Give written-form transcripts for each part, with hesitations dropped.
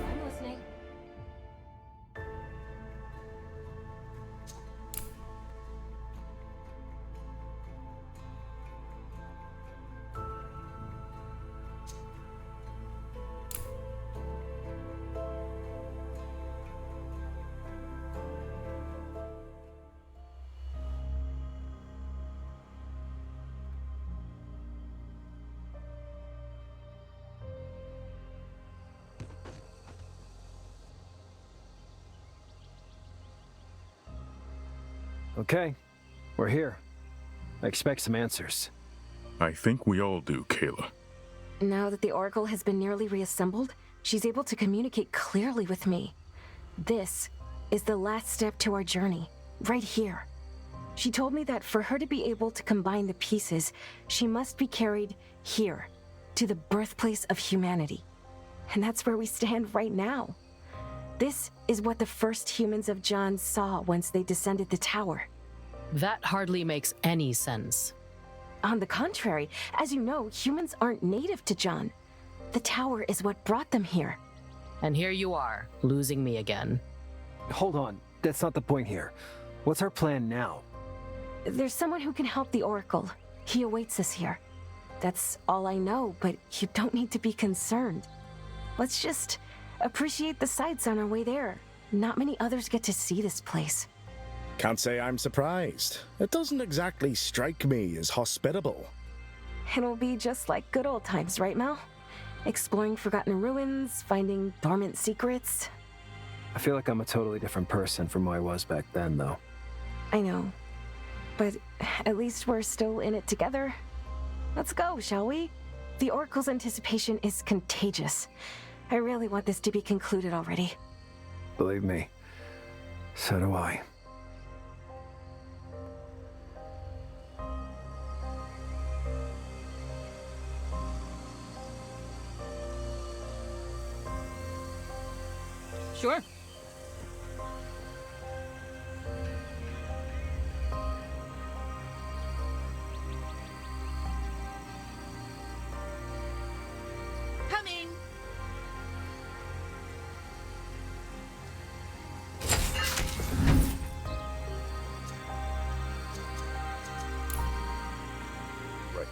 I'm listening. Okay, we're here. I expect some answers. I think we all do, Kayla. Now that the Oracle has been nearly reassembled, she's able to communicate clearly with me. This is the last step to our journey, right here. She told me that for her to be able to combine the pieces, she must be carried here, to the birthplace of humanity. And that's where we stand right now. This is what the first humans of John saw once they descended the tower. That hardly makes any sense. On the contrary, as you know, humans aren't native to John. The tower is what brought them here. And here you are, losing me again. Hold on, that's not the point here. What's our plan now? There's someone who can help the Oracle. He awaits us here. That's all I know, but you don't need to be concerned. Let's just appreciate the sights on our way there. Not many others get to see this place. Can't say I'm surprised. It doesn't exactly strike me as hospitable. It'll be just like good old times, right, Mel? Exploring forgotten ruins, finding dormant secrets. I feel like I'm a totally different person from who I was back then, though. I know. But at least we're still in it together. Let's go, shall we? The Oracle's anticipation is contagious. I really want this to be concluded already. Believe me, so do I. Sure. Coming. Right.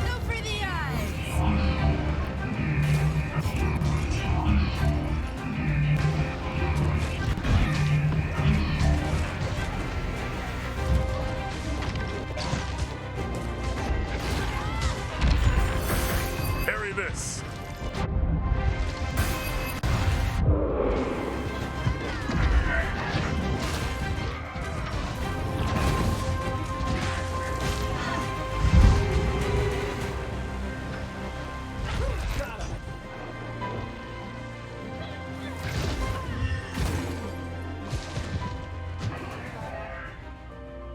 Go for the eyes. Parry this!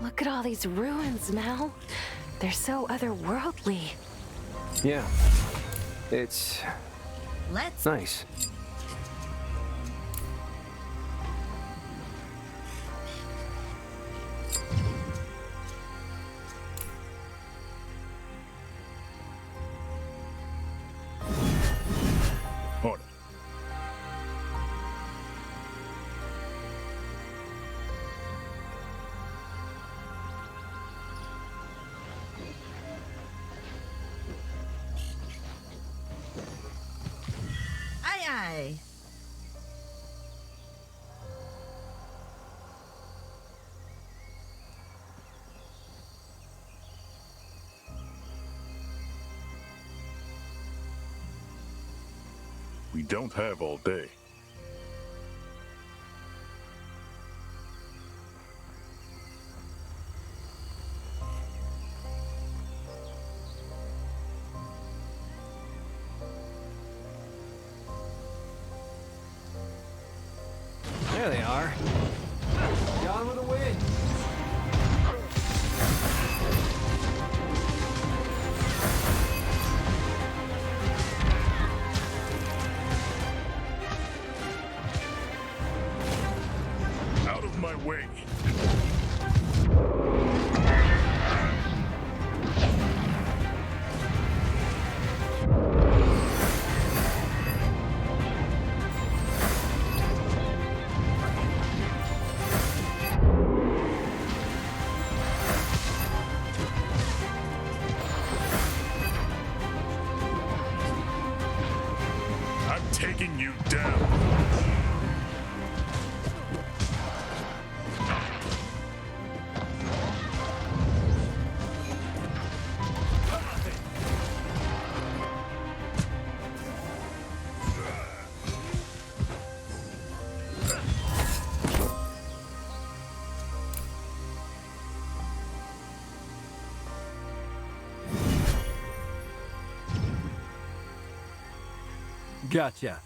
Look at all these ruins, Mel. They're so otherworldly. Yeah, it's Let's nice. Hold eye. We don't have all day. There they are. Gone with the wind. Out of my way. I'm taking you down. Gotcha.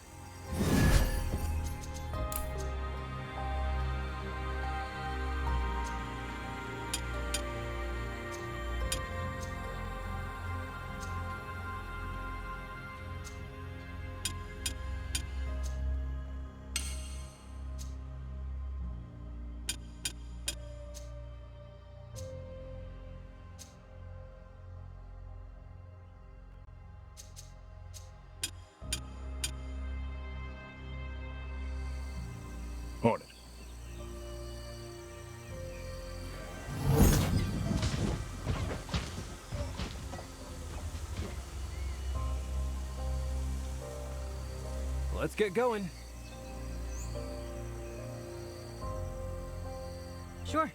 On it. Let's get going. Sure.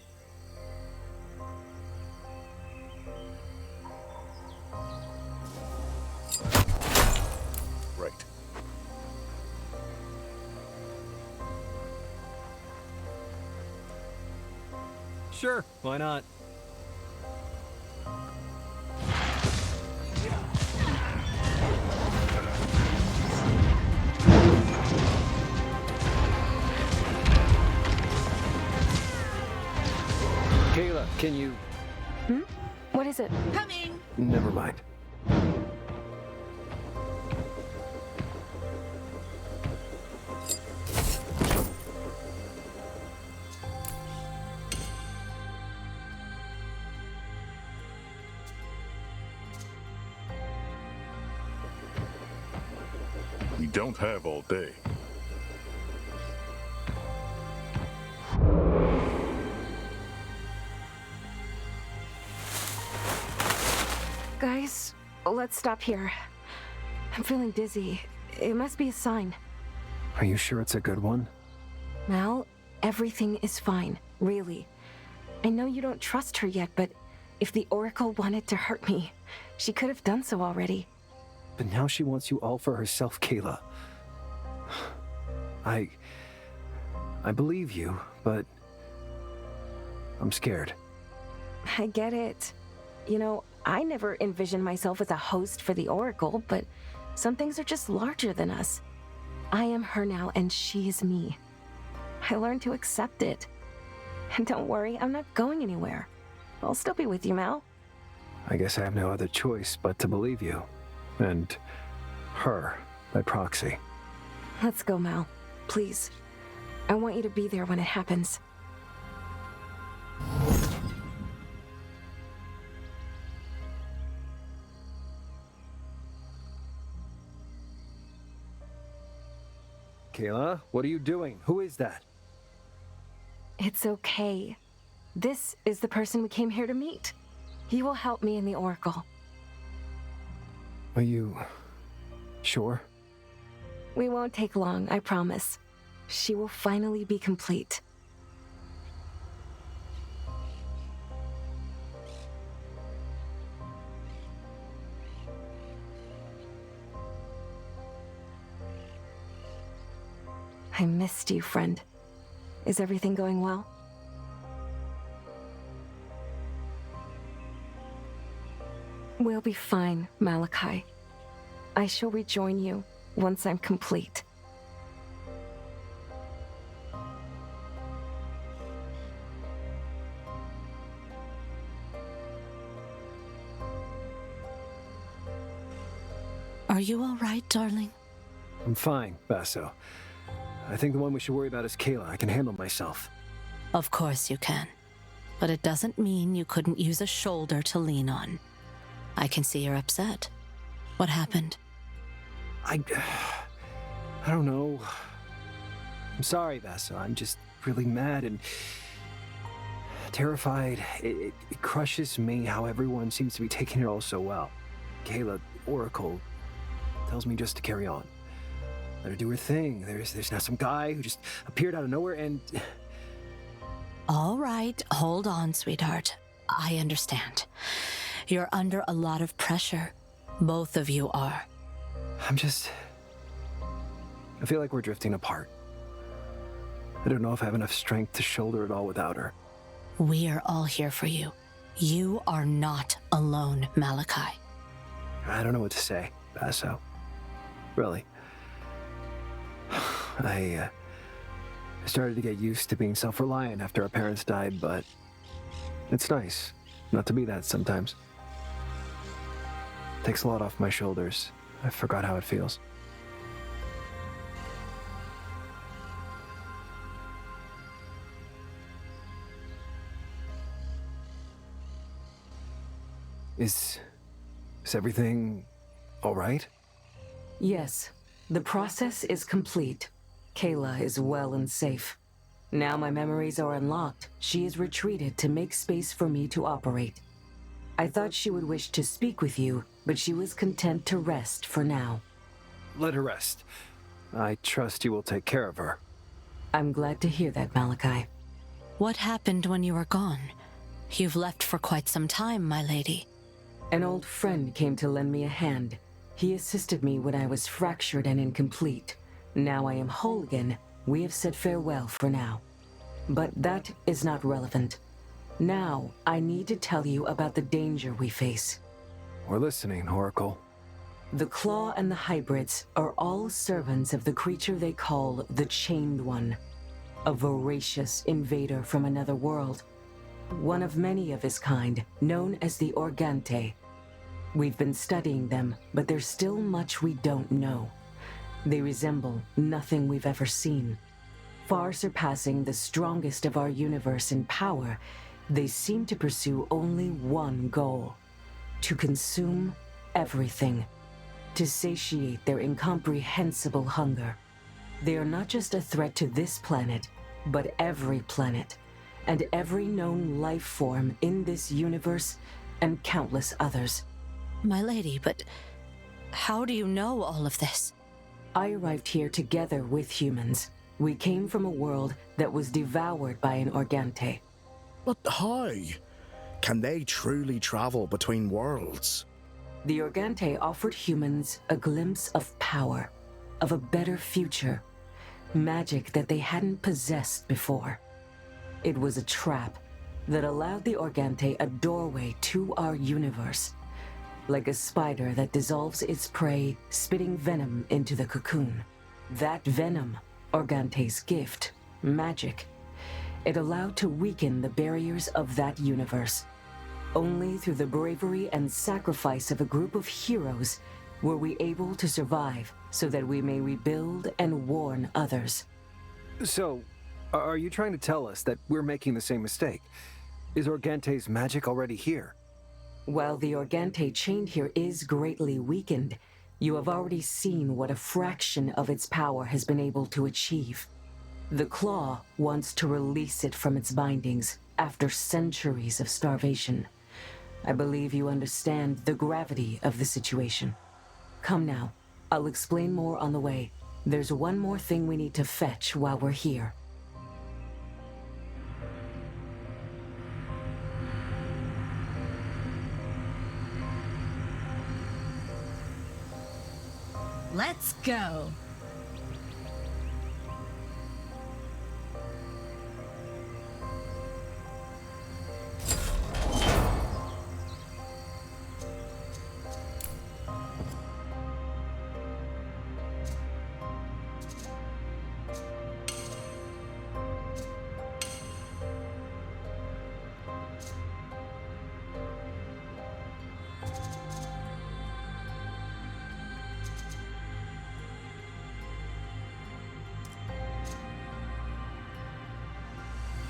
Right. Sure, why not? Kayla, can you... What is it? Coming. Never mind. We don't have all day. Guys, let's stop here. I'm feeling dizzy. It must be a sign. Are you sure it's a good one? Mal, everything is fine, really. I know you don't trust her yet, but if the Oracle wanted to hurt me, she could have done so already. But now she wants you all for herself, Kayla. I believe you, but I'm scared. I get it. You know, I never envisioned myself as a host for the Oracle, but some things are just larger than us. I am her now, and she is me. I learned to accept it. And don't worry, I'm not going anywhere. I'll still be with you, Mal. I guess I have no other choice but to believe you. And her, by proxy. Let's go, Mal. Please. I want you to be there when it happens. Kayla, what are you doing? Who is that? It's okay. This is the person we came here to meet. He will help me in the Oracle. Are you... sure? We won't take long, I promise. She will finally be complete. I missed you, friend. Is everything going well? We'll be fine, Malachi. I shall rejoin you once I'm complete. Are you all right, darling? I'm fine, Basso. I think the one we should worry about is Kayla. I can handle myself. Of course you can. But it doesn't mean you couldn't use a shoulder to lean on. I can see you're upset. What happened? I don't know. I'm sorry, Basso. I'm just really mad and terrified. It crushes me how everyone seems to be taking it all so well. Kayla, Oracle, tells me just to carry on. Let her do her thing. There's now some guy who just appeared out of nowhere and... All right, hold on, sweetheart. I understand. You're under a lot of pressure. Both of you are. I feel like we're drifting apart. I don't know if I have enough strength to shoulder it all without her. We are all here for you. You are not alone, Malachi. I don't know what to say, Basso. Really. I started to get used to being self-reliant after our parents died, but it's nice not to be that sometimes. Takes a lot off my shoulders. I forgot how it feels. Is everything all right? Yes, the process is complete. Kayla is well and safe. Now my memories are unlocked. She is retreated to make space for me to operate. I thought she would wish to speak with you, but she was content to rest for now. Let her rest. I trust you will take care of her. I'm glad to hear that, Malachi. What happened when you were gone? You've left for quite some time, my lady. An old friend came to lend me a hand. He assisted me when I was fractured and incomplete. Now I am whole again. We have said farewell for now. But that is not relevant. Now, I need to tell you about the danger we face. We're listening, Oracle. The Claw and the Hybrids are all servants of the creature they call the Chained One, a voracious invader from another world. One of many of his kind, known as the Organte. We've been studying them, but there's still much we don't know. They resemble nothing we've ever seen. Far surpassing the strongest of our universe in power, they seem to pursue only one goal: to consume everything, to satiate their incomprehensible hunger. They are not just a threat to this planet, but every planet, and every known life form in this universe, and countless others. My lady, but how do you know all of this? I arrived here together with humans. We came from a world that was devoured by an Organte. But how? Can they truly travel between worlds? The Organte offered humans a glimpse of power, of a better future, magic that they hadn't possessed before. It was a trap that allowed the Organte a doorway to our universe, like a spider that dissolves its prey, spitting venom into the cocoon. That venom, Organte's gift, magic, it allowed to weaken the barriers of that universe. Only through the bravery and sacrifice of a group of heroes were we able to survive so that we may rebuild and warn others. So, are you trying to tell us that we're making the same mistake? Is Organte's magic already here? While the Organte chained here is greatly weakened, you have already seen what a fraction of its power has been able to achieve. The Claw wants to release it from its bindings after centuries of starvation. I believe you understand the gravity of the situation. Come now, I'll explain more on the way. There's one more thing we need to fetch while we're here. Let's go.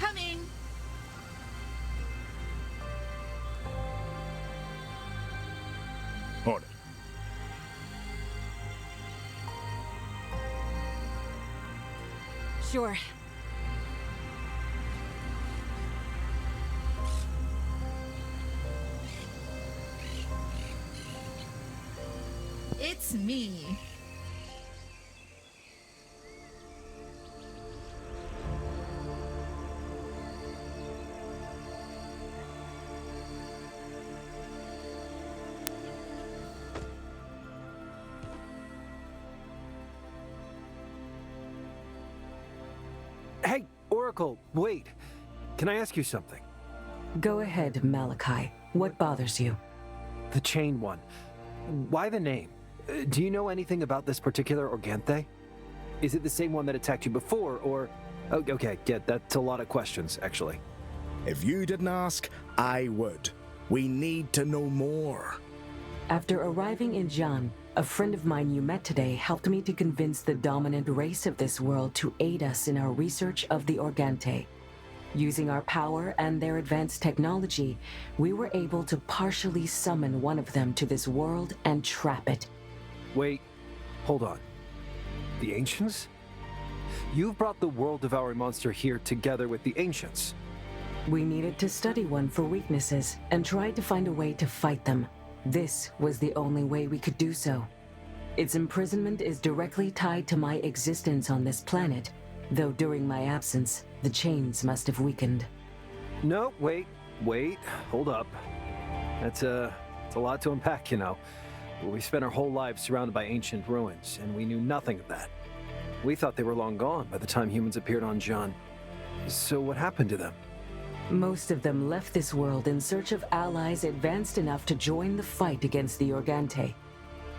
Coming. On it. Sure. It's me. Hey, Oracle, wait. Can I ask you something? Go ahead, Malachi. What bothers you? The chain one. Why the name? Do you know anything about this particular Organthe? Is it the same one that attacked you before, or... Oh, okay, yeah, that's a lot of questions, actually. If you didn't ask, I would. We need to know more. After arriving in Jan, a friend of mine you met today helped me to convince the dominant race of this world to aid us in our research of the Organthe. Using our power and their advanced technology, we were able to partially summon one of them to this world and trap it. Wait, hold on. The Ancients? You've brought the world-devouring monster here together with the Ancients. We needed to study one for weaknesses and tried to find a way to fight them. This was the only way we could do so. Its imprisonment is directly tied to my existence on this planet, though during my absence, the chains must have weakened. No, wait, hold up. It's a lot to unpack, you know. We spent our whole lives surrounded by ancient ruins, and we knew nothing of that. We thought they were long gone by the time humans appeared on Jan. So what happened to them? Most of them left this world in search of allies advanced enough to join the fight against the Organthe.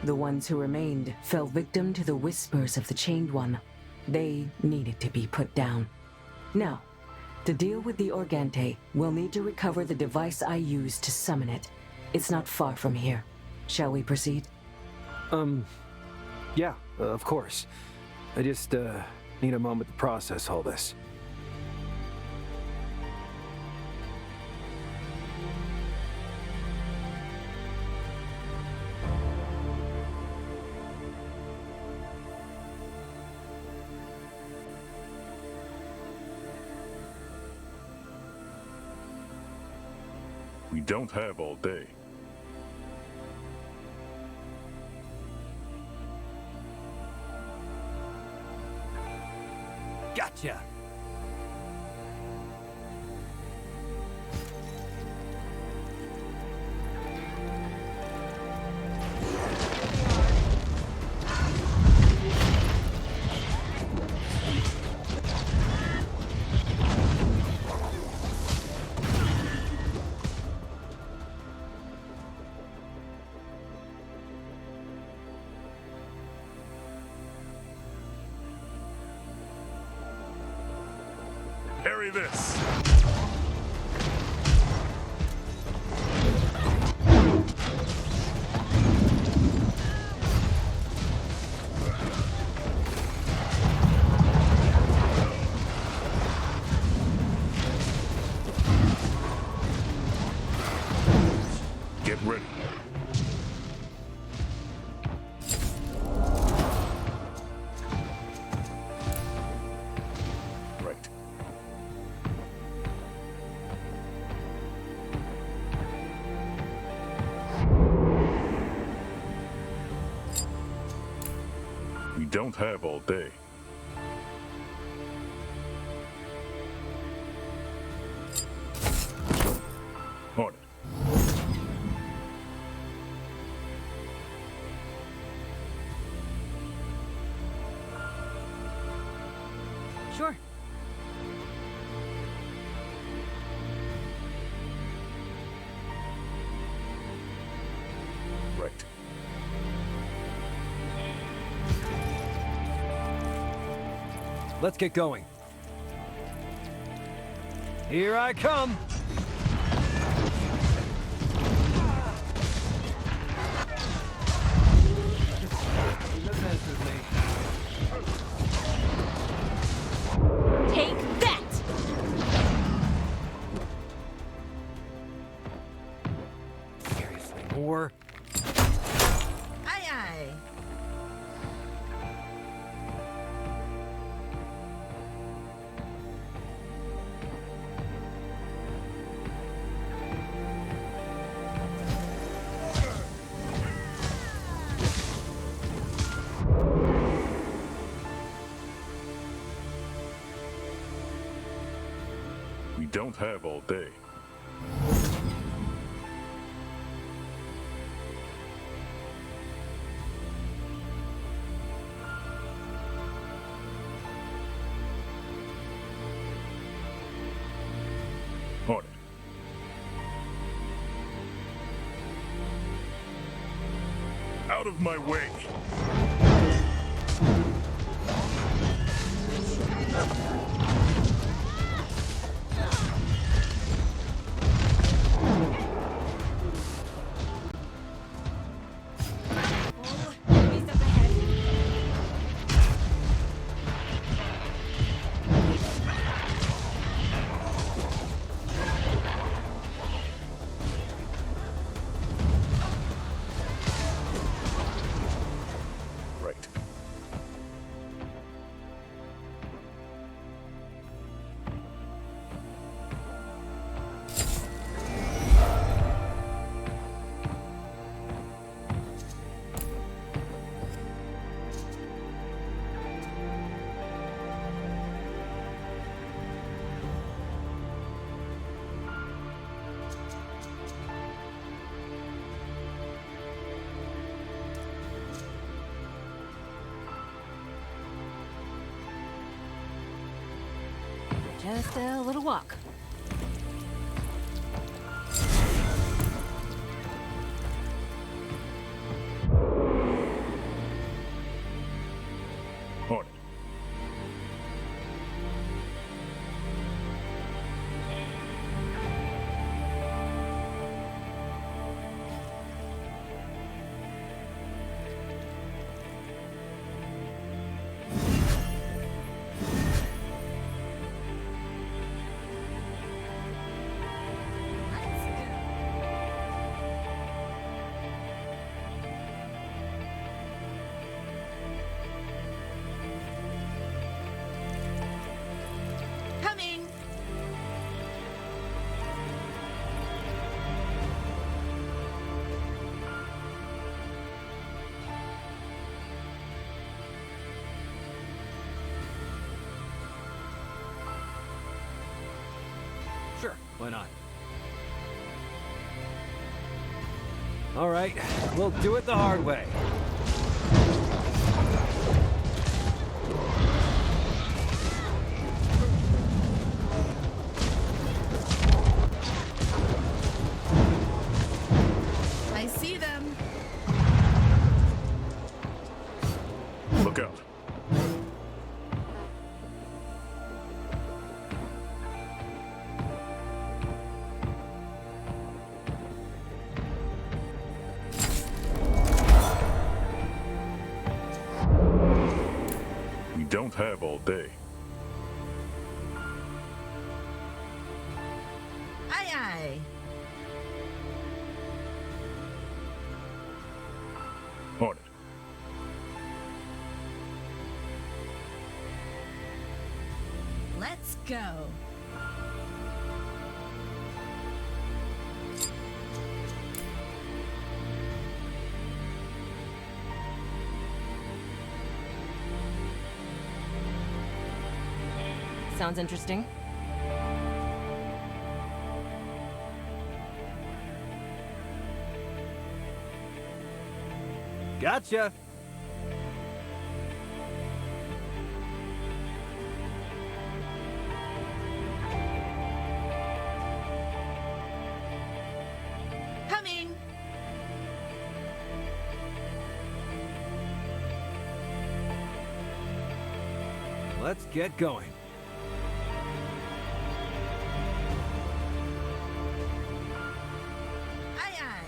The ones who remained fell victim to the whispers of the Chained One. They needed to be put down. Now, to deal with the Organthe, we'll need to recover the device I used to summon it. It's not far from here. Shall we proceed? Yeah, of course. I just, need a moment to process all this. We don't have all day. Gotcha! Parry this! Get ready. Right. don't have all day. On it. Sure. Right. Let's get going. Here I come. Take that! Seriously, more? Aye aye. We don't have all day. On it. Out of my way. Enemies up ahead. Right. Just a little walk. On it. Coming! Sure, why not? All right, we'll do it the hard way. I see them. Look out. We don't have all day. Aye aye. On it. Let's go. sounds interesting. Gotcha! Coming. Let's get going. Aye, aye.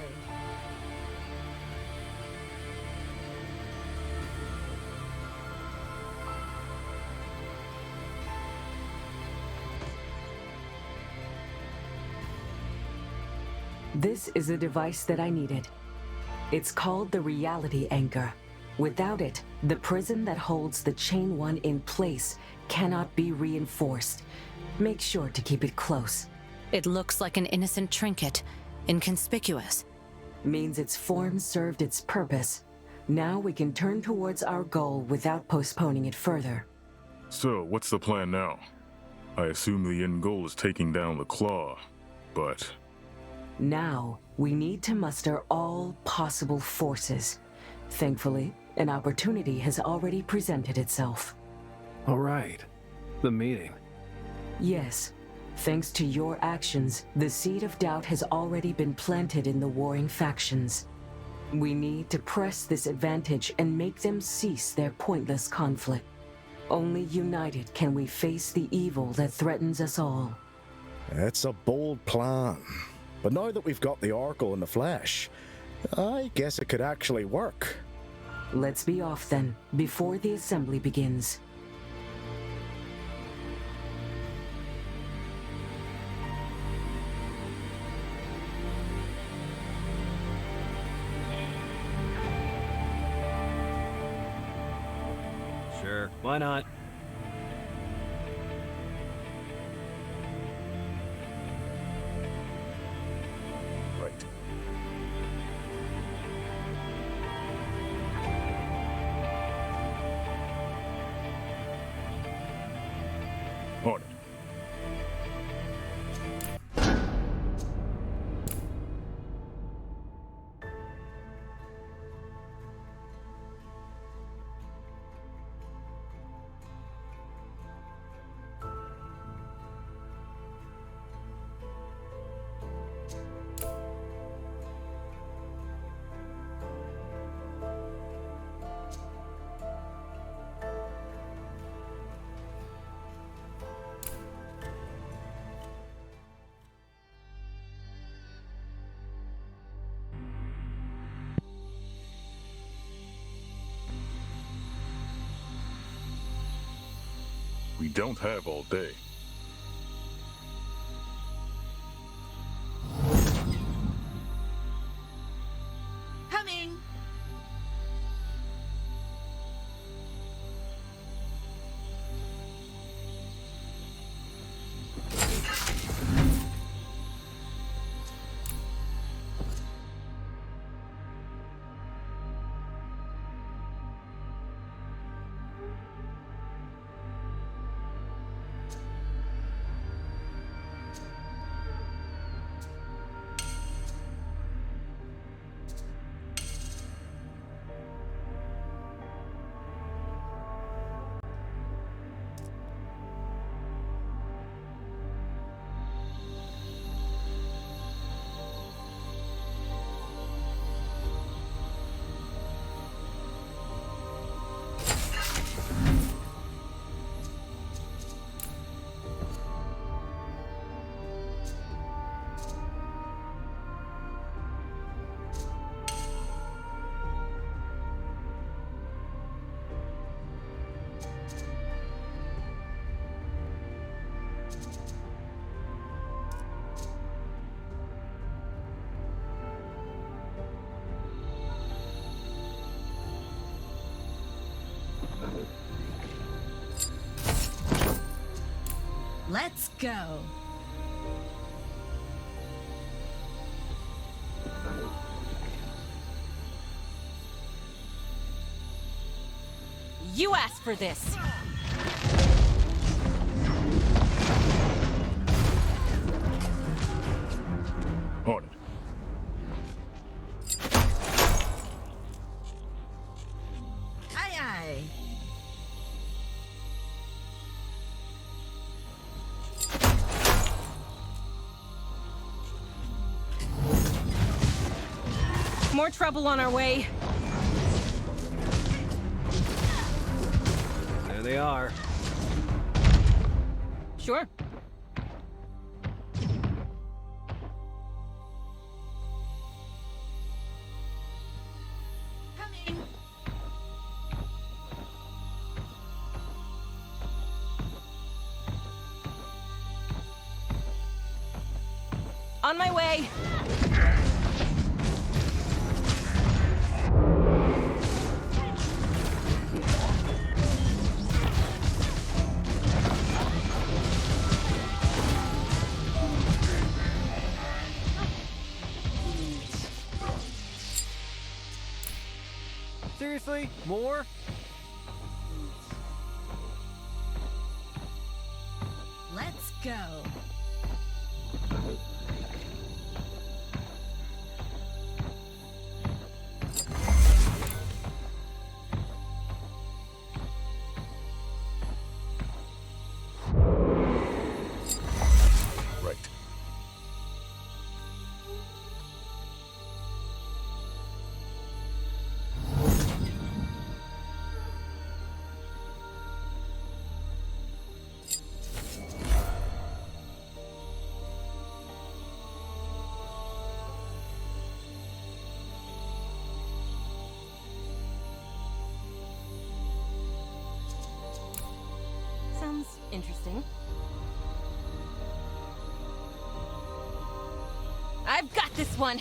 This is a device that I needed. It's called the Reality Anchor. Without it, the prison that holds the Chain One in place cannot be reinforced. Make sure to keep it close. It looks like an innocent trinket, inconspicuous. Means its form served its purpose. Now we can turn towards our goal without postponing it further. So, what's the plan now? I assume the end goal is taking down the Claw, but... Now, we need to muster all possible forces. Thankfully, an opportunity has already presented itself. All right. The meeting. Yes. Thanks to your actions, the seed of doubt has already been planted in the warring factions. We need to press this advantage and make them cease their pointless conflict. Only united can we face the evil that threatens us all. It's a bold plan. But now that we've got the Oracle in the flesh, I guess it could actually work. Let's be off then, before the assembly begins. Sure, why not? Right. On it. We don't have all day. Coming. Let's go. You asked for this! More trouble on our way. There they are. Sure. Coming. On my way. Seriously? More? Let's go. Right. Sounds interesting. I've got this one.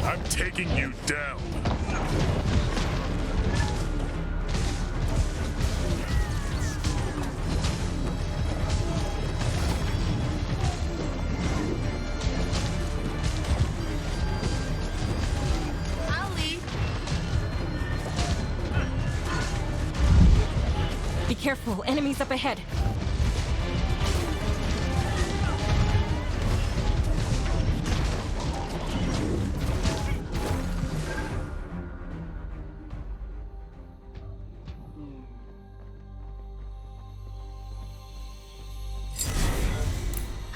I'm taking you down. I'll lead. Be careful, enemies up ahead.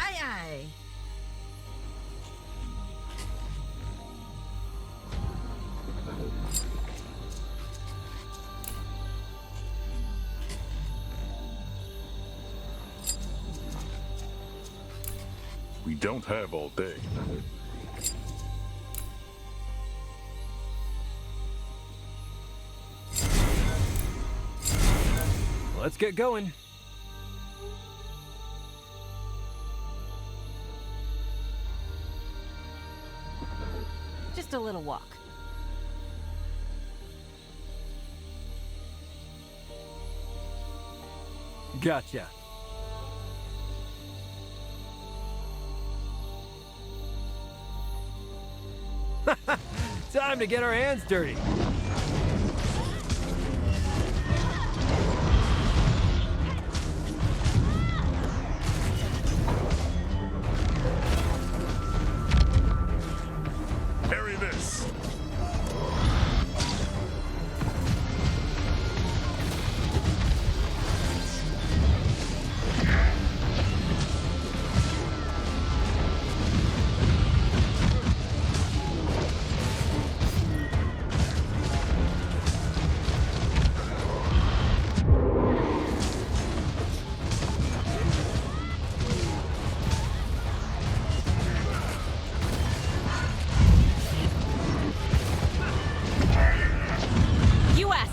Aye, aye. We don't have all day. Let's get going. Just a little walk. Gotcha. Time to get our hands dirty. Parry this.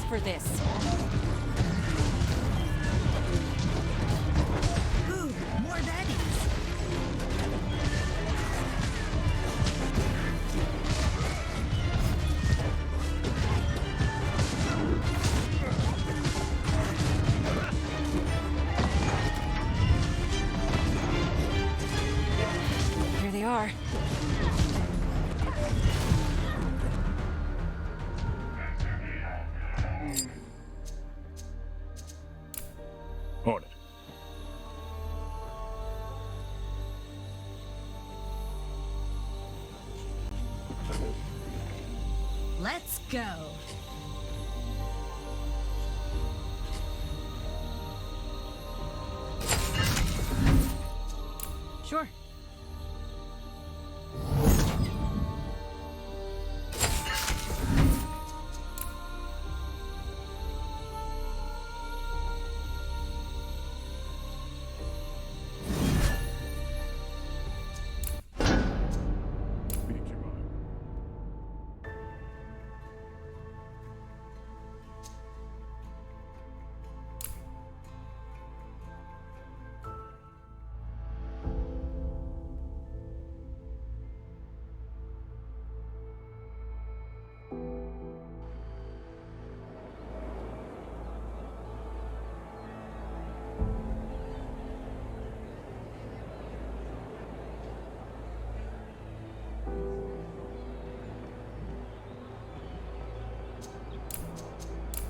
for this. Ooh, more baddies. Here they are. On it. Let's go. Sure. Speak your mind.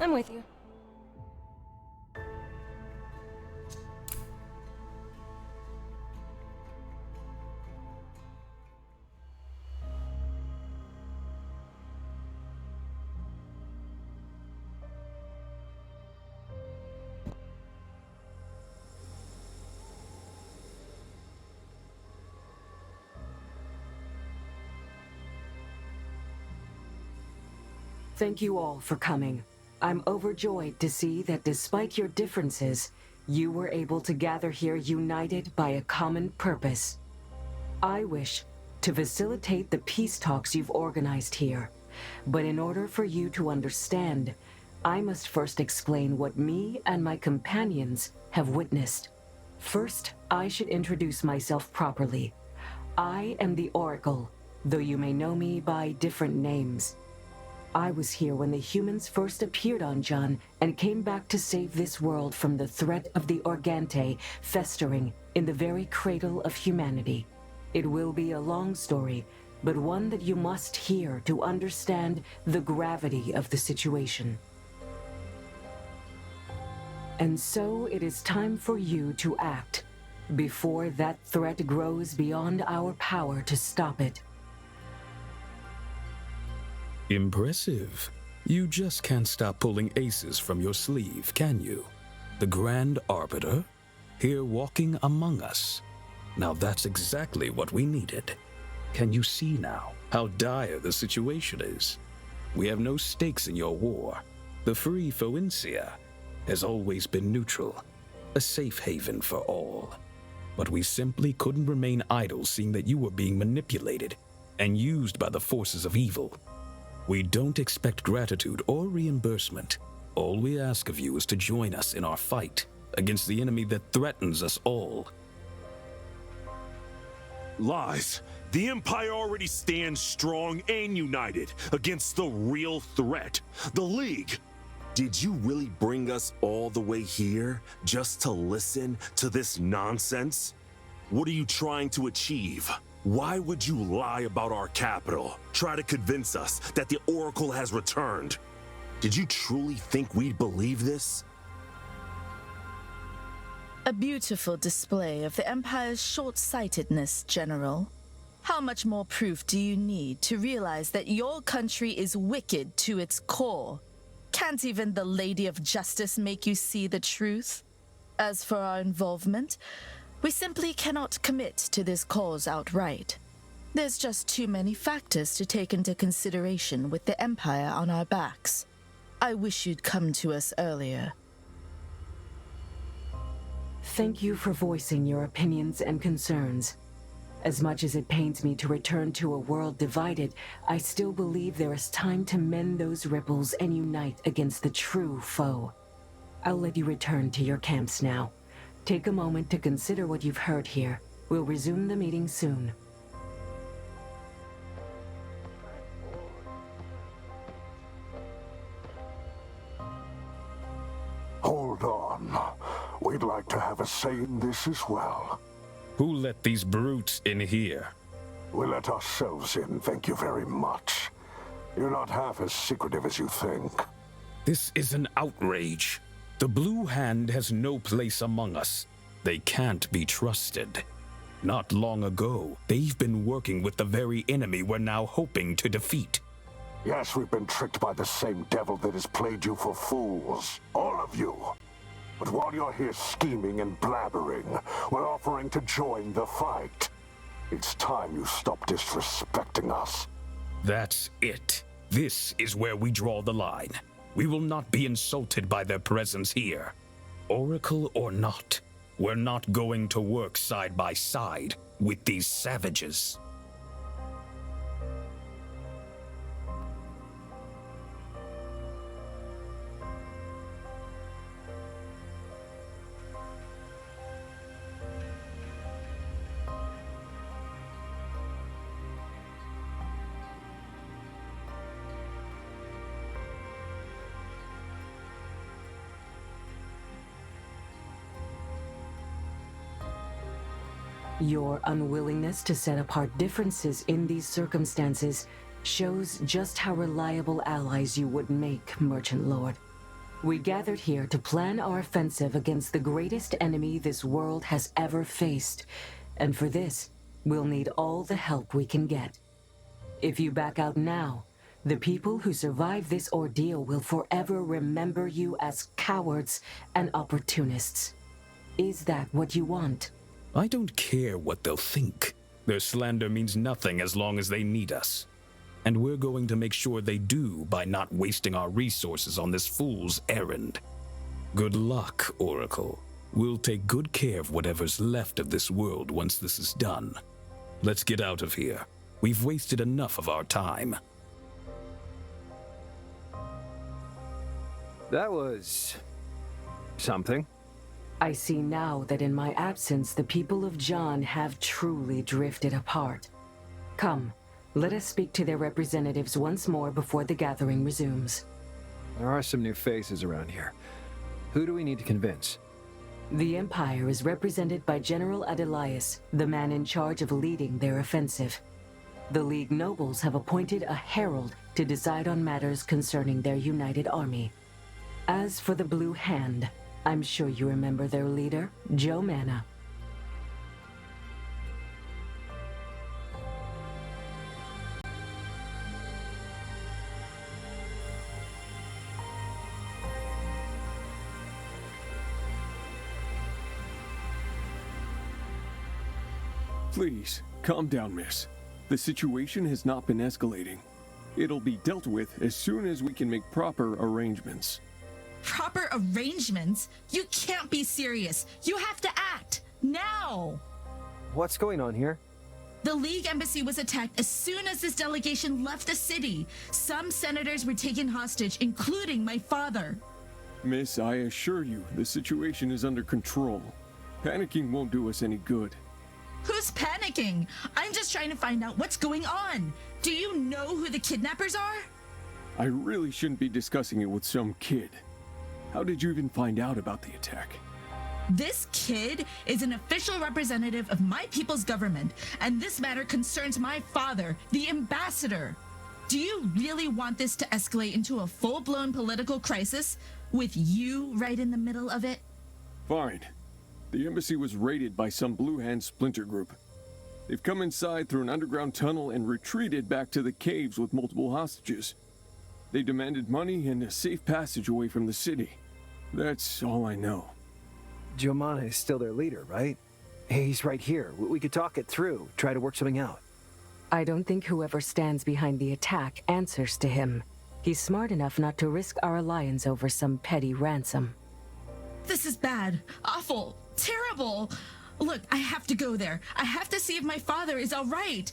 I'm with you. Thank you all for coming. I'm overjoyed to see that despite your differences, you were able to gather here united by a common purpose. I wish to facilitate the peace talks you've organized here, but in order for you to understand, I must first explain what me and my companions have witnessed. First, I should introduce myself properly. I am the Oracle, though you may know me by different names. I was here when the humans first appeared on John and came back to save this world from the threat of the Organte festering in the very cradle of humanity. It will be a long story, but one that you must hear to understand the gravity of the situation. And so it is time for you to act, before that threat grows beyond our power to stop it. Impressive. You just can't stop pulling aces from your sleeve, can you? The Grand Arbiter, here walking among us. Now that's exactly what we needed. Can you see now how dire the situation is? We have no stakes in your war. The Free Phoencia has always been neutral, a safe haven for all. But we simply couldn't remain idle seeing that you were being manipulated and used by the forces of evil. We don't expect gratitude or reimbursement. All we ask of you is to join us in our fight against the enemy that threatens us all. Lies. The Empire already stands strong and united against the real threat, the League. Did you really bring us all the way here just to listen to this nonsense? What are you trying to achieve? Why would you lie about our capital? Try to convince us that the Oracle has returned? Did you truly think we'd believe this? A beautiful display of the Empire's short-sightedness, General. How much more proof do you need to realize that your country is wicked to its core? Can't even the Lady of Justice make you see the truth? As for our involvement, we simply cannot commit to this cause outright. There's just too many factors to take into consideration with the Empire on our backs. I wish you'd come to us earlier. Thank you for voicing your opinions and concerns. As much as it pains me to return to a world divided, I still believe there is time to mend those ripples and unite against the true foe. I'll let you return to your camps now. Take a moment to consider what you've heard here. We'll resume the meeting soon. Hold on. We'd like to have a say in this as well. Who let these brutes in here? We let ourselves in, thank you very much. You're not half as secretive as you think. This is an outrage. The Blue Hand has no place among us. They can't be trusted. Not long ago, they've been working with the very enemy we're now hoping to defeat. Yes, we've been tricked by the same devil that has played you for fools. All of you. But while you're here scheming and blabbering, we're offering to join the fight. It's time you stop disrespecting us. That's it. This is where we draw the line. We will not be insulted by their presence here. Oracle or not, we're not going to work side by side with these savages. Your unwillingness to set apart differences in these circumstances shows just how reliable allies you would make, Merchant Lord. We gathered here to plan our offensive against the greatest enemy this world has ever faced, and for this, we'll need all the help we can get. If you back out now, the people who survive this ordeal will forever remember you as cowards and opportunists. Is that what you want? I don't care what they'll think. Their slander means nothing as long as they need us. And we're going to make sure they do by not wasting our resources on this fool's errand. Good luck, Oracle. We'll take good care of whatever's left of this world once this is done. Let's get out of here. We've wasted enough of our time. That was... something. I see now that in my absence, the people of John have truly drifted apart. Come, let us speak to their representatives once more before the gathering resumes. There are some new faces around here. Who do we need to convince? The Empire is represented by General Adelias, the man in charge of leading their offensive. The League nobles have appointed a herald to decide on matters concerning their united army. As for the Blue Hand, I'm sure you remember their leader, Joe Manna. Please, calm down, miss. The situation has not been escalating. It'll be dealt with as soon as we can make proper arrangements. Proper arrangements? You can't be serious. You have to act. Now! What's going on here? The League embassy was attacked as soon as this delegation left the city. Some senators were taken hostage, including my father. Miss, I assure you, the situation is under control. Panicking won't do us any good. Who's panicking? I'm just trying to find out what's going on. Do you know who the kidnappers are? I really shouldn't be discussing it with some kid. How did you even find out about the attack? This kid is an official representative of my people's government, and this matter concerns my father, the ambassador. Do you really want this to escalate into a full-blown political crisis, with you right in the middle of it? Fine. The embassy was raided by some Blue Hand splinter group. They've come inside through an underground tunnel and retreated back to the caves with multiple hostages. They demanded money and a safe passage away from the city. That's all I know. Joe Manna is still their leader, right? He's right here. We could talk it through, try to work something out. I don't think whoever stands behind the attack answers to him. He's smart enough not to risk our alliance over some petty ransom. This is bad, awful, terrible. Look, I have to go there. I have to see if my father is all right.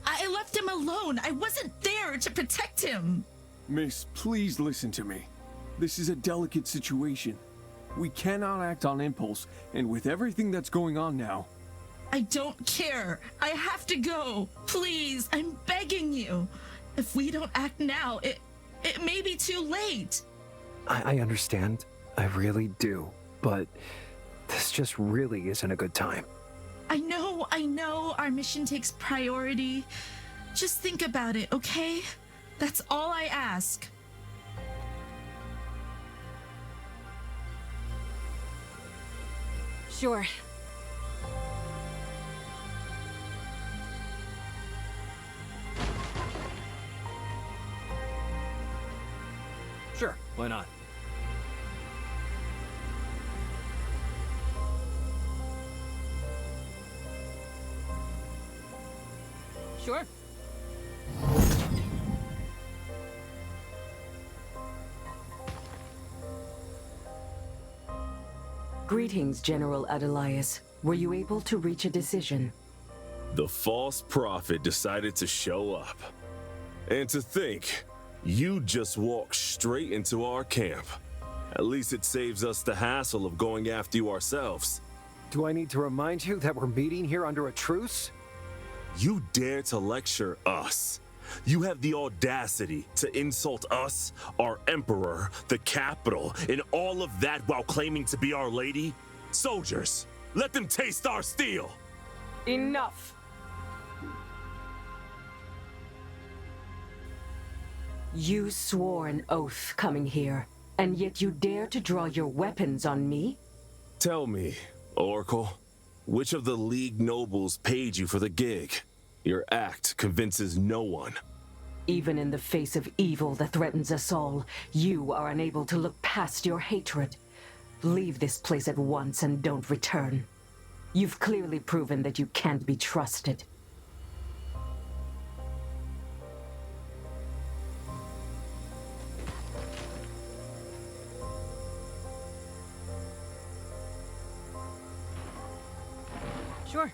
I left him alone. I wasn't there to protect him. Miss, please listen to me. This is a delicate situation. We cannot act on impulse, and with everything that's going on now... I don't care. I have to go. Please, I'm begging you. If we don't act now, it may be too late. I understand. I really do. But this just really isn't a good time. I know. Our mission takes priority. Just think about it, okay? That's all I ask. Sure. Sure, why not? Sure. Greetings, General Adelias. Were you able to reach a decision? The false prophet decided to show up. And to think, you just walked straight into our camp. At least it saves us the hassle of going after you ourselves. Do I need to remind you that we're meeting here under a truce? You dare to lecture us. You have the audacity to insult us, our emperor, the capital, and all of that while claiming to be our lady? Soldiers, let them taste our steel! Enough! You swore an oath coming here, and yet you dare to draw your weapons on me? Tell me, Oracle, which of the League nobles paid you for the gig? Your act convinces no one. Even in the face of evil that threatens us all, you are unable to look past your hatred. Leave this place at once and don't return. You've clearly proven that you can't be trusted. Sure.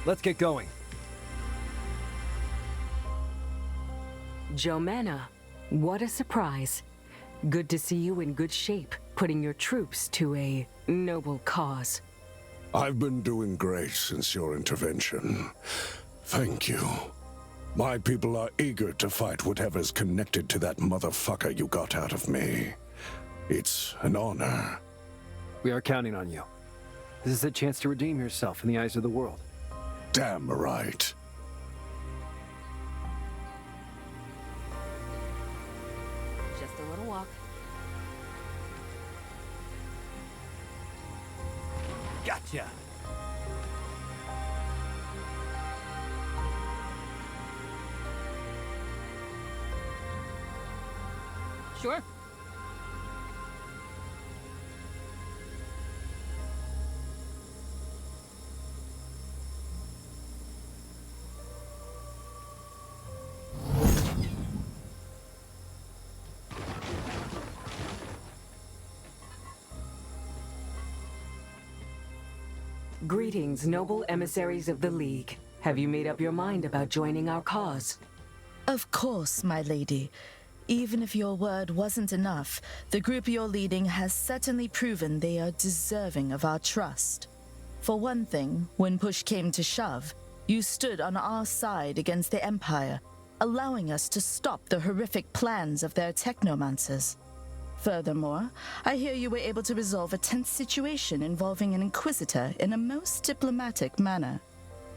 Let's get going. Jomana, what a surprise. Good to see you in good shape, putting your troops to a noble cause. I've been doing great since your intervention. Thank you. My people are eager to fight whatever's connected to that motherfucker you got out of me. It's an honor. We are counting on you. This is a chance to redeem yourself in the eyes of the world. Damn right. Just a little walk. Gotcha. Sure. Greetings, noble emissaries of the League. Have you made up your mind about joining our cause? Of course, my lady. Even if your word wasn't enough, the group you're leading has certainly proven they are deserving of our trust. For one thing, when push came to shove, you stood on our side against the Empire, allowing us to stop the horrific plans of their technomancers. Furthermore, I hear you were able to resolve a tense situation involving an Inquisitor in a most diplomatic manner.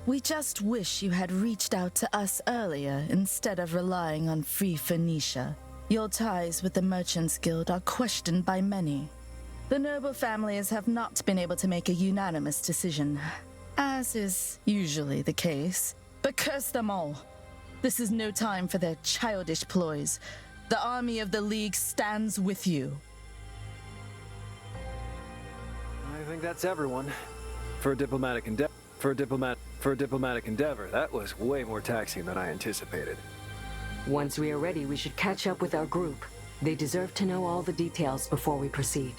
We just wish you had reached out to us earlier instead of relying on Free Phoenicia. Your ties with the Merchants Guild are questioned by many. The noble families have not been able to make a unanimous decision, as is usually the case. But curse them all. This is no time for their childish ploys. The army of the League stands with you. I think that's everyone. For a diplomatic endeavor, that was way more taxing than I anticipated. Once we are ready, we should catch up with our group. They deserve to know all the details before we proceed.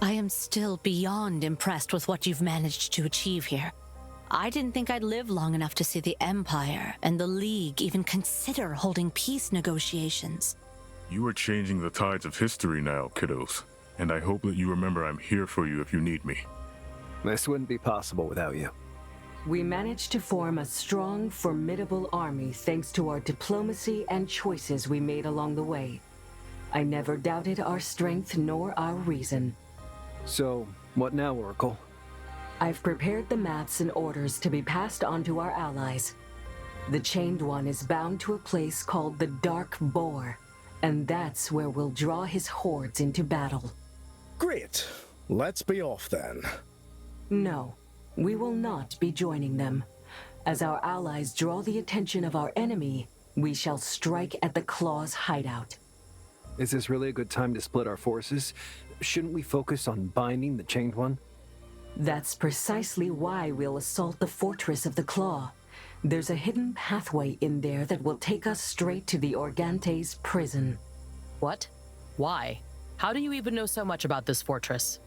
I am still beyond impressed with what you've managed to achieve here. I didn't think I'd live long enough to see the Empire and the League even consider holding peace negotiations. You are changing the tides of history now, kiddos. And I hope that you remember I'm here for you if you need me. This wouldn't be possible without you. We managed to form a strong, formidable army thanks to our diplomacy and choices we made along the way. I never doubted our strength nor our reason. So, what now, Oracle? I've prepared the maps and orders to be passed on to our allies. The Chained One is bound to a place called the Dark Boar, and that's where we'll draw his hordes into battle. Great. Let's be off then. No, we will not be joining them. As our allies draw the attention of our enemy, we shall strike at the Claw's hideout. Is this really a good time to split our forces? Shouldn't we focus on binding the Chained One? That's precisely why we'll assault the fortress of the Claw. There's a hidden pathway in there that will take us straight to the Organte's prison. What? Why? How do you even know so much about this fortress?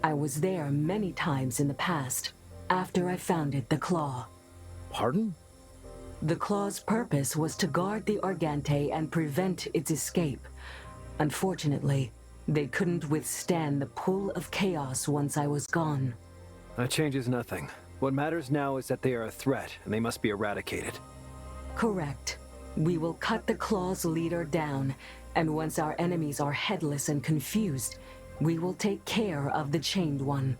I was there many times in the past, after I founded the Claw. Pardon? The Claw's purpose was to guard the Organte and prevent its escape. Unfortunately, they couldn't withstand the pull of chaos once I was gone. That changes nothing. What matters now is that they are a threat, and they must be eradicated. Correct. We will cut the Claw's leader down, and once our enemies are headless and confused, we will take care of the Chained One.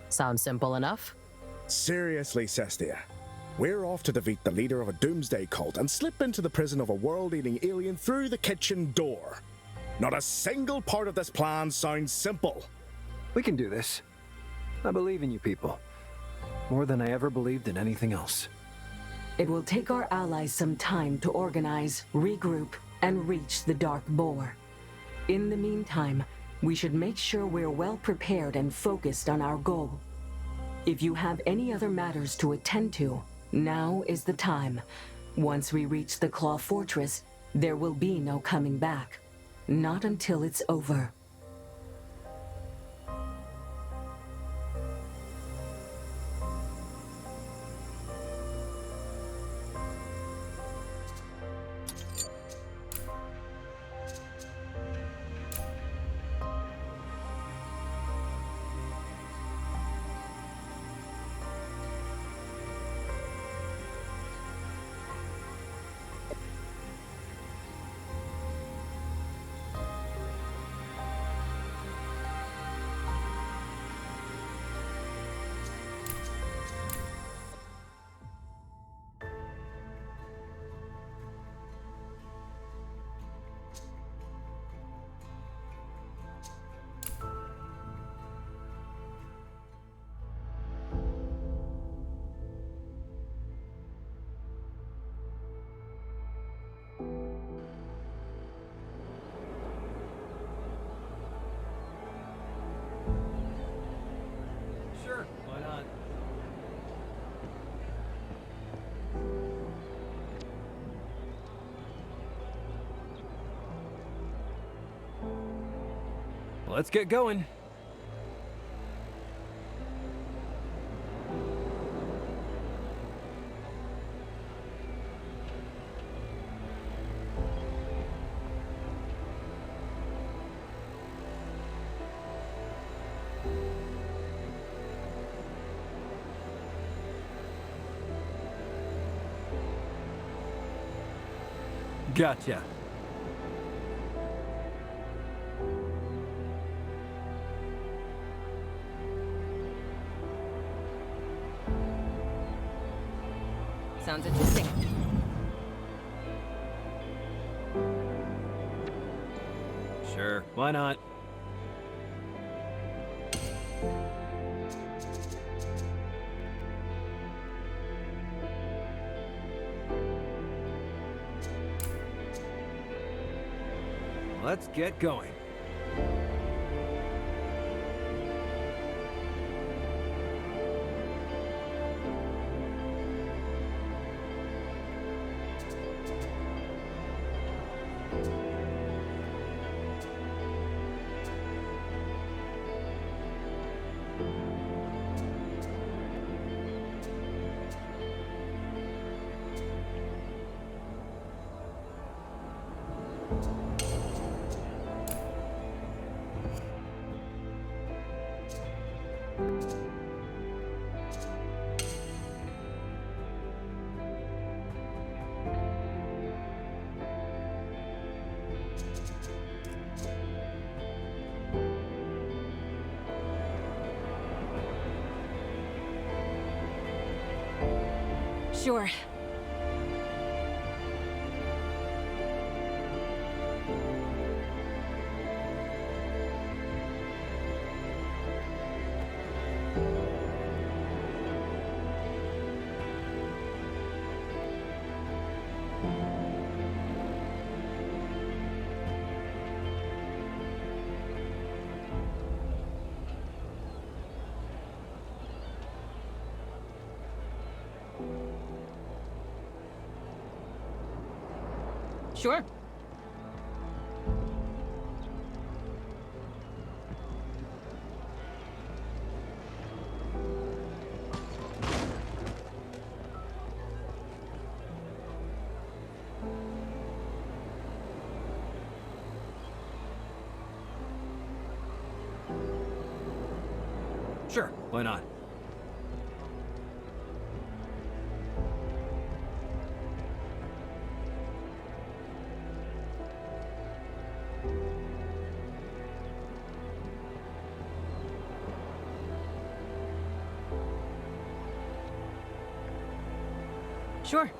Sounds simple enough. Seriously, Cestia. We're off to defeat the leader of a doomsday cult and slip into the prison of a world-eating alien through the kitchen door. Not a single part of this plan sounds simple. We can do this. I believe in you people. More than I ever believed in anything else. It will take our allies some time to organize, regroup, and reach the Dark Boar. In the meantime, we should make sure we're well prepared and focused on our goal. If you have any other matters to attend to, now is the time. Once we reach the Claw Fortress, there will be no coming back. Not until it's over. Sure, why not? Let's get going. Gotcha. Sounds interesting. Sure, why not? Let's get going. Sure. Sure. Sure, why not? Sure.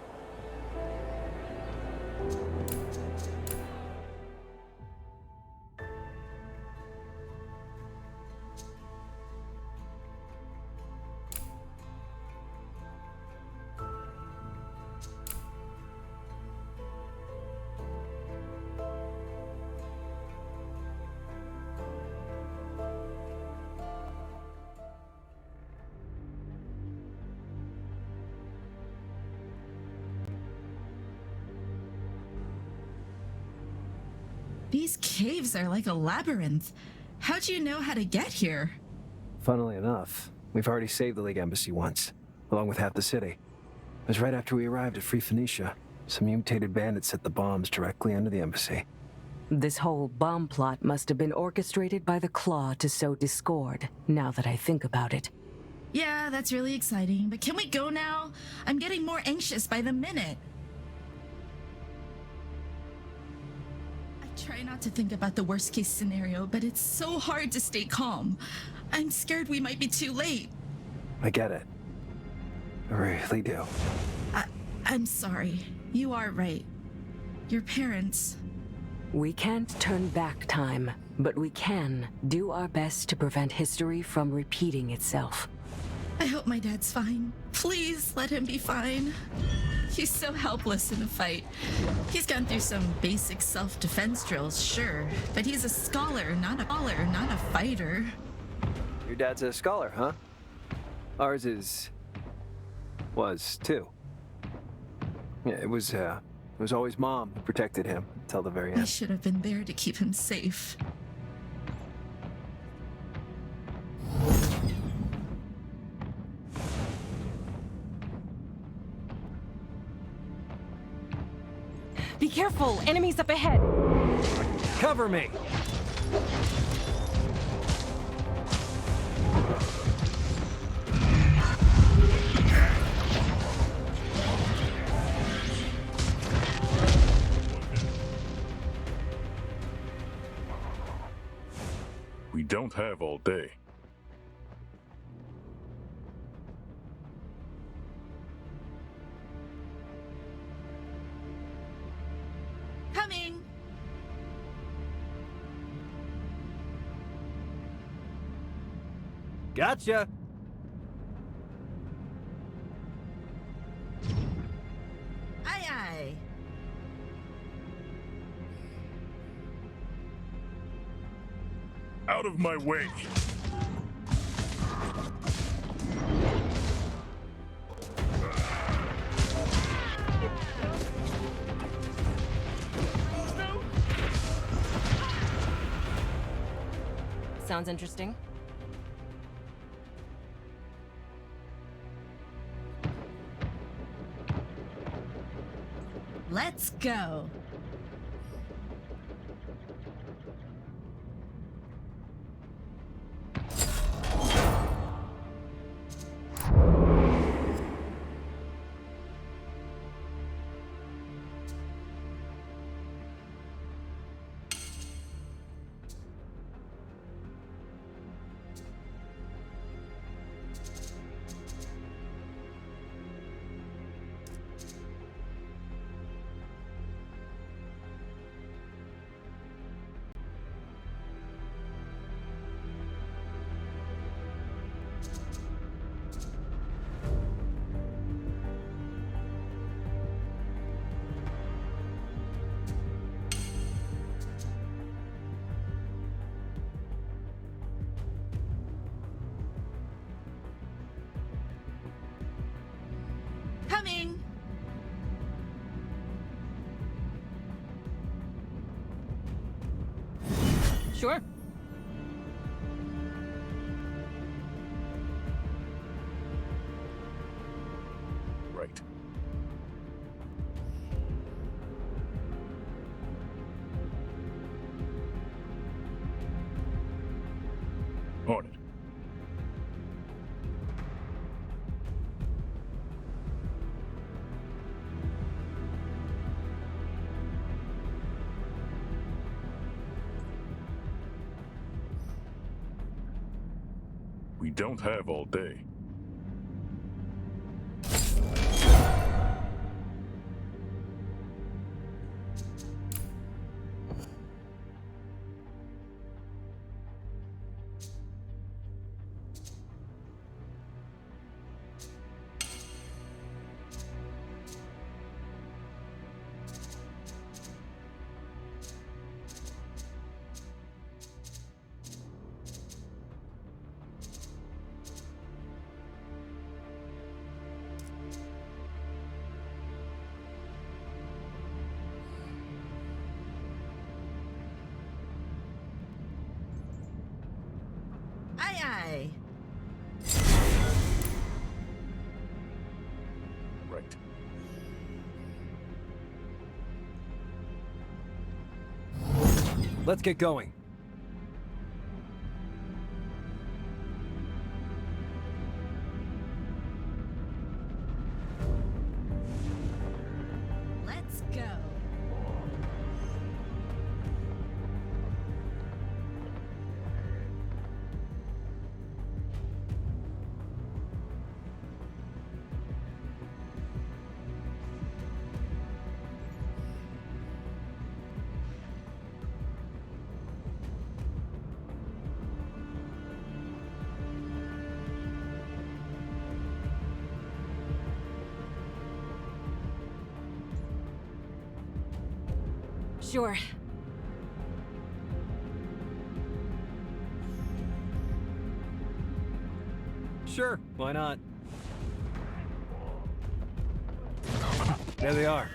These caves are like a labyrinth. How'd you know how to get here? Funnily enough, we've already saved the League Embassy once, along with half the city. It was right after we arrived at Free Phoenicia. Some mutated bandits set the bombs directly under the embassy. This whole bomb plot must have been orchestrated by the Claw to sow discord, now that I think about it. Yeah, that's really exciting, but can we go now? I'm getting more anxious by the minute. I try not to think about the worst case scenario, but it's so hard to stay calm. I'm scared we might be too late. I get it. I really do. I'm sorry. You are right. Your parents... We can't turn back time, but we can do our best to prevent history from repeating itself. I hope my dad's fine. Please let him be fine. He's so helpless in a fight. He's gone through some basic self-defense drills, sure, but he's a scholar, not a fighter. Your dad's a scholar, huh? Ours was too. Yeah, it was always Mom who protected him until the very end. I should have been there to keep him safe. Be careful! Enemies up ahead! Cover me! don't have all day. Coming. Gotcha. Aye, aye. Out of my way! Sounds interesting. Let's go. Coming. Sure. Right. On it. We don't have all day. Aye, aye. Right. Let's get going. Let's go. Sure. Sure, why not? There they are.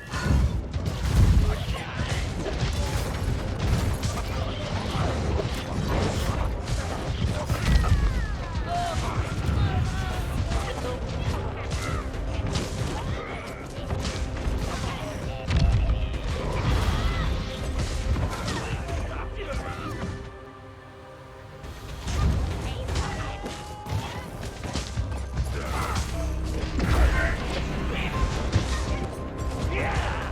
Yeah!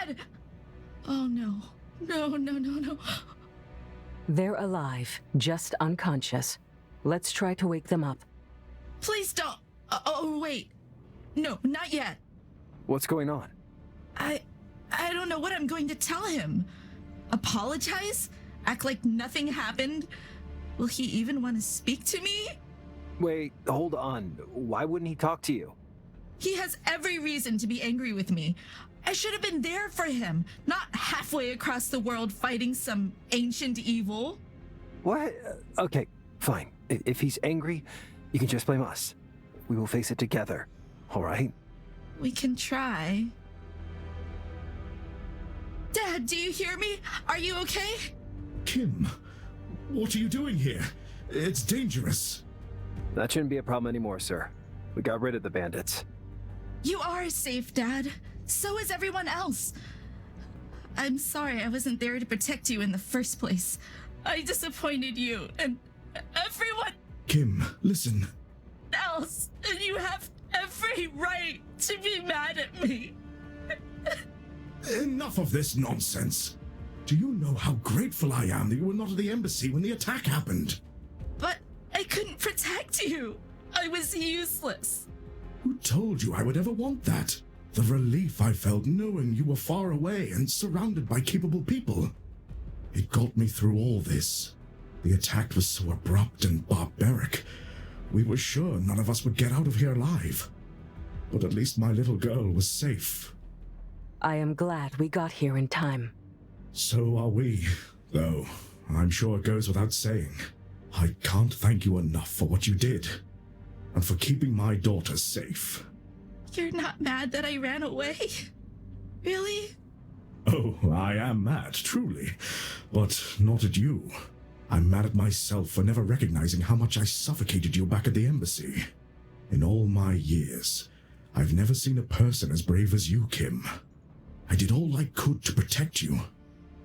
Dad! Oh no. No. They're alive, just unconscious. Let's try to wake them up. Please don't. Oh, wait. No, not yet. What's going on? I don't know what I'm going to tell him. Apologize? Act like nothing happened? Will he even want to speak to me? Wait, hold on. Why wouldn't he talk to you? He has every reason to be angry with me. I should have been there for him, not halfway across the world fighting some ancient evil. What? Okay, fine. If he's angry, you can just blame us. We will face it together, all right? We can try. Dad, do you hear me? Are you okay? Kim, what are you doing here? It's dangerous. That shouldn't be a problem anymore, sir. We got rid of the bandits. You are safe, Dad. So is everyone else. I'm sorry I wasn't there to protect you in the first place. I disappointed you and everyone Kim, listen. else, and you have every right to be mad at me. Enough of this nonsense. Do you know how grateful I am that you were not at the embassy when the attack happened? But I couldn't protect you. I was useless. Who told you I would ever want that? The relief I felt knowing you were far away and surrounded by capable people. It got me through all this. The attack was so abrupt and barbaric. We were sure none of us would get out of here alive. But at least my little girl was safe. I am glad we got here in time. So are we, though I'm sure it goes without saying. I can't thank you enough for what you did, and for keeping my daughter safe. You're not mad that I ran away? Really? Oh, I am mad, truly, but not at you. I'm mad at myself for never recognizing how much I suffocated you back at the embassy. In all my years, I've never seen a person as brave as you, Kim. I did all I could to protect you,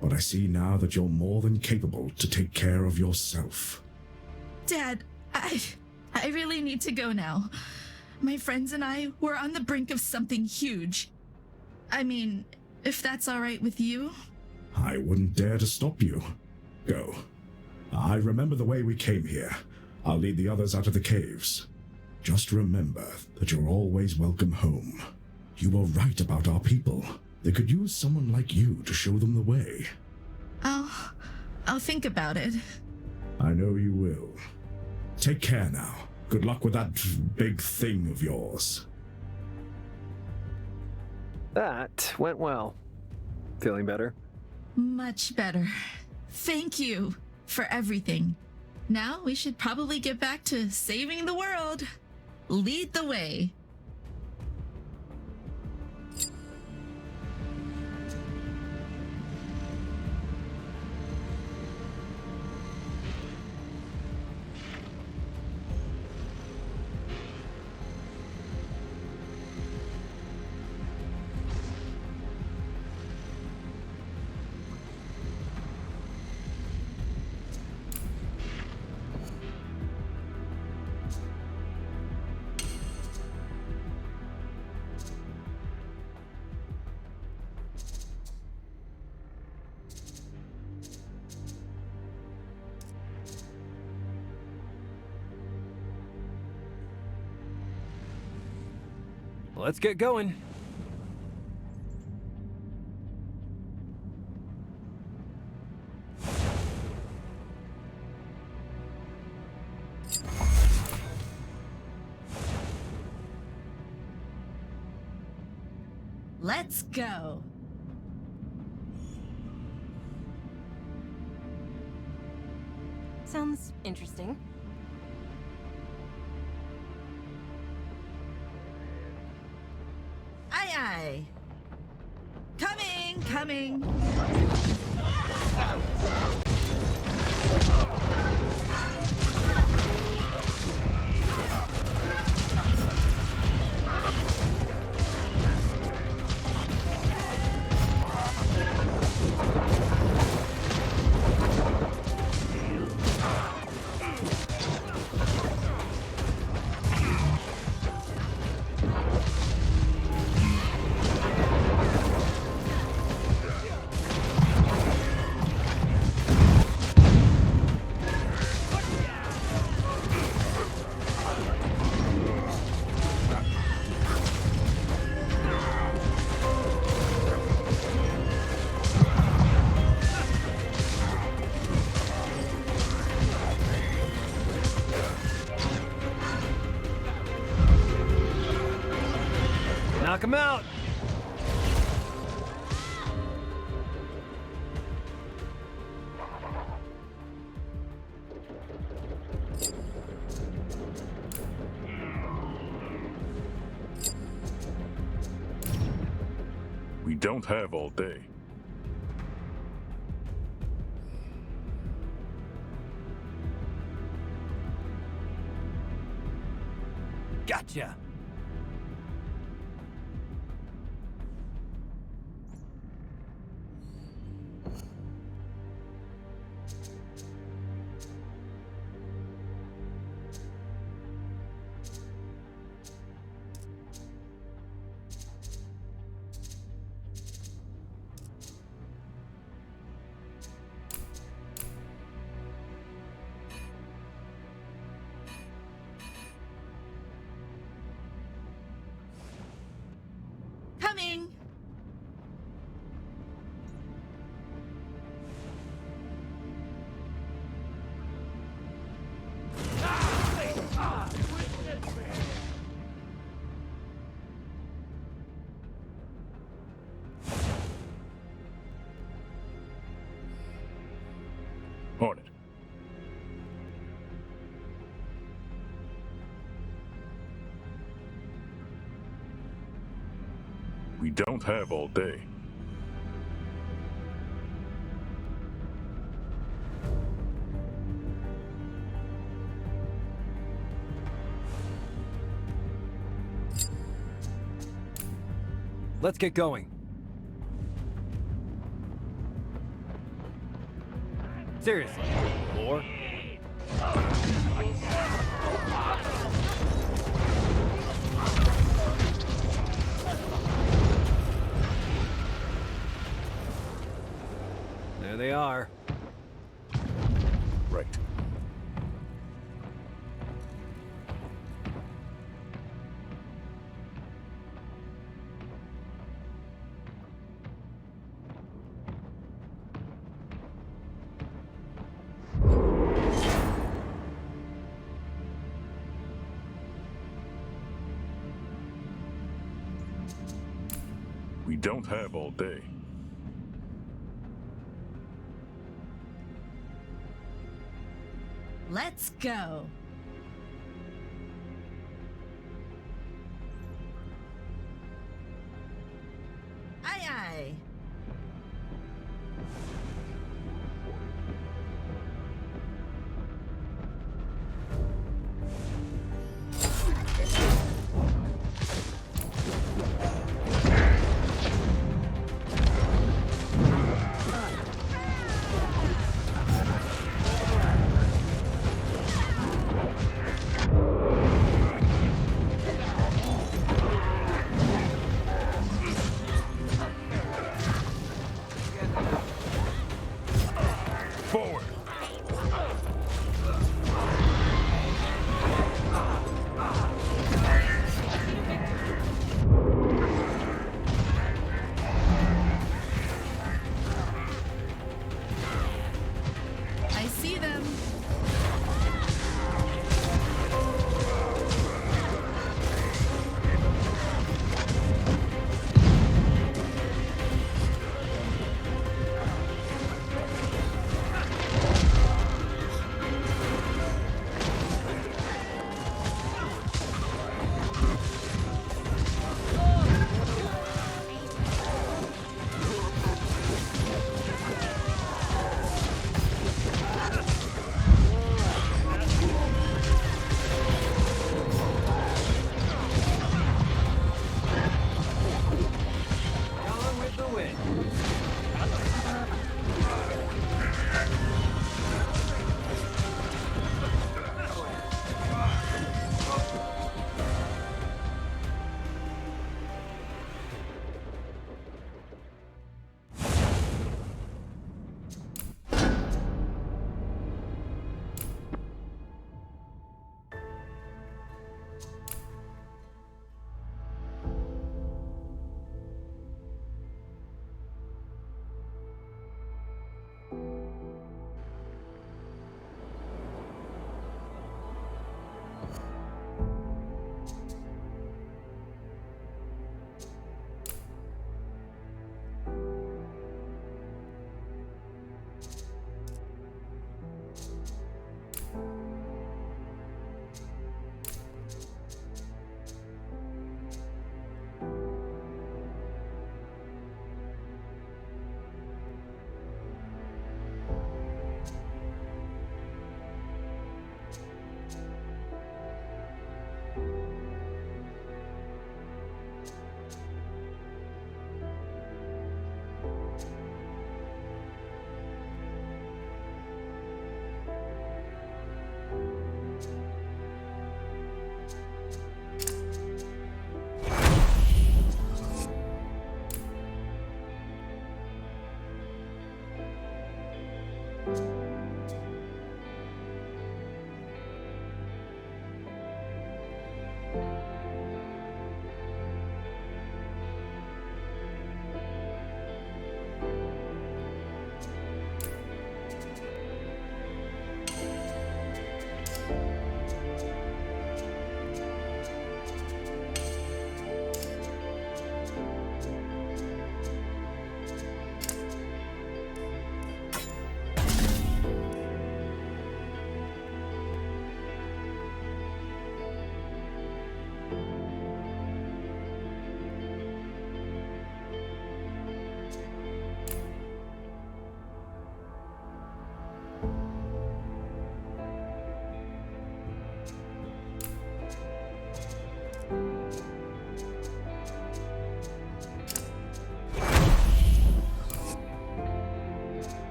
but I see now that you're more than capable to take care of yourself. Dad, I really need to go now. My friends and I were on the brink of something huge. I mean, if that's all right with you? I wouldn't dare to stop you. Go. I remember the way we came here. I'll lead the others out of the caves. Just remember that you're always welcome home. You were right about our people. They could use someone like you to show them the way. I'll think about it. I know you will. Take care now. Good luck with that big thing of yours. That went well. Feeling better? Much better. Thank you for everything. Now we should probably get back to saving the world. Lead the way. Let's get going. Let's go. Sounds interesting. Aye, aye. Coming. Knock him out! We don't have all day. Gotcha! Coming! On it. We don't have all day. Let's get going. Seriously, more? There they are. Right. We don't have all day. Let's go. Aye aye.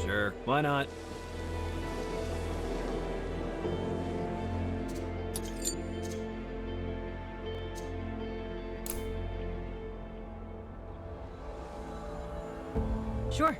Sure, why not? Sure.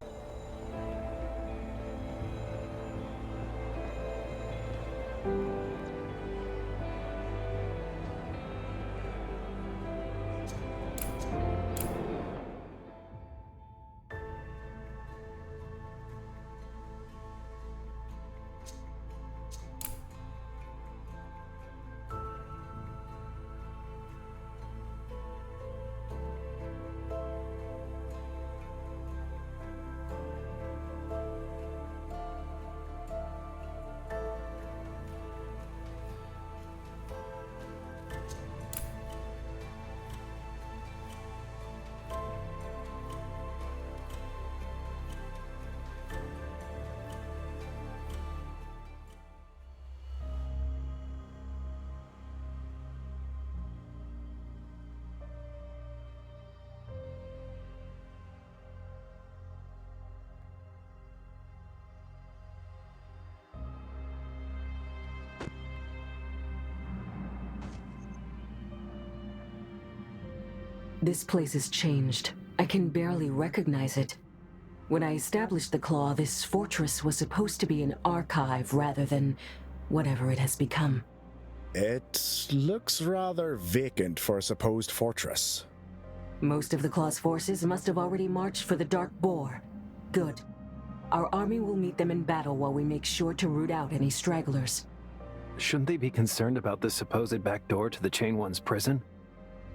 This place has changed. I can barely recognize it. When I established the Claw, this fortress was supposed to be an archive rather than whatever it has become. It looks rather vacant for a supposed fortress. Most of the Claw's forces must have already marched for the Dark Boar. Good. Our army will meet them in battle while we make sure to root out any stragglers. Shouldn't they be concerned about the supposed back door to the Chain One's prison?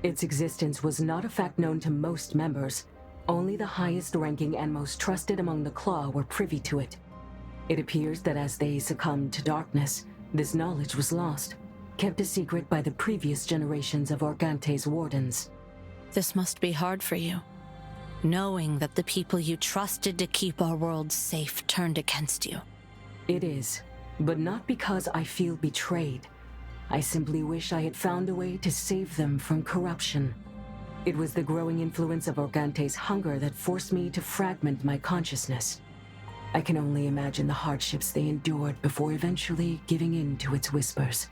Its existence was not a fact known to most members. Only the highest ranking and most trusted among the Claw were privy to it. It appears that as they succumbed to darkness, this knowledge was lost, kept a secret by the previous generations of Organte's wardens. This must be hard for you, knowing that the people you trusted to keep our world safe turned against you. It is, but not because I feel betrayed. I simply wish I had found a way to save them from corruption. It was the growing influence of Organte's hunger that forced me to fragment my consciousness. I can only imagine the hardships they endured before eventually giving in to its whispers.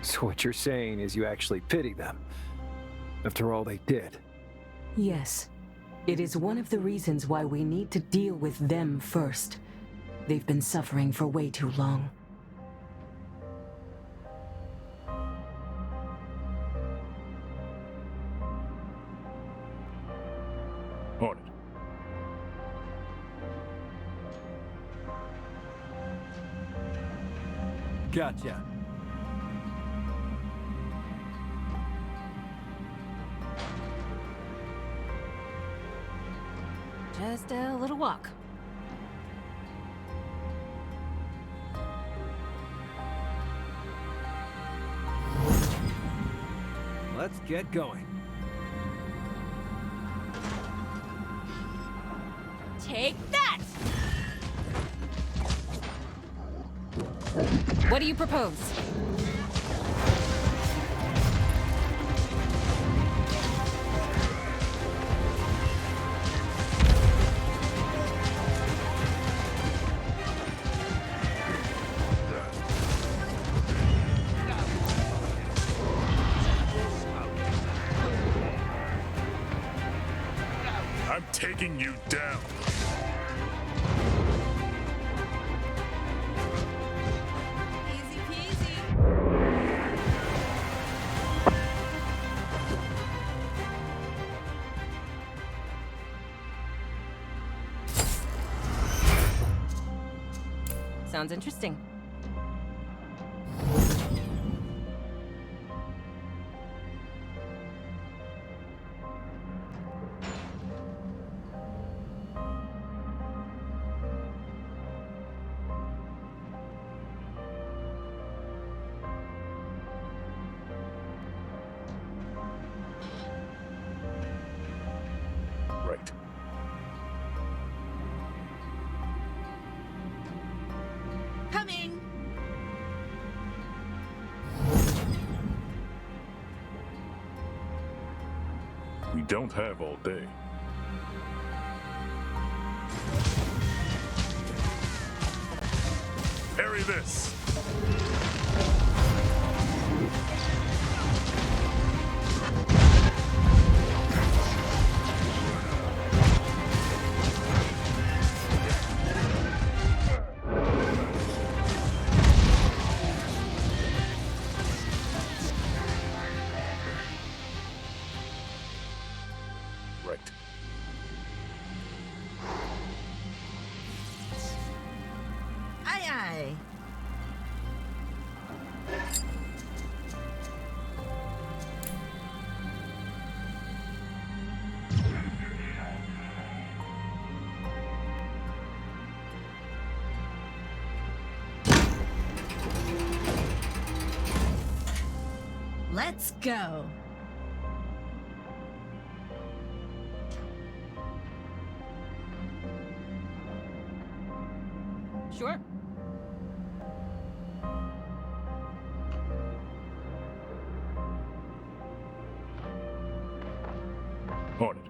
So what you're saying is you actually pity them, after all they did? Yes. It is one of the reasons why we need to deal with them first. They've been suffering for way too long. On it. Gotcha. Just a little walk. Let's get going. Take that! What do you propose? I'm taking you down. Easy peasy. Sounds interesting. Right. Coming. We don't have all day. Parry this! Right. Aye aye. Let's go. Sure. On it.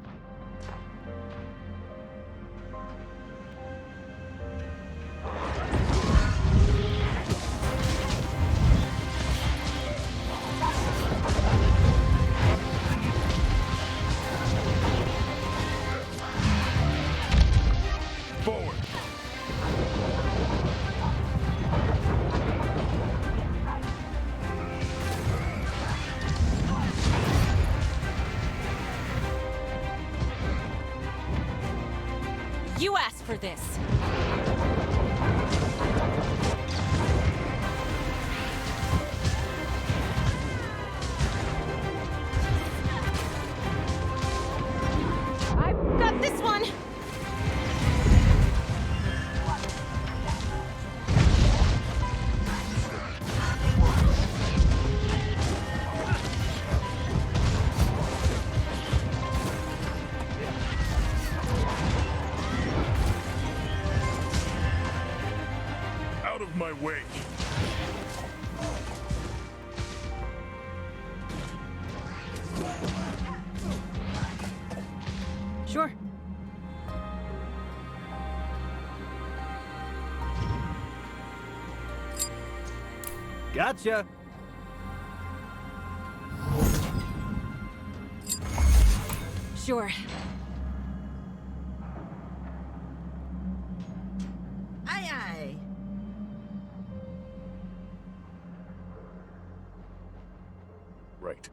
Forward. You asked for this. I've got this one. Out of my way. Sure. Gotcha. Sure. Aye aye. Right.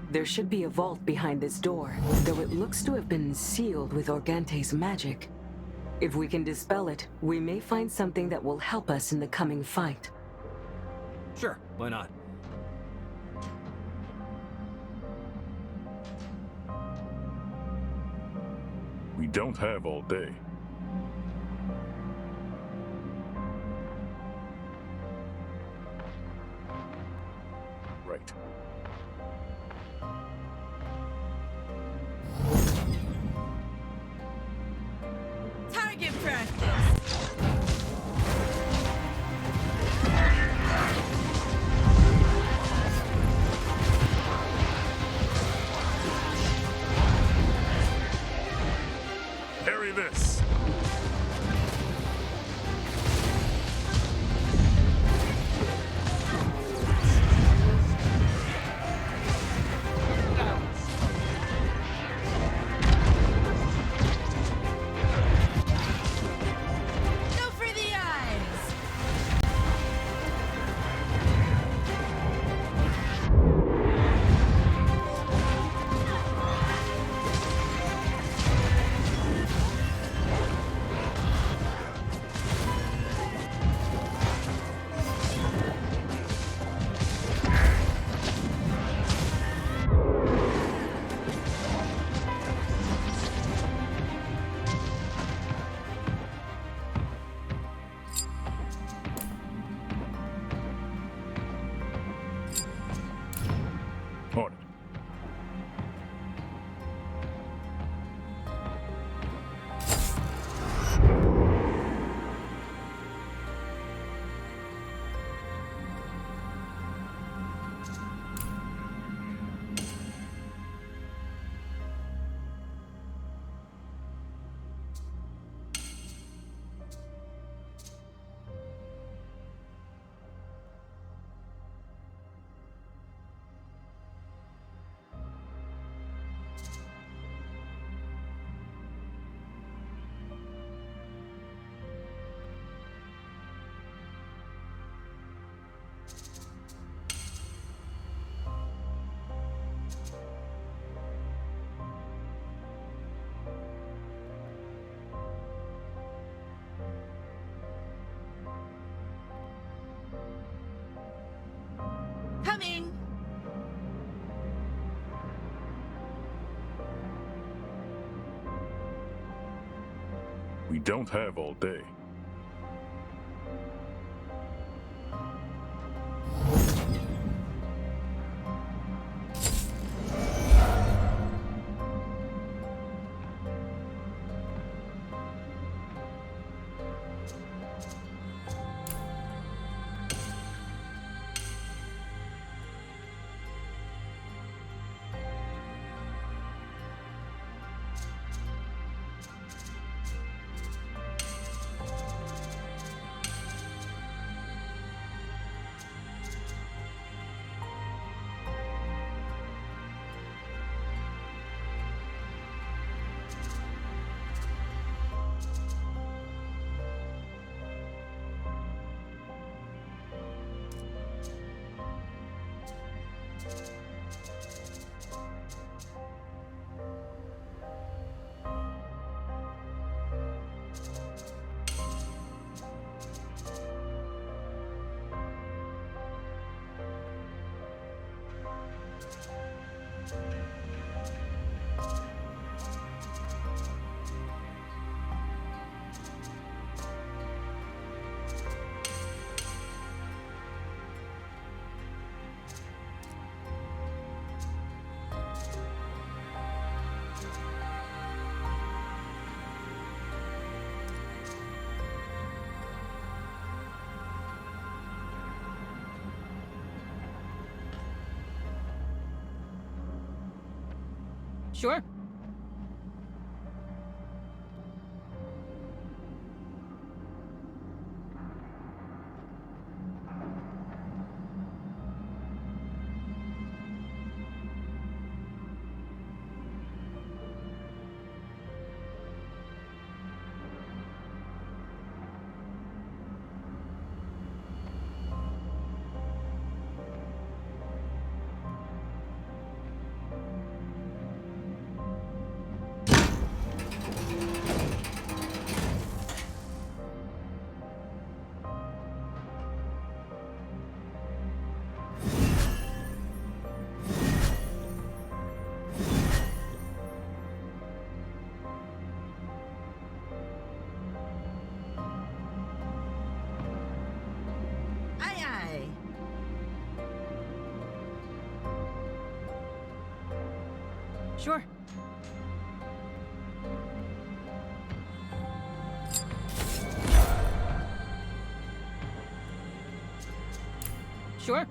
There should be a vault behind this door, though it looks to have been sealed with Organte's magic. If we can dispel it, we may find something that will help us in the coming fight. Sure, why not? We don't have all day. Right. Target practice. Parry this. don't have all day. Sure. Sure. Sure.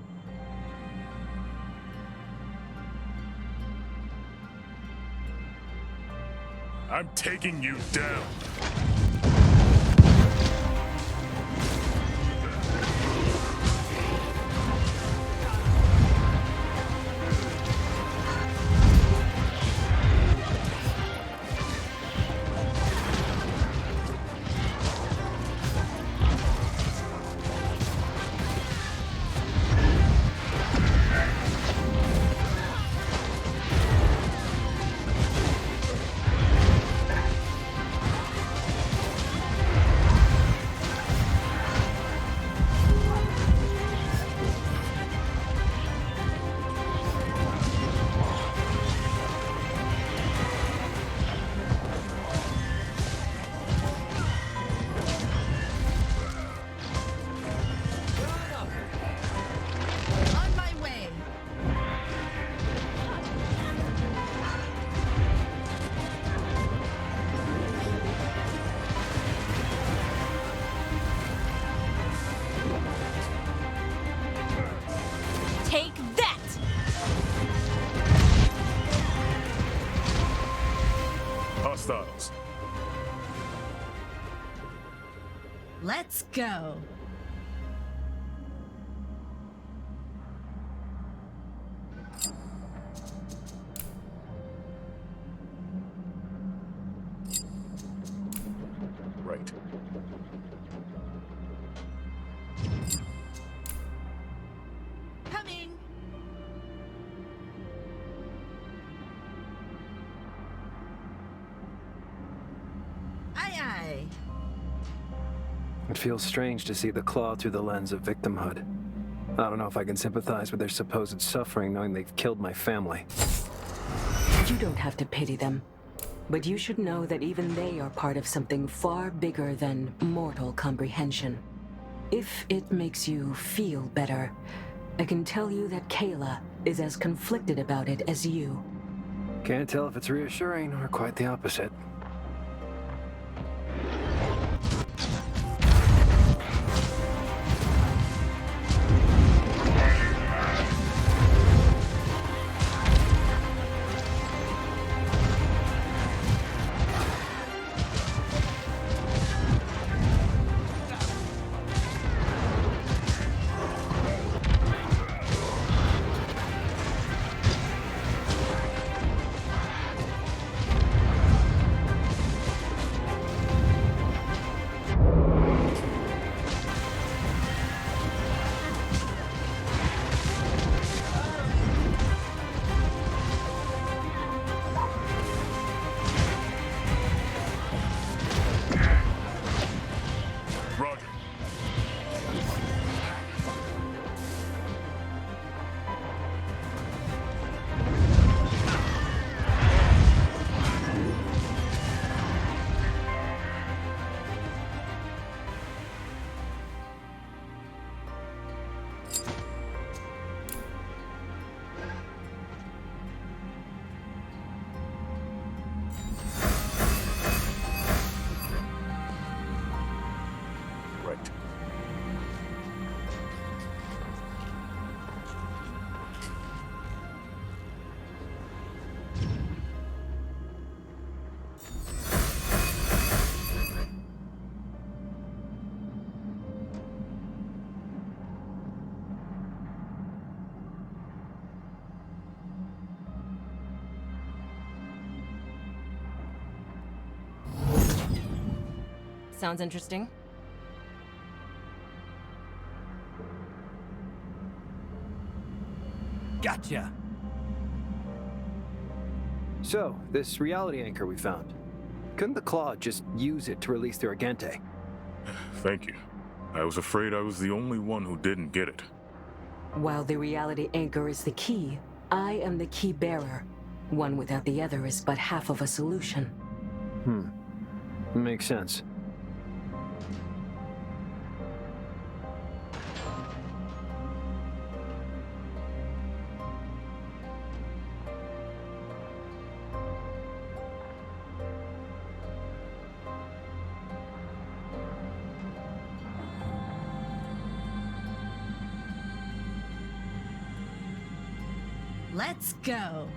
I'm taking you down. Take that! Hostiles. Let's go. Right. Coming. Aye, aye. It feels strange to see the Claw through the lens of victimhood. I don't know if I can sympathize with their supposed suffering knowing they've killed my family. You don't have to pity them. But you should know that even they are part of something far bigger than mortal comprehension. If it makes you feel better, I can tell you that Kayla is as conflicted about it as you. Can't tell if it's reassuring or quite the opposite. Roger. Right. Sounds interesting. Gotcha! So, this reality anchor we found. Couldn't the Claw just use it to release the Argente? Thank you. I was afraid I was the only one who didn't get it. While the reality anchor is the key, I am the key bearer. One without the other is but half of a solution. Makes sense. Let's go.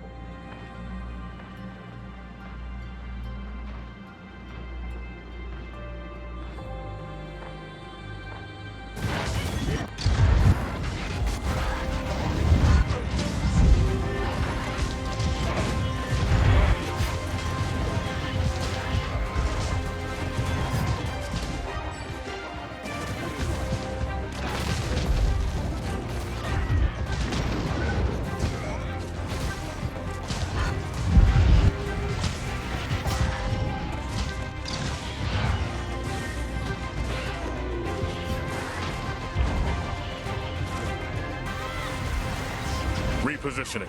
Repositioning.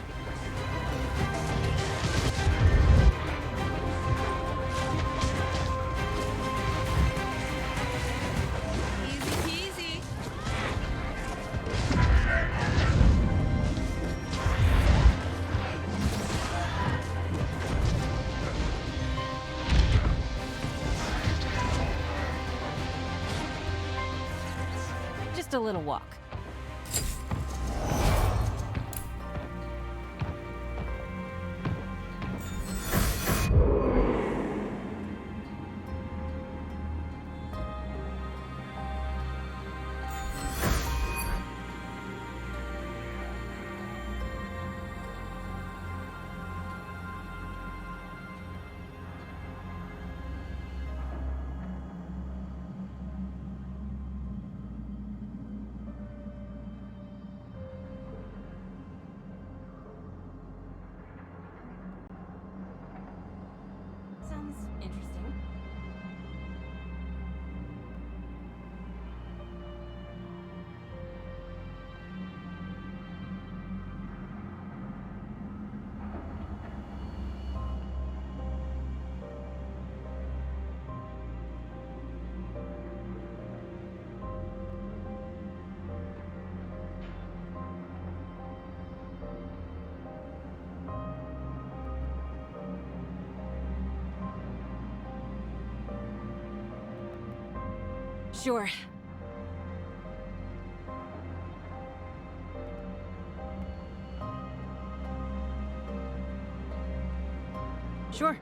Easy peasy. Just a little walk. Sounds interesting. Sure. Sure.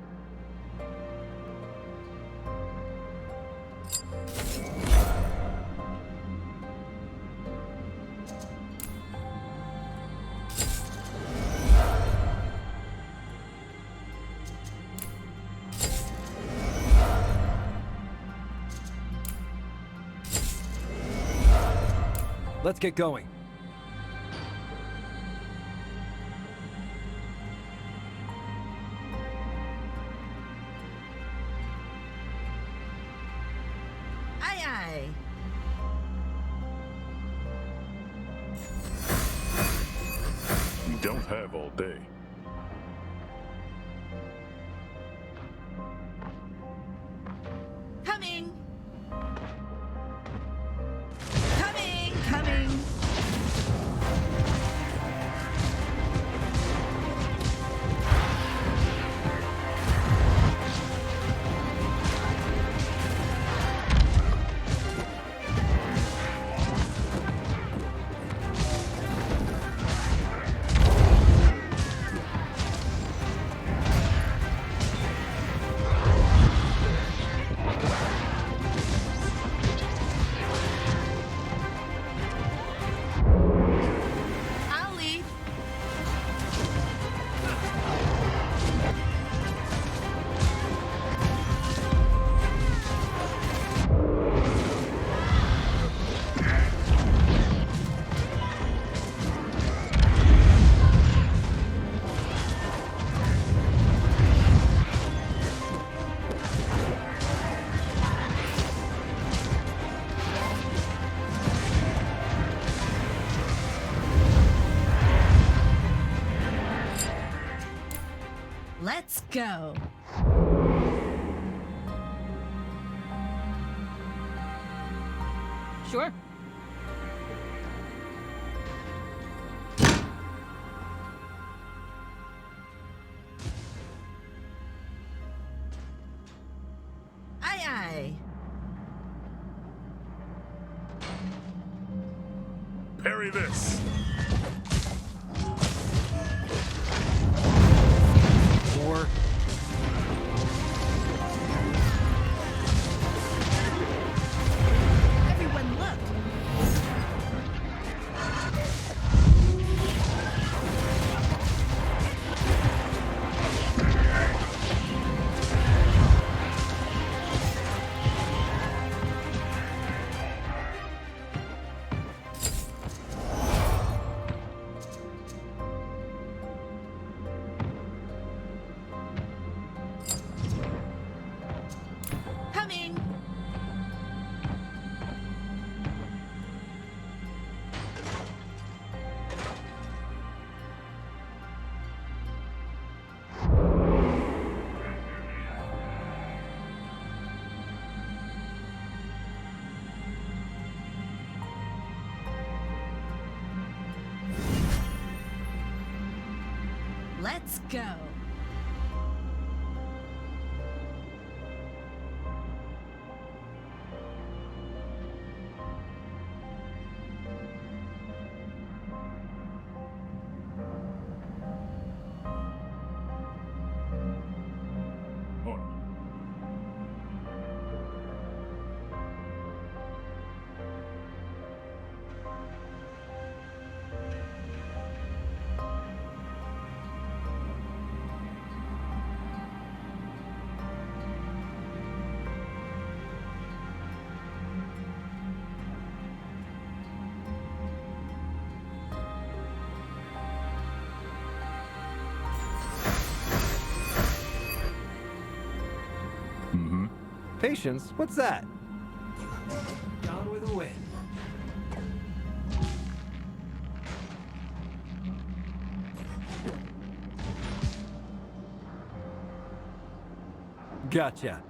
Let's get going. Aye, aye. We don't have all day. Coming. Coming, coming. I'll lead. Let's go. Sure. Aye, aye. Parry this! More. Everyone look. Coming. Let's go. Hold on. Patience? What's that? Gone with the wind. Gotcha.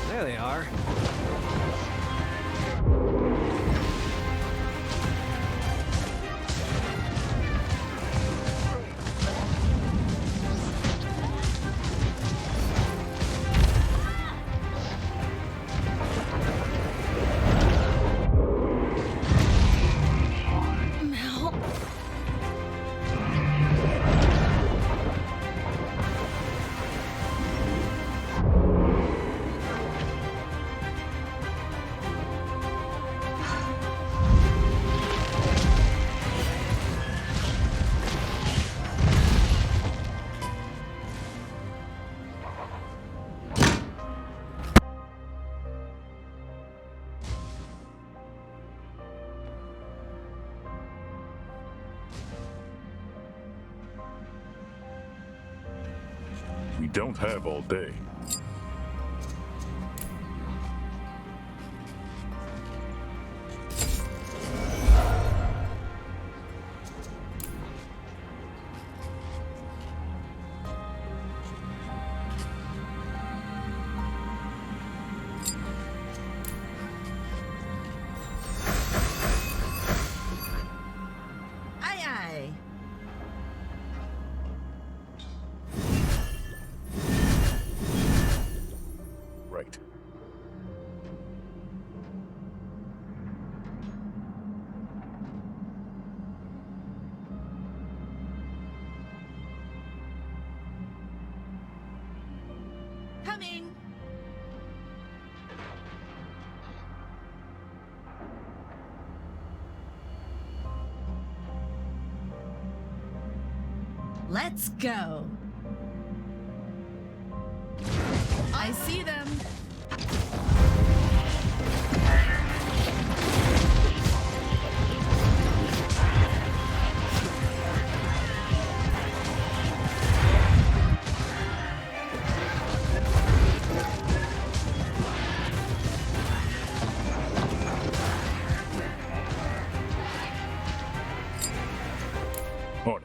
There they are. don't have all day. Aye, aye. Right. Coming. Let's go. I see them. On it.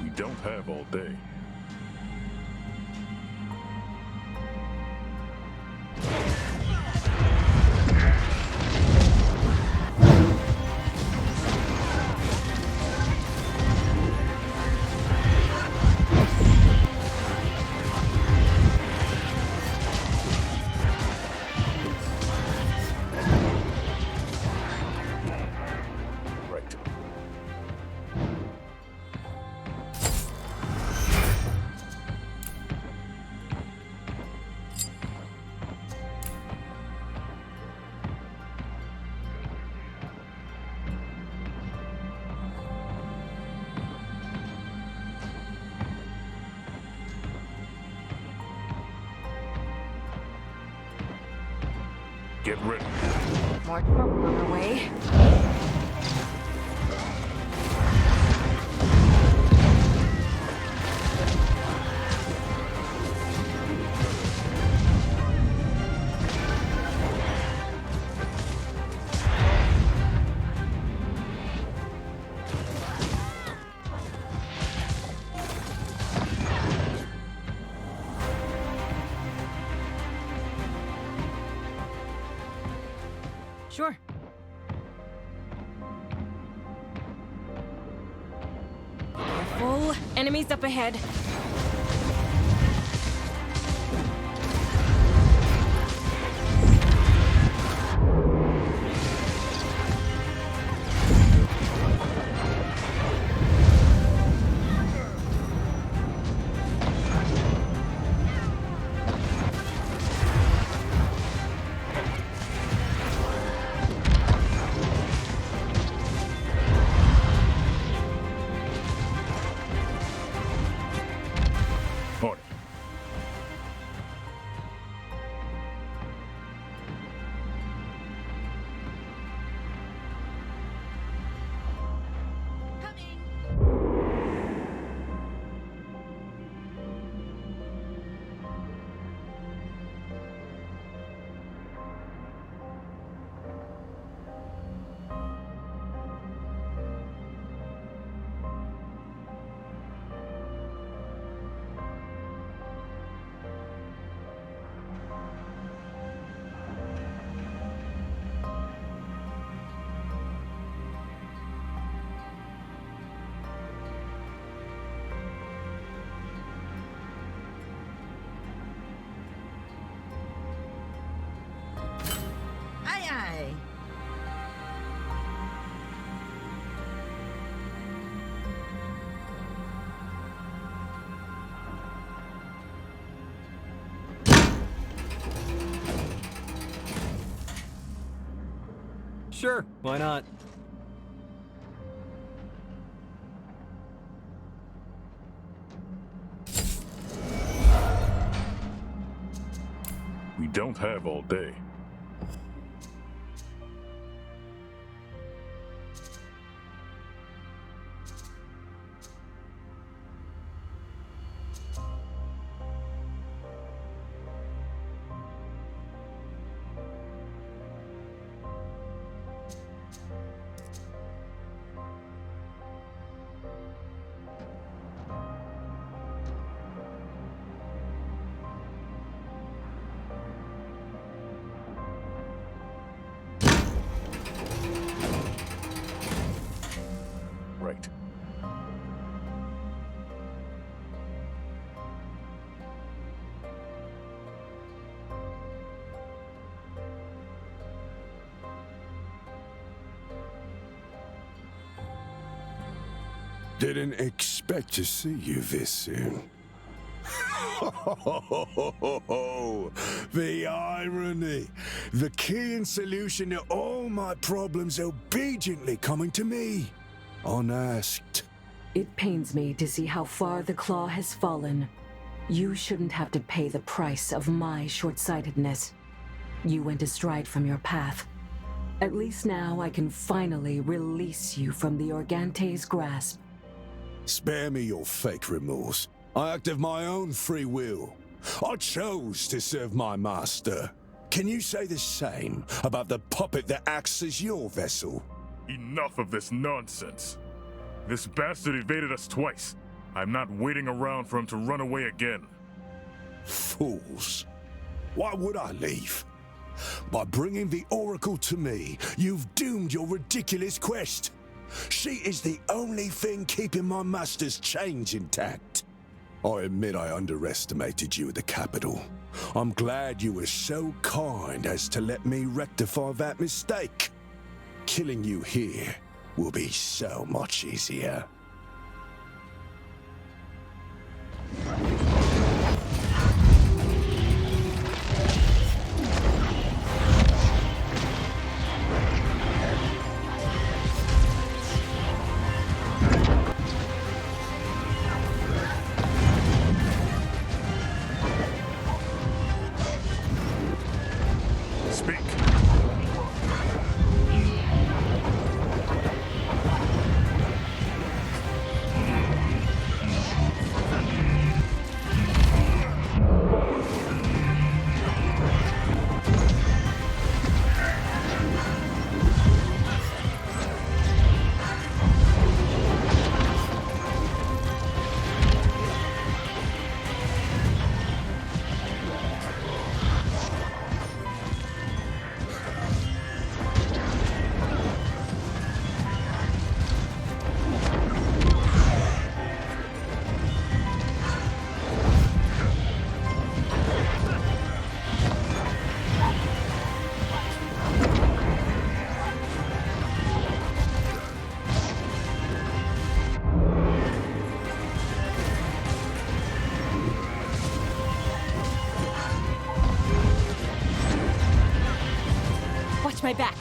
We don't have all day. Right. Get ready. More trouble on our way. Sure. Careful. Enemies up ahead. On it. Coming. Aye, aye. Sure, why not? We don't have all day. Didn't expect to see you this soon. The irony. The key and solution to all my problems obediently coming to me, unasked. It pains me to see how far the claw has fallen. You shouldn't have to pay the price of my short-sightedness. You went astride from your path. At least now I can finally release you from the Organte's grasp. Spare me your fake remorse. I act of my own free will. I chose to serve my master. Can you say the same about the puppet that acts as your vessel? Enough of this nonsense. This bastard evaded us twice. I'm not waiting around for him to run away again. Fools. Why would I leave? By bringing the Oracle to me, you've doomed your ridiculous quest. She is the only thing keeping my master's chains intact. I admit I underestimated you at the capital. I'm glad you were so kind as to let me rectify that mistake. Killing you here will be so much easier. Speak. Watch my back.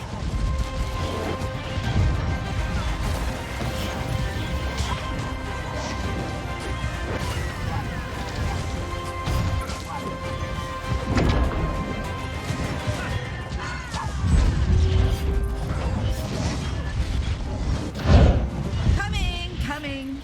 Coming.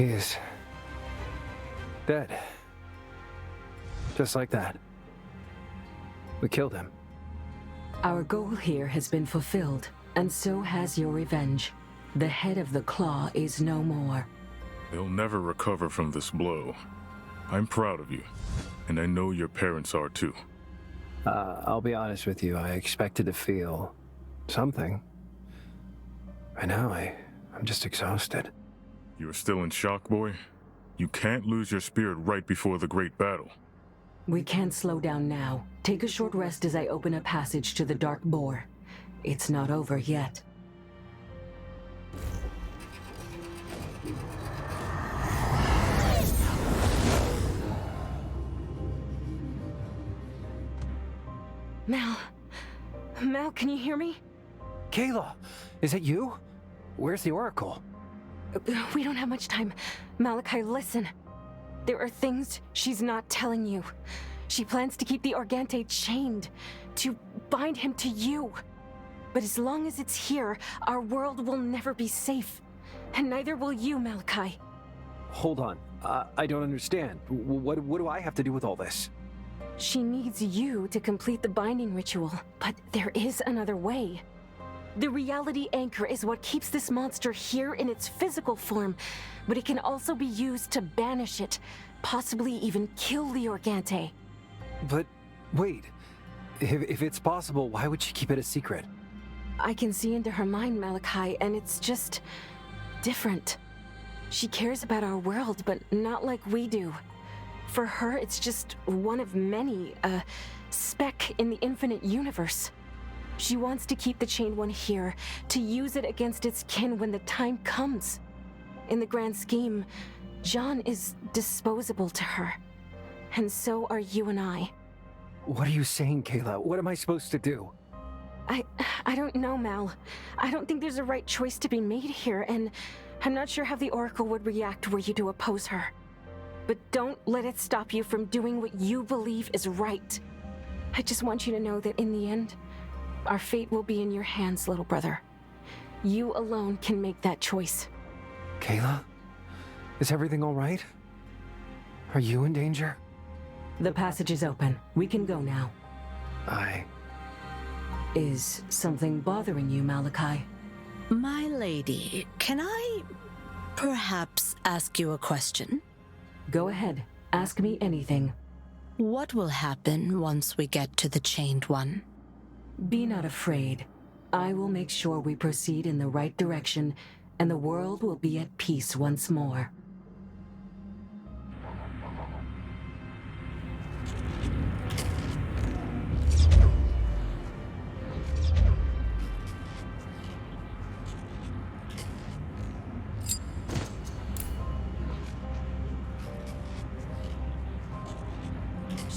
He is dead. Just like that. We killed him. Our goal here has been fulfilled, and so has your revenge. The head of the claw is no more. They'll never recover from this blow. I'm proud of you, and I know your parents are too. I'll be honest with you, I expected to feel something. Right now, I'm just exhausted. You're still in shock, boy? You can't lose your spirit right before the great battle. We can't slow down now. Take a short rest as I open a passage to the Dark Boar. It's not over yet. Mal, can you hear me? Kayla, is it you? Where's the Oracle? We don't have much time. Malachi, listen. There are things she's not telling you. She plans to keep the Organte chained, to bind him to you. But as long as it's here, our world will never be safe. And neither will you, Malachi. Hold on. I don't understand. What do I have to do with all this? She needs you to complete the binding ritual, but there is another way. The reality anchor is what keeps this monster here in its physical form, but it can also be used to banish it, possibly even kill the Organte. But wait, if it's possible, why would she keep it a secret? I can see into her mind, Malachi, and it's just different. She cares about our world, but not like we do. For her, it's just one of many, a speck in the infinite universe. She wants to keep the Chained One here, to use it against its kin when the time comes. In the grand scheme, John is disposable to her. And so are you and I. What are you saying, Kayla? What am I supposed to do? I don't know, Mal. I don't think there's a right choice to be made here, and I'm not sure how the Oracle would react were you to oppose her. But don't let it stop you from doing what you believe is right. I just want you to know that in the end, our fate will be in your hands, little brother. You alone can make that choice. Kayla? Is everything all right? Are you in danger? The passage is open. We can go now. Is something bothering you, Malachi? My lady, can I perhaps ask you a question? Go ahead. Ask me anything. What will happen once we get to the Chained One? Be not afraid. I will make sure we proceed in the right direction, and the world will be at peace once more.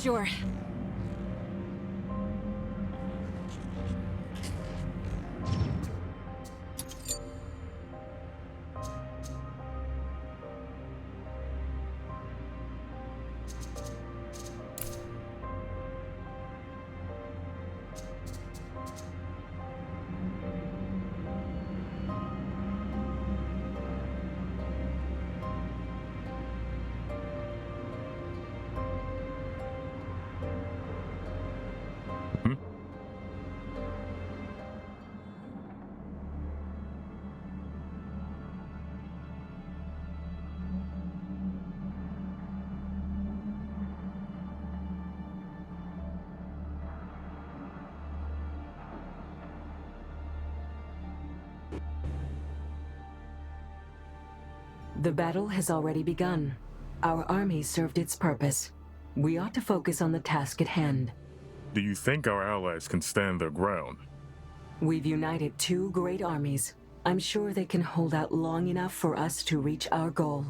Sure. The battle has already begun. Our army served its purpose. We ought to focus on the task at hand. Do you think our allies can stand their ground? We've united two great armies. I'm sure they can hold out long enough for us to reach our goal.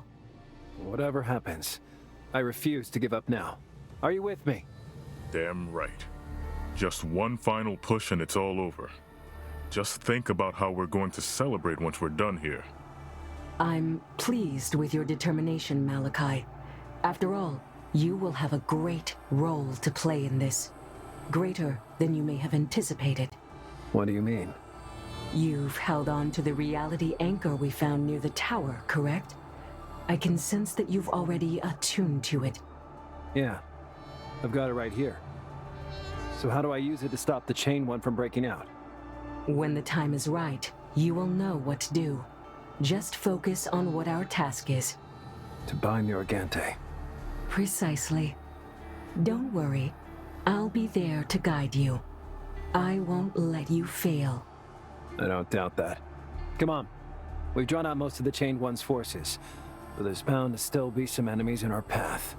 Whatever happens, I refuse to give up now. Are you with me? Damn right. Just one final push and it's all over. Just think about how we're going to celebrate once we're done here. I'm pleased with your determination, Malachi. After all, you will have a great role to play in this. Greater than you may have anticipated. What do you mean? You've held on to the reality anchor we found near the tower, correct? I can sense that you've already attuned to it. Yeah, I've got it right here. So how do I use it to stop the chain one from breaking out? When the time is right, you will know what to do. Just focus on what our task is. To bind the Organte. Precisely. Don't worry. I'll be there to guide you. I won't let you fail. I don't doubt that. Come on. We've drawn out most of the Chained One's forces, but there's bound to still be some enemies in our path.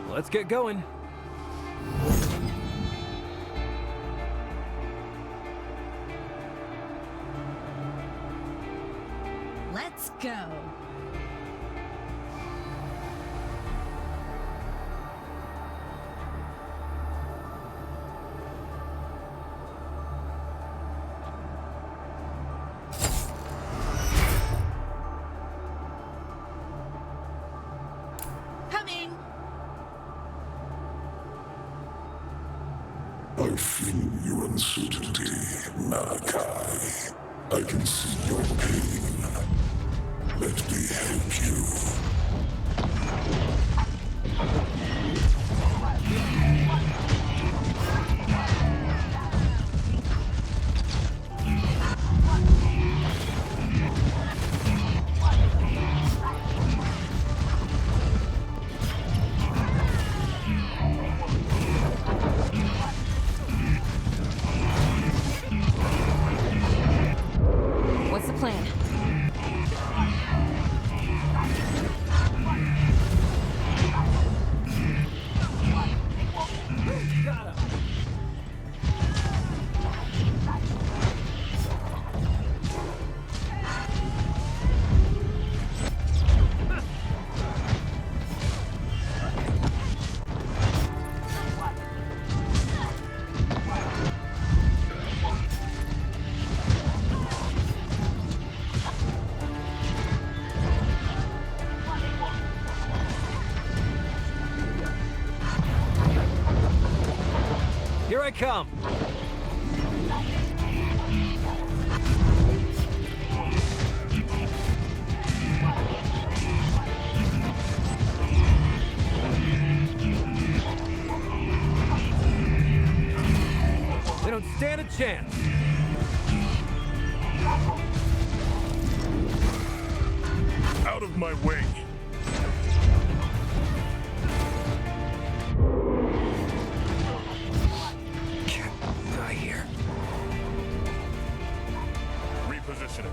Let's get going. Let's go. Coming. I feel your uncertainty, Malachi. I can see your pain. Let me help you. What's the plan? Here I come! They don't stand a chance! Out of my way! Repositioning.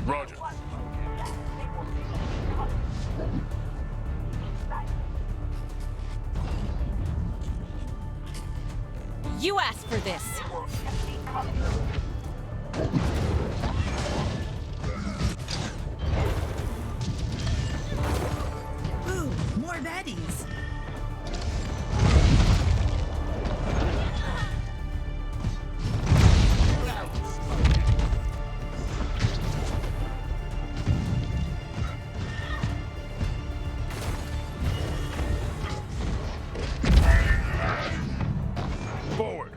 Roger. You asked for this. Ooh, more baddies. Forward.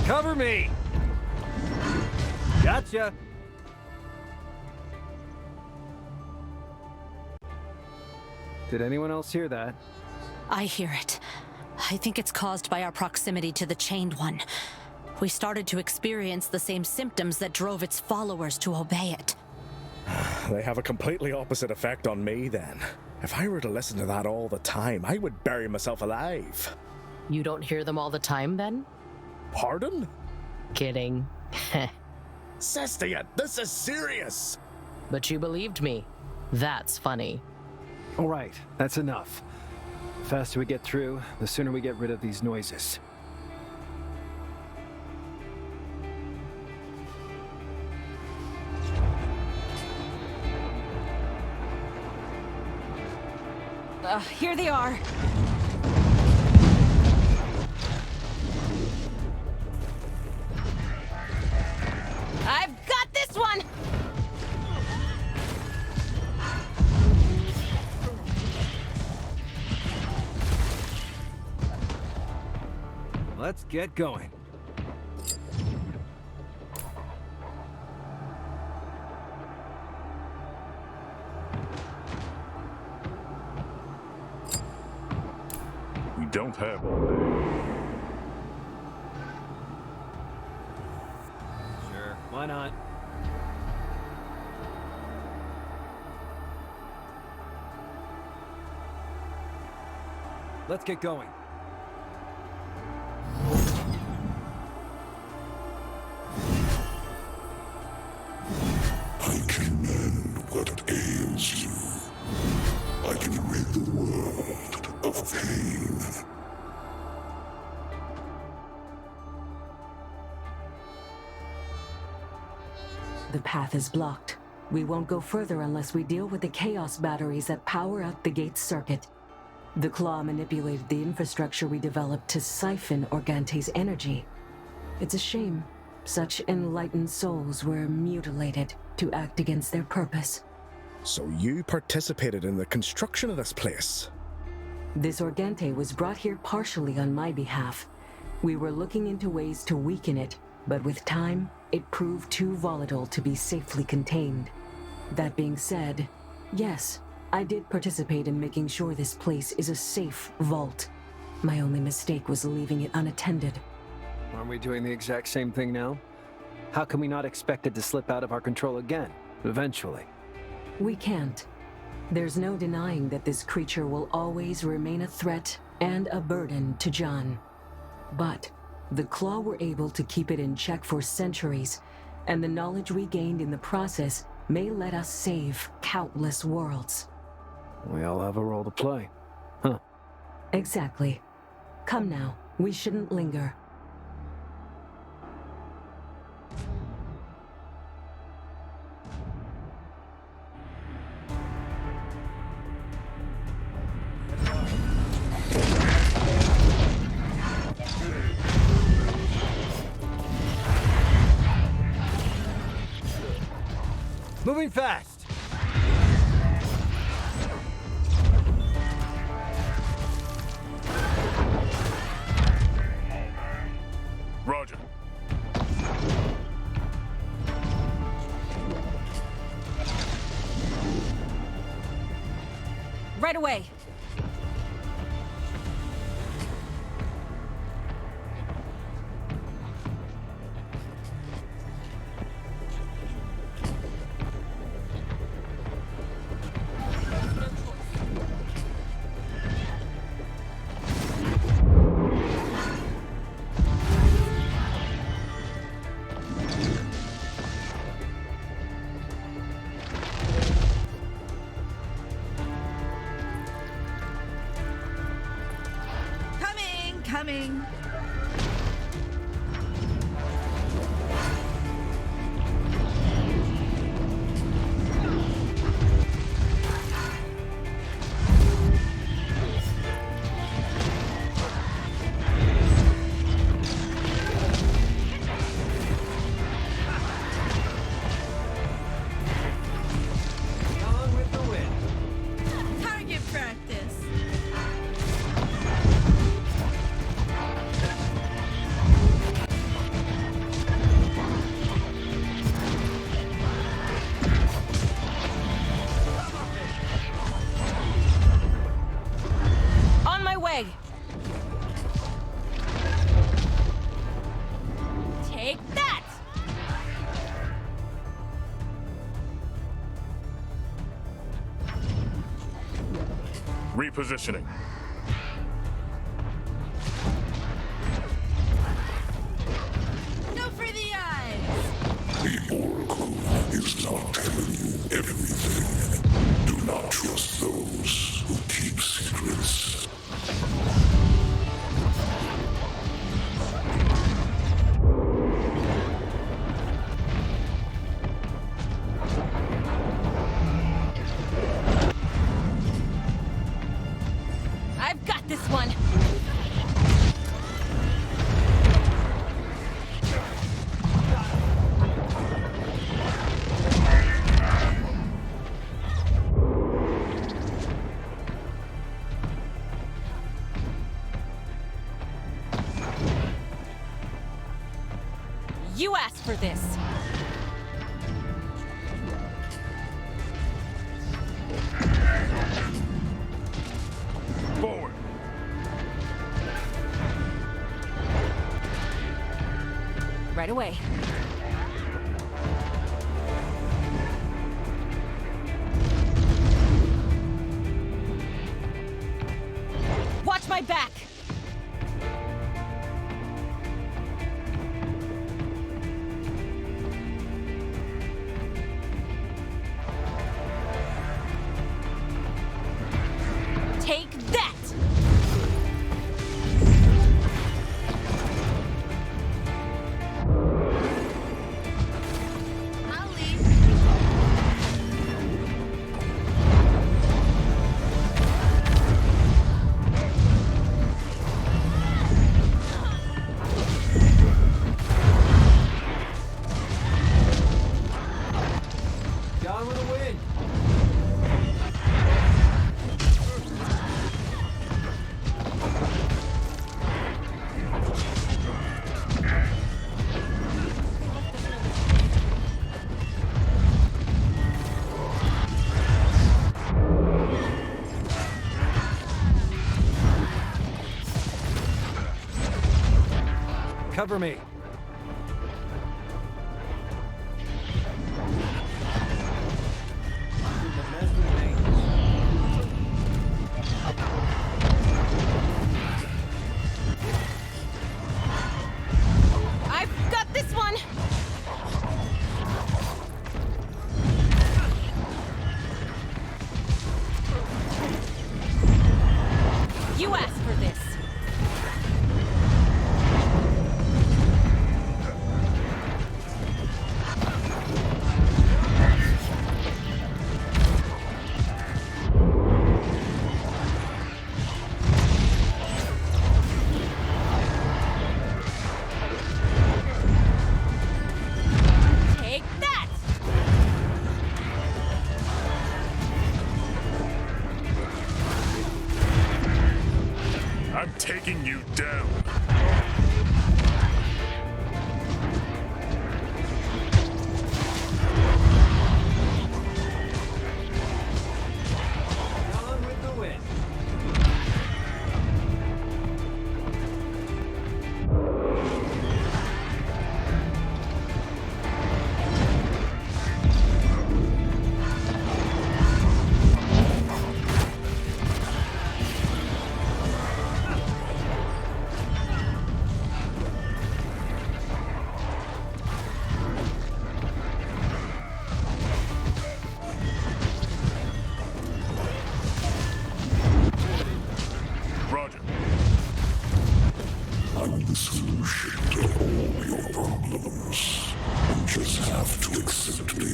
Cover me! Gotcha! Did anyone else hear that? I hear it. I think it's caused by our proximity to the Chained One. We started to experience the same symptoms that drove its followers to obey it. They have a completely opposite effect on me then. If I were to listen to that all the time, I would bury myself alive. You don't hear them all the time, then? Pardon? Kidding. Cestia, this is serious! But you believed me. That's funny. All right, that's enough. The faster we get through, the sooner we get rid of these noises. Here they are. I've got this one! Let's get going. We don't have all day. Sure, why not? Let's get going. I can mend what ails you. I can rid the world of pain. The path is blocked. We won't go further unless we deal with the chaos batteries that power up the gate's circuit. The Claw manipulated the infrastructure we developed to siphon Organte's energy. It's a shame. Such enlightened souls were mutilated to act against their purpose. So you participated in the construction of this place? This Organte was brought here partially on my behalf. We were looking into ways to weaken it, but with time, it proved too volatile to be safely contained. That being said, yes, I did participate in making sure this place is a safe vault. My only mistake was leaving it unattended. Aren't we doing the exact same thing now? How can we not expect it to slip out of our control again, eventually? We can't. There's no denying that this creature will always remain a threat and a burden to John. But the Claw were able to keep it in check for centuries, and the knowledge we gained in the process may let us save countless worlds. We all have a role to play. Huh. Exactly. Come now, we shouldn't linger. Moving fast! Roger. Right away. Coming. On with the wind. Target practice. On my way. Take that! Repositioning. Go for the eyes. The Oracle is not telling you everything. Do not trust those who keep secrets. You asked for this. Forward. Right away. Watch my back! Take that! I'll leave. Gone with the wind. Cover me. I've got this one! You asked for this. Take that! I'm taking you down. Gone with the wind. Roger. I'm the solution to all your problems. You just have to accept me.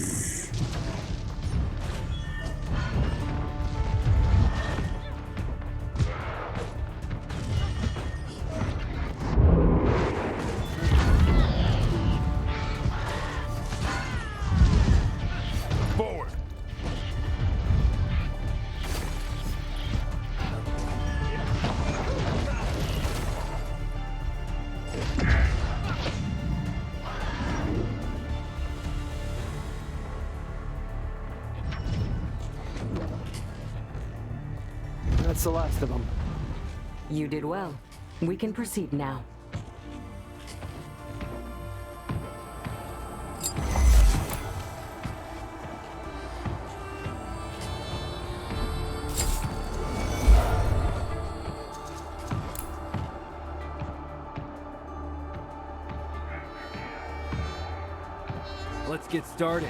Forward. That's the last of them. You did well. We can proceed now. Let's get started.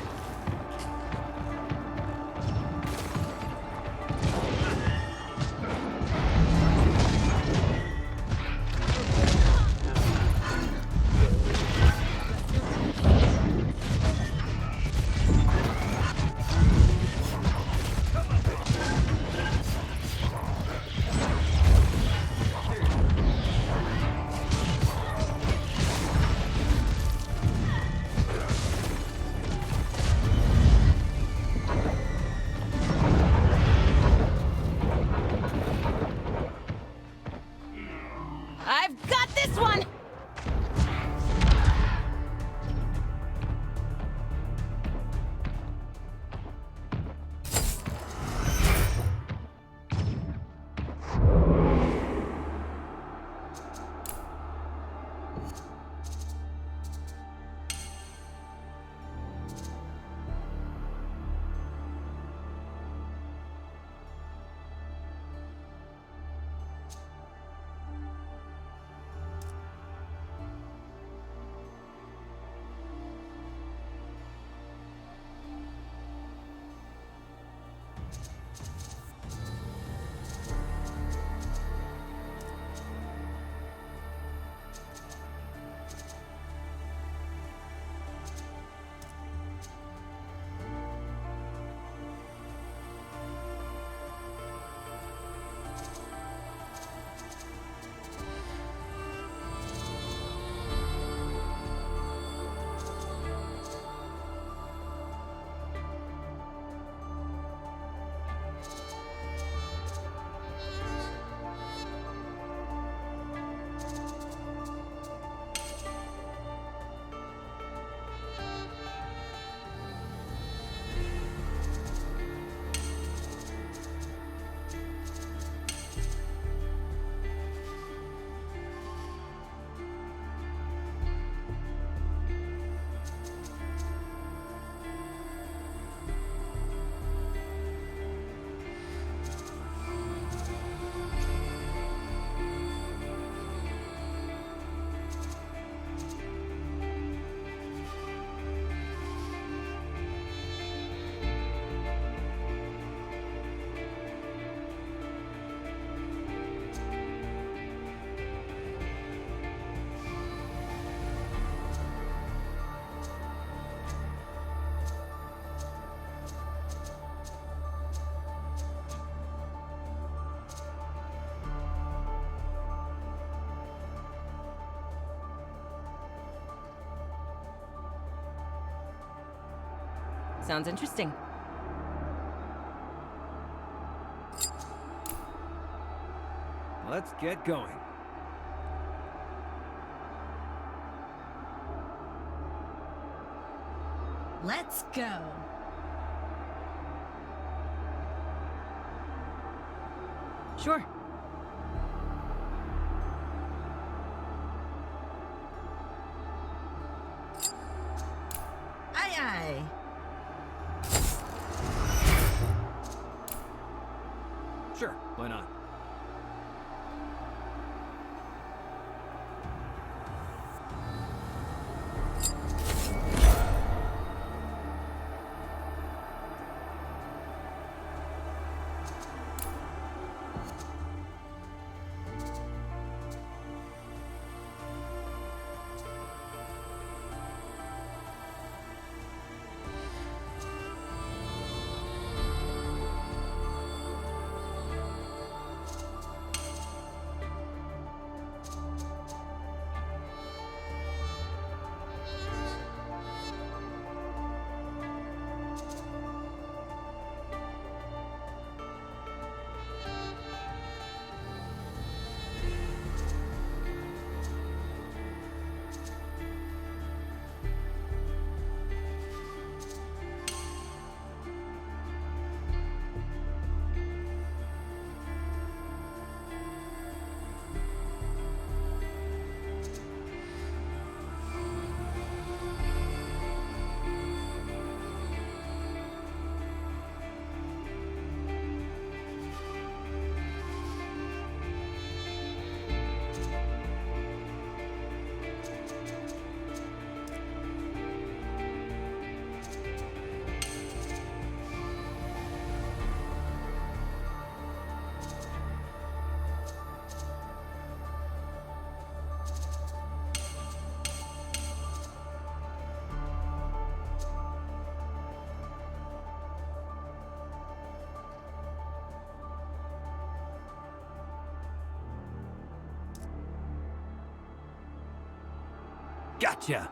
Sounds interesting. Let's get going. Let's go. Sure. Aye aye. Sure, why not? Gotcha!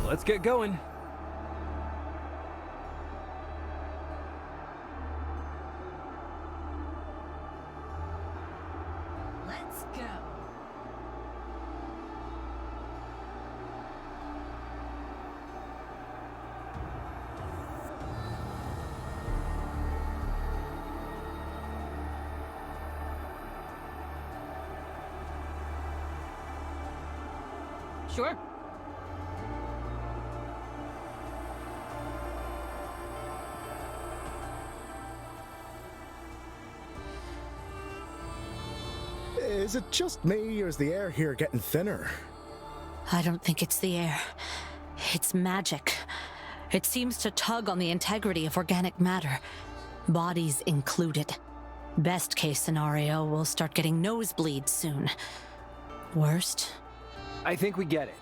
Let's get going. Let's go. Sure. Is it just me, or is the air here getting thinner? I don't think it's the air. It's magic. It seems to tug on the integrity of organic matter, bodies included. Best case scenario, we'll start getting nosebleeds soon. Worst? I think we get it.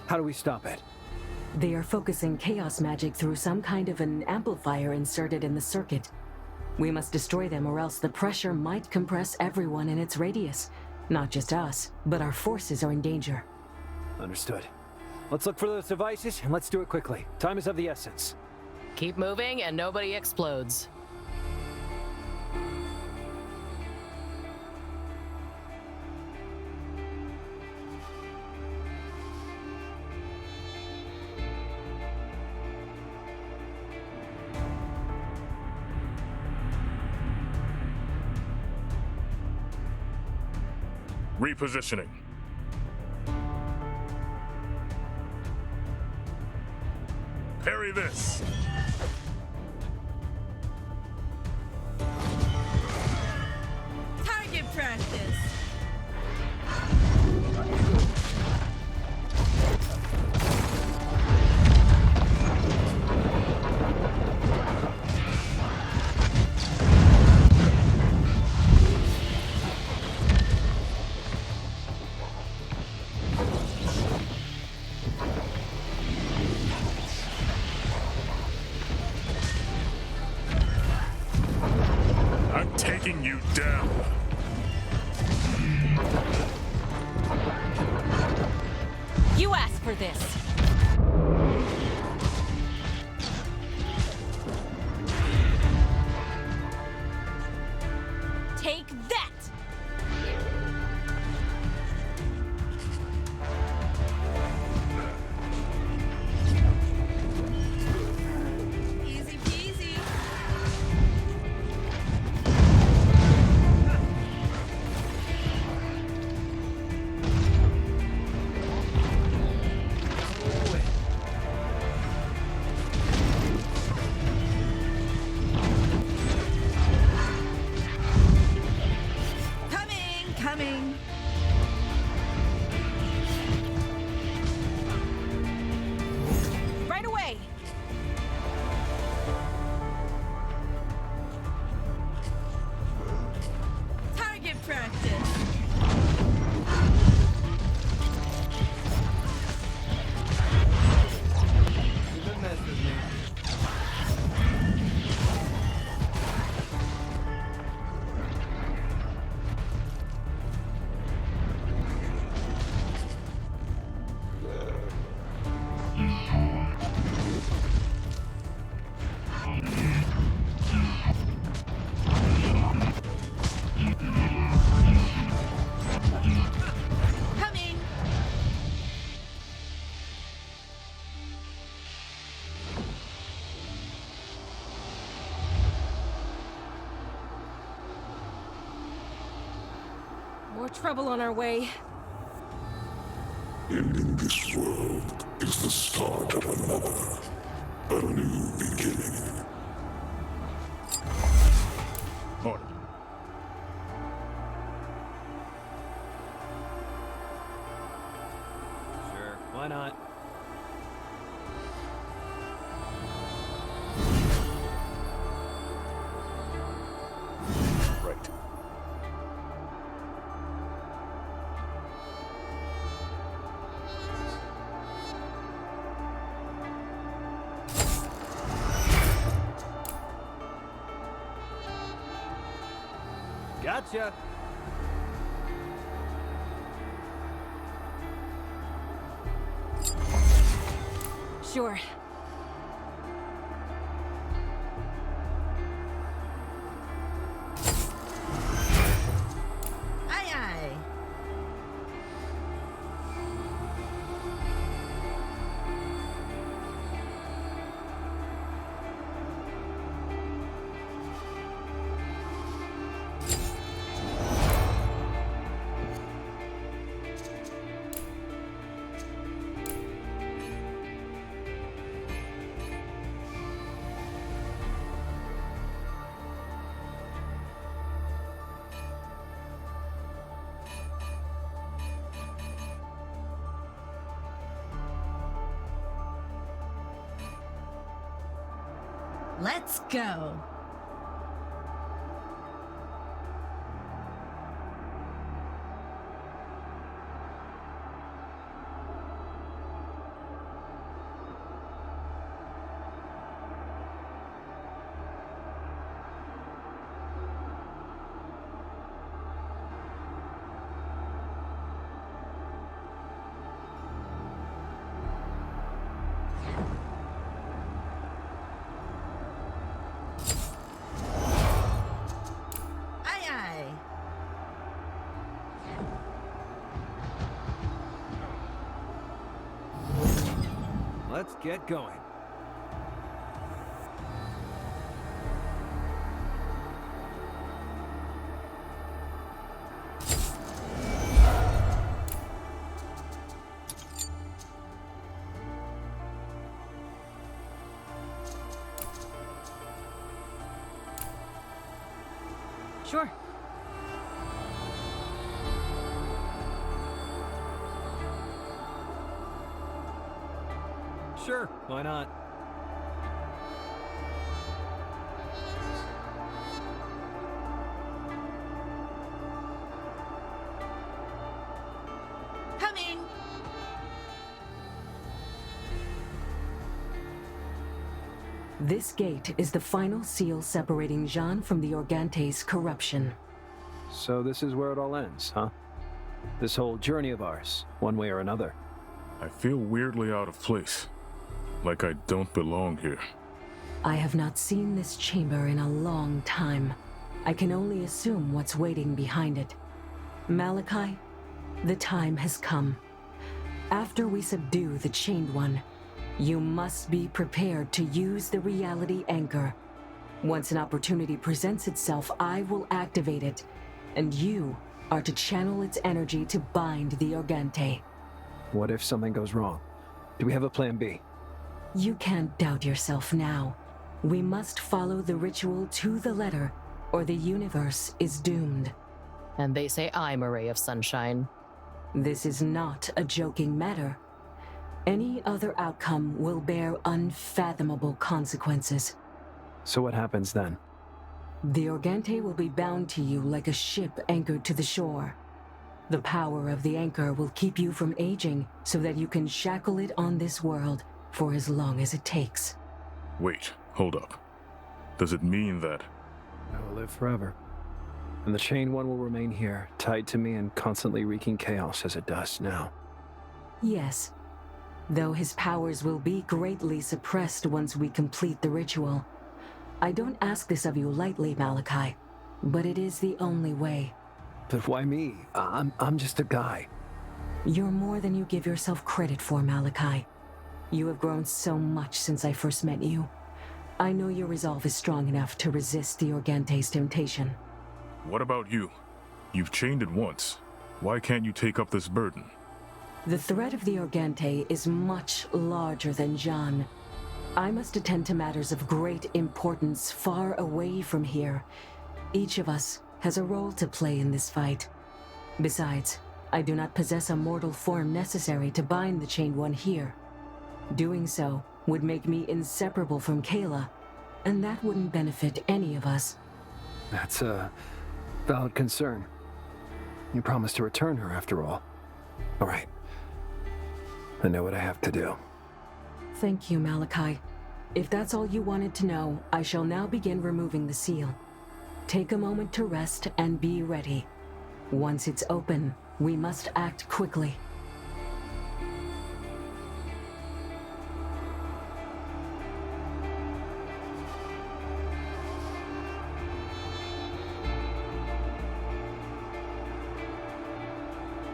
How do we stop it? They are focusing chaos magic through some kind of an amplifier inserted in the circuit. We must destroy them, or else the pressure might compress everyone in its radius. Not just us, but our forces are in danger. Understood. Let's look for those devices, and let's do it quickly. Time is of the essence. Keep moving and nobody explodes. Repositioning. Parry this. Target practice. you down. You asked for this. Take that! Easy peasy. Coming. Right away! Target practice. Don't mess with me. Coming. More trouble on our way. Ending this world is the start of another. A new beginning. Order. Sure, why not? Right. Gotcha! Sure. Aye aye. Let's go. Aye aye. Let's get going. Sure. Sure, why not? Coming. This gate is the final seal separating Jean from the Organte's corruption. So this is where it all ends, huh? This whole journey of ours, one way or another. I feel weirdly out of place. Like I don't belong here. I have not seen this chamber in a long time. I can only assume what's waiting behind it. Malachi, the time has come. After we subdue the Chained One, you must be prepared to use the reality anchor. Once an opportunity presents itself, I will activate it, and you are to channel its energy to bind the Organte. What if something goes wrong? Do we have a plan B? You can't doubt yourself now. We must follow the ritual to the letter, or the universe is doomed. And they say I'm a ray of sunshine. This is not a joking matter. Any other outcome will bear unfathomable consequences. So what happens then? The Organte will be bound to you like a ship anchored to the shore. The power of the anchor will keep you from aging so that you can shackle it on this world for as long as it takes. Wait, hold up. Does it mean that... I will live forever. And the Chained One will remain here, tied to me and constantly wreaking chaos as it does now. Yes. Though his powers will be greatly suppressed once we complete the ritual. I don't ask this of you lightly, Malachi, but it is the only way. But why me? I'm just a guy. You're more than you give yourself credit for, Malachi. You have grown so much since I first met you. I know your resolve is strong enough to resist the Organte's temptation. What about you? You've chained it once. Why can't you take up this burden? The threat of the Organte is much larger than Jean. I must attend to matters of great importance far away from here. Each of us has a role to play in this fight. Besides, I do not possess a mortal form necessary to bind the Chained One here. Doing so would make me inseparable from Kayla, and that wouldn't benefit any of us. That's a valid concern. You promised to return her after all. All right. I know what I have to do. Thank you, Malachi. If that's all you wanted to know, I shall now begin removing the seal. Take a moment to rest and be ready. Once it's open, we must act quickly.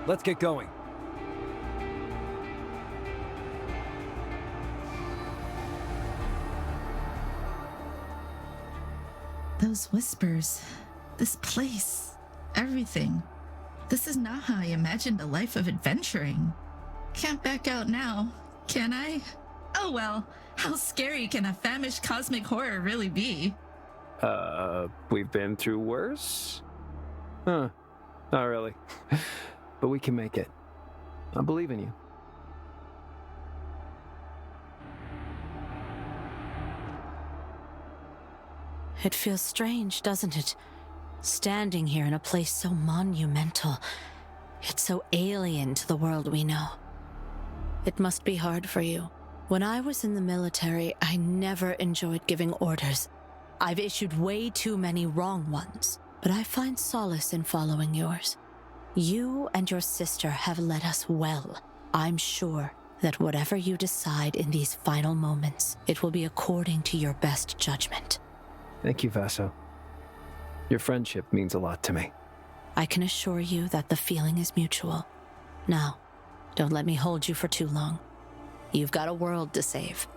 Let's get going. Those whispers, this place, everything. This is not how I imagined a life of adventuring. Can't back out now, can I? Oh well, how scary can a famished cosmic horror really be? We've been through worse? Huh, not really. But we can make it. I believe in you. It feels strange, doesn't it? Standing here in a place so monumental. It's so alien to the world we know. It must be hard for you. When I was in the military, I never enjoyed giving orders. I've issued way too many wrong ones, but I find solace in following yours. You and your sister have led us well. I'm sure that whatever you decide in these final moments, it will be according to your best judgment. Thank you, Vaso. Your friendship means a lot to me. I can assure you that the feeling is mutual. Now, don't let me hold you for too long. You've got a world to save.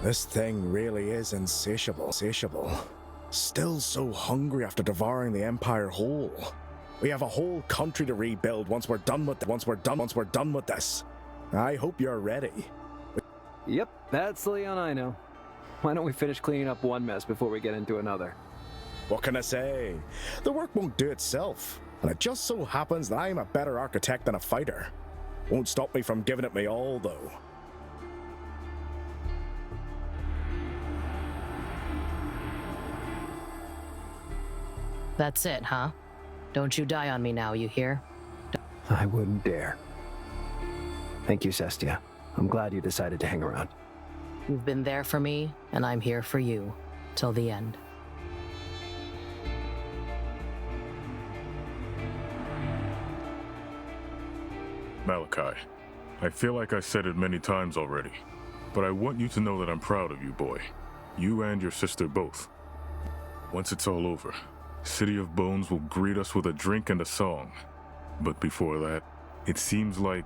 This thing really is insatiable. Still so hungry after devouring the Empire whole. We have a whole country to rebuild once we're done with this. I hope you're ready. Yep, that's the Leon I know. Why don't we finish cleaning up one mess before we get into another? What can I say? The work won't do itself, and it just so happens that I'm a better architect than a fighter. Won't stop me from giving it my all, though. That's it, huh? Don't you die on me now, you hear? I wouldn't dare. Thank you, Cestia. I'm glad you decided to hang around. You've been there for me, and I'm here for you, till the end. Malachi, I feel like I said it many times already, but I want you to know that I'm proud of you, boy. You and your sister both. Once it's all over, City of Bones will greet us with a drink and a song. But before that, it seems like,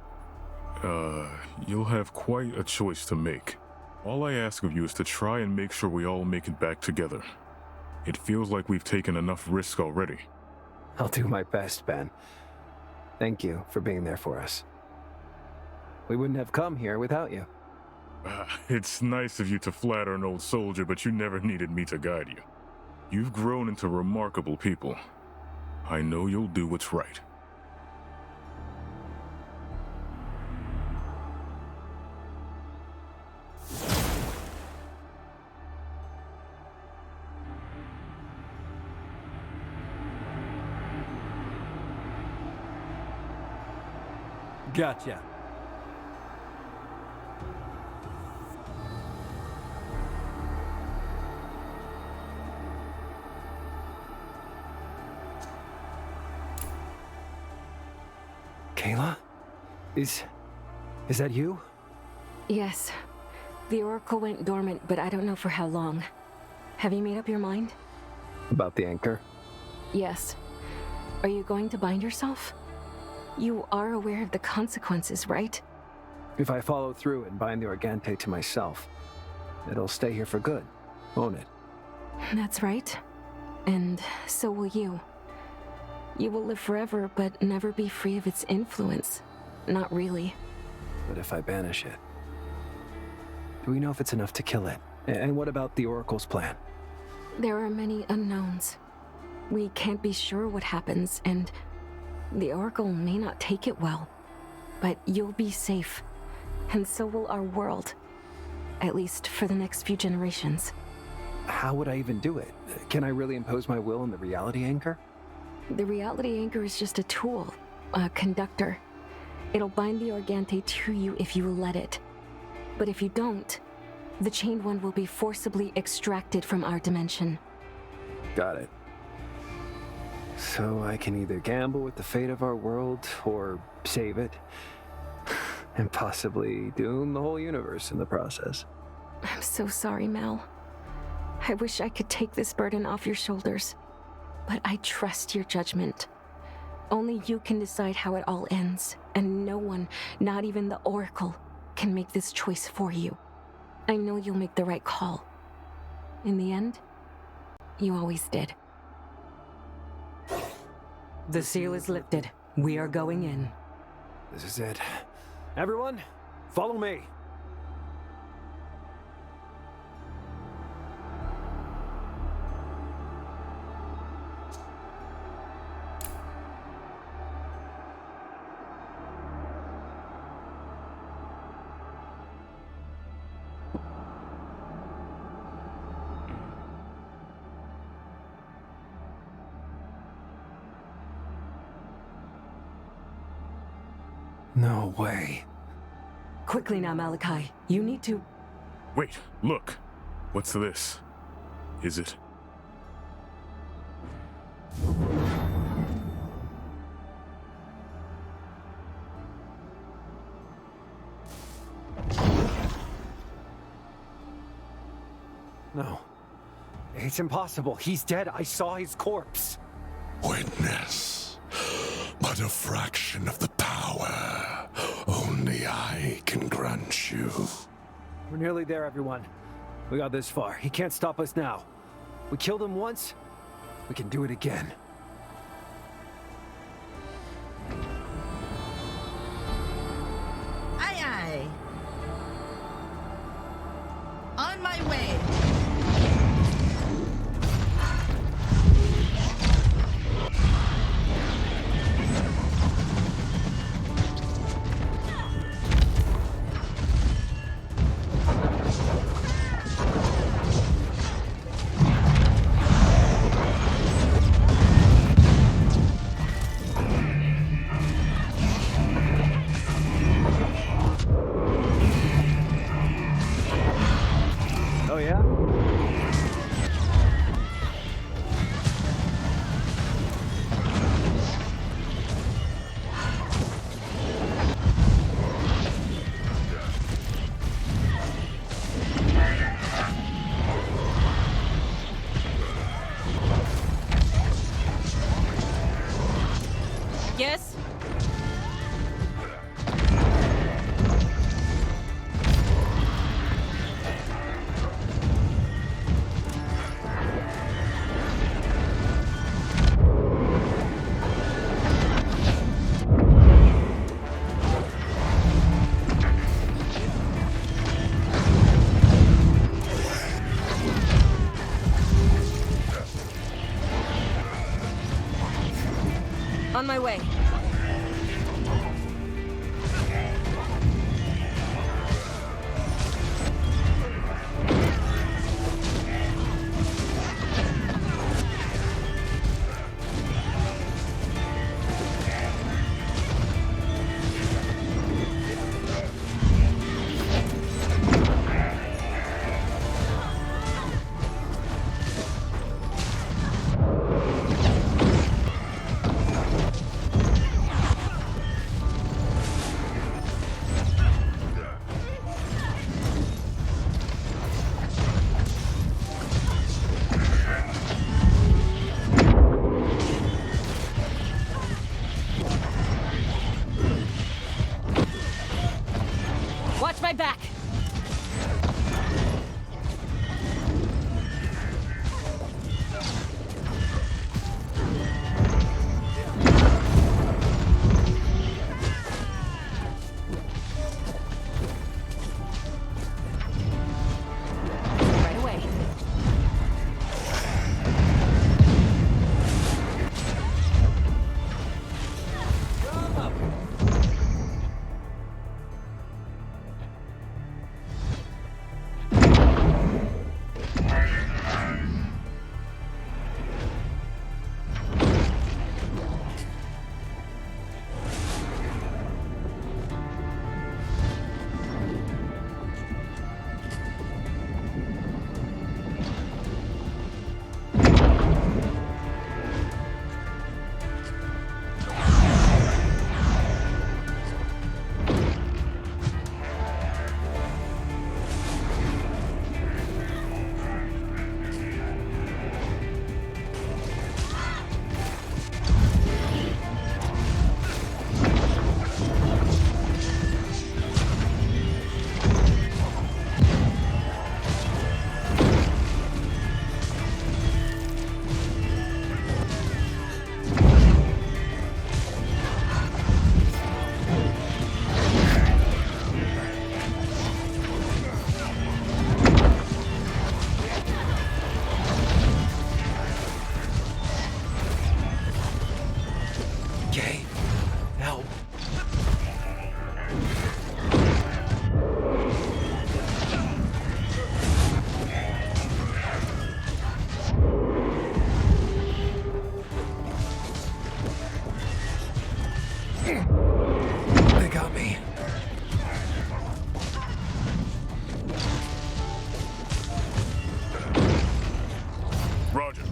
you'll have quite a choice to make. All I ask of you is to try and make sure we all make it back together. It feels like we've taken enough risk already. I'll do my best, Ben. Thank you for being there for us. We wouldn't have come here without you. It's nice of you to flatter an old soldier, but you never needed me to guide you. You've grown into remarkable people. I know you'll do what's right. Gotcha. Kayla? Is that you? Yes. The Oracle went dormant, but I don't know for how long. Have you made up your mind? About the anchor? Yes. Are you going to bind yourself? You are aware of the consequences, right? If I follow through and bind the Organte to myself, it'll stay here for good, won't it? That's right. And so will you. You will live forever, but never be free of its influence. Not really. But if I banish it, do we know if it's enough to kill it? And what about the Oracle's plan? There are many unknowns. We can't be sure what happens, and the Oracle may not take it well. But you'll be safe, and so will our world. At least for the next few generations. How would I even do it? Can I really impose my will on the reality anchor? The reality anchor is just a tool, a conductor. It'll bind the Organte to you if you let it. But if you don't, the Chained One will be forcibly extracted from our dimension. Got it. So I can either gamble with the fate of our world, or save it, and possibly doom the whole universe in the process. I'm so sorry, Mal. I wish I could take this burden off your shoulders. But I trust your judgment. Only you can decide how it all ends, and no one, not even the Oracle, can make this choice for you. I know you'll make the right call. In the end, you always did. The seal is lifted. We are going in. This is it. Everyone, follow me. No way. Quickly now, Malachi. You need to... Wait, look. What's this? Is it? No. It's impossible. He's dead. I saw his corpse. Witness. But a fraction of the power only I can grant you. We're nearly there, everyone. We got this far. He can't stop us now. We killed him once. We can do it again. Aye, aye. On my way. my way. Watch my back. Right away. They got me. Roger.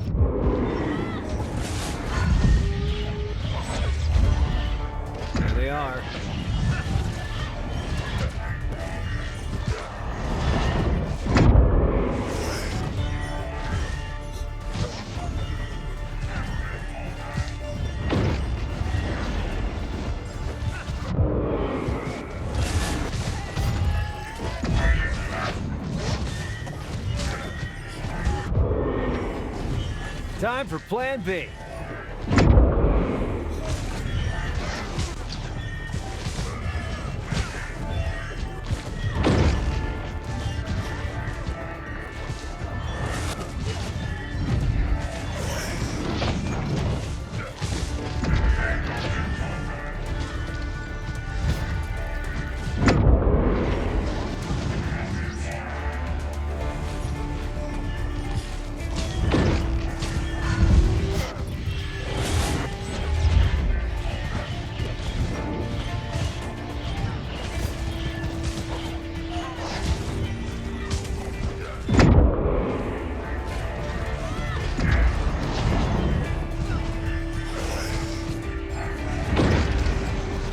There they are. Time for Plan B.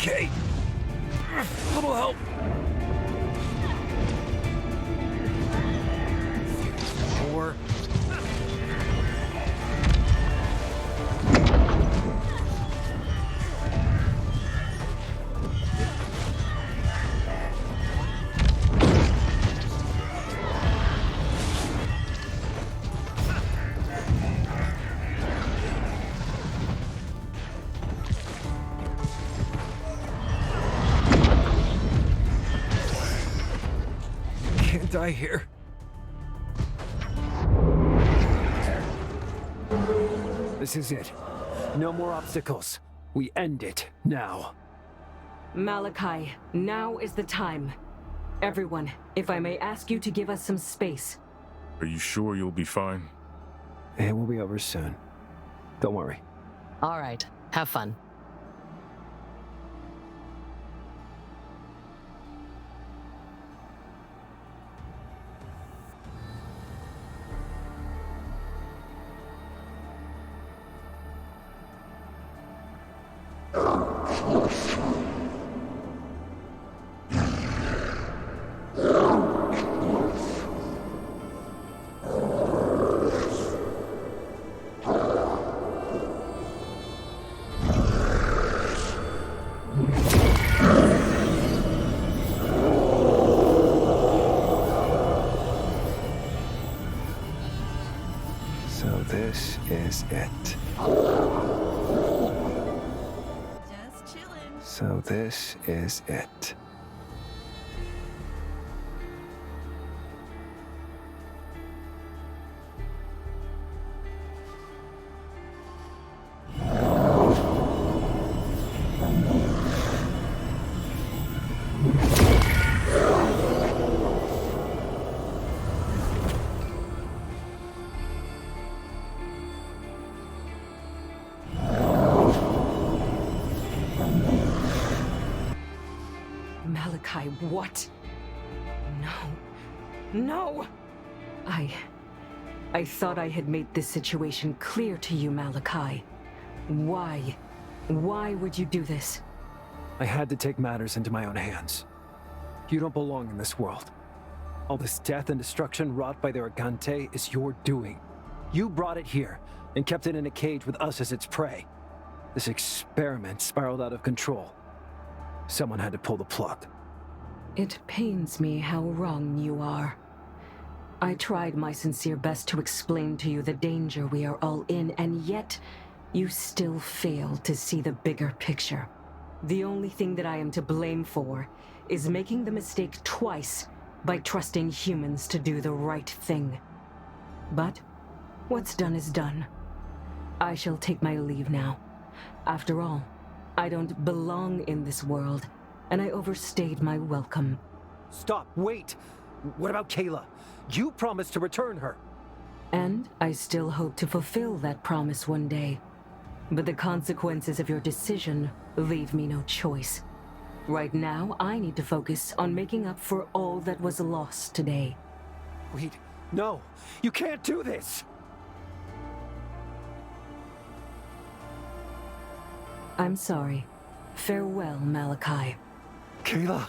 Okay. A little help. More. Can't die here. This is it. No more obstacles. We end it now. Malachi, now is the time. Everyone, if I may ask you to give us some space. Are you sure you'll be fine? It will be over soon. Don't worry. All right, have fun. So this is it. Just chillin'. So this is it. Malachi, what? No. No! I thought I had made this situation clear to you, Malachi. Why? Why would you do this? I had to take matters into my own hands. You don't belong in this world. All this death and destruction wrought by the Organte is your doing. You brought it here and kept it in a cage with us as its prey. This experiment spiraled out of control. Someone had to pull the plug. It pains me how wrong you are. I tried my sincere best to explain to you the danger we are all in, and yet you still fail to see the bigger picture. The only thing that I am to blame for is making the mistake twice by trusting humans to do the right thing. But what's done is done. I shall take my leave now. After all, I don't belong in this world, and I overstayed my welcome. Stop, wait! What about Kayla? You promised to return her. And I still hope to fulfill that promise one day. But the consequences of your decision leave me no choice. Right now, I need to focus on making up for all that was lost today. Wait, no! You can't do this! I'm sorry. Farewell, Malachi. Kayla!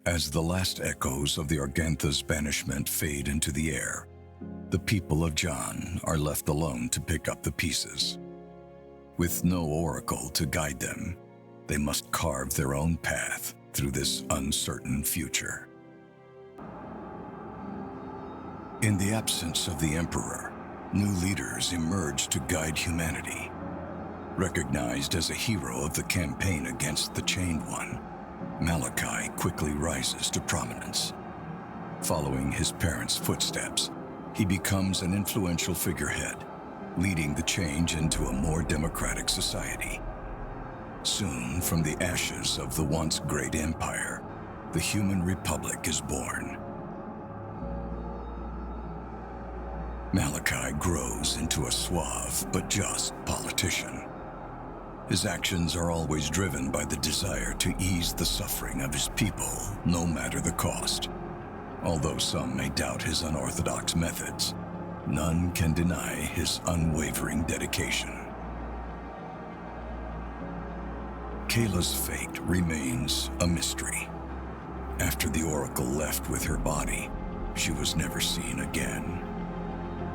As the last echoes of the Organtha's banishment fade into the air, the people of John are left alone to pick up the pieces. With no oracle to guide them, they must carve their own path through this uncertain future. In the absence of the Emperor, new leaders emerge to guide humanity. Recognized as a hero of the campaign against the Chained One, Malachi quickly rises to prominence. Following his parents' footsteps, he becomes an influential figurehead, leading the change into a more democratic society. Soon, from the ashes of the once great empire, the human republic is born. Malachi grows into a suave but just politician. His actions are always driven by the desire to ease the suffering of his people, no matter the cost. Although some may doubt his unorthodox methods, none can deny his unwavering dedication. Kayla's fate remains a mystery. After the Oracle left with her body, she was never seen again.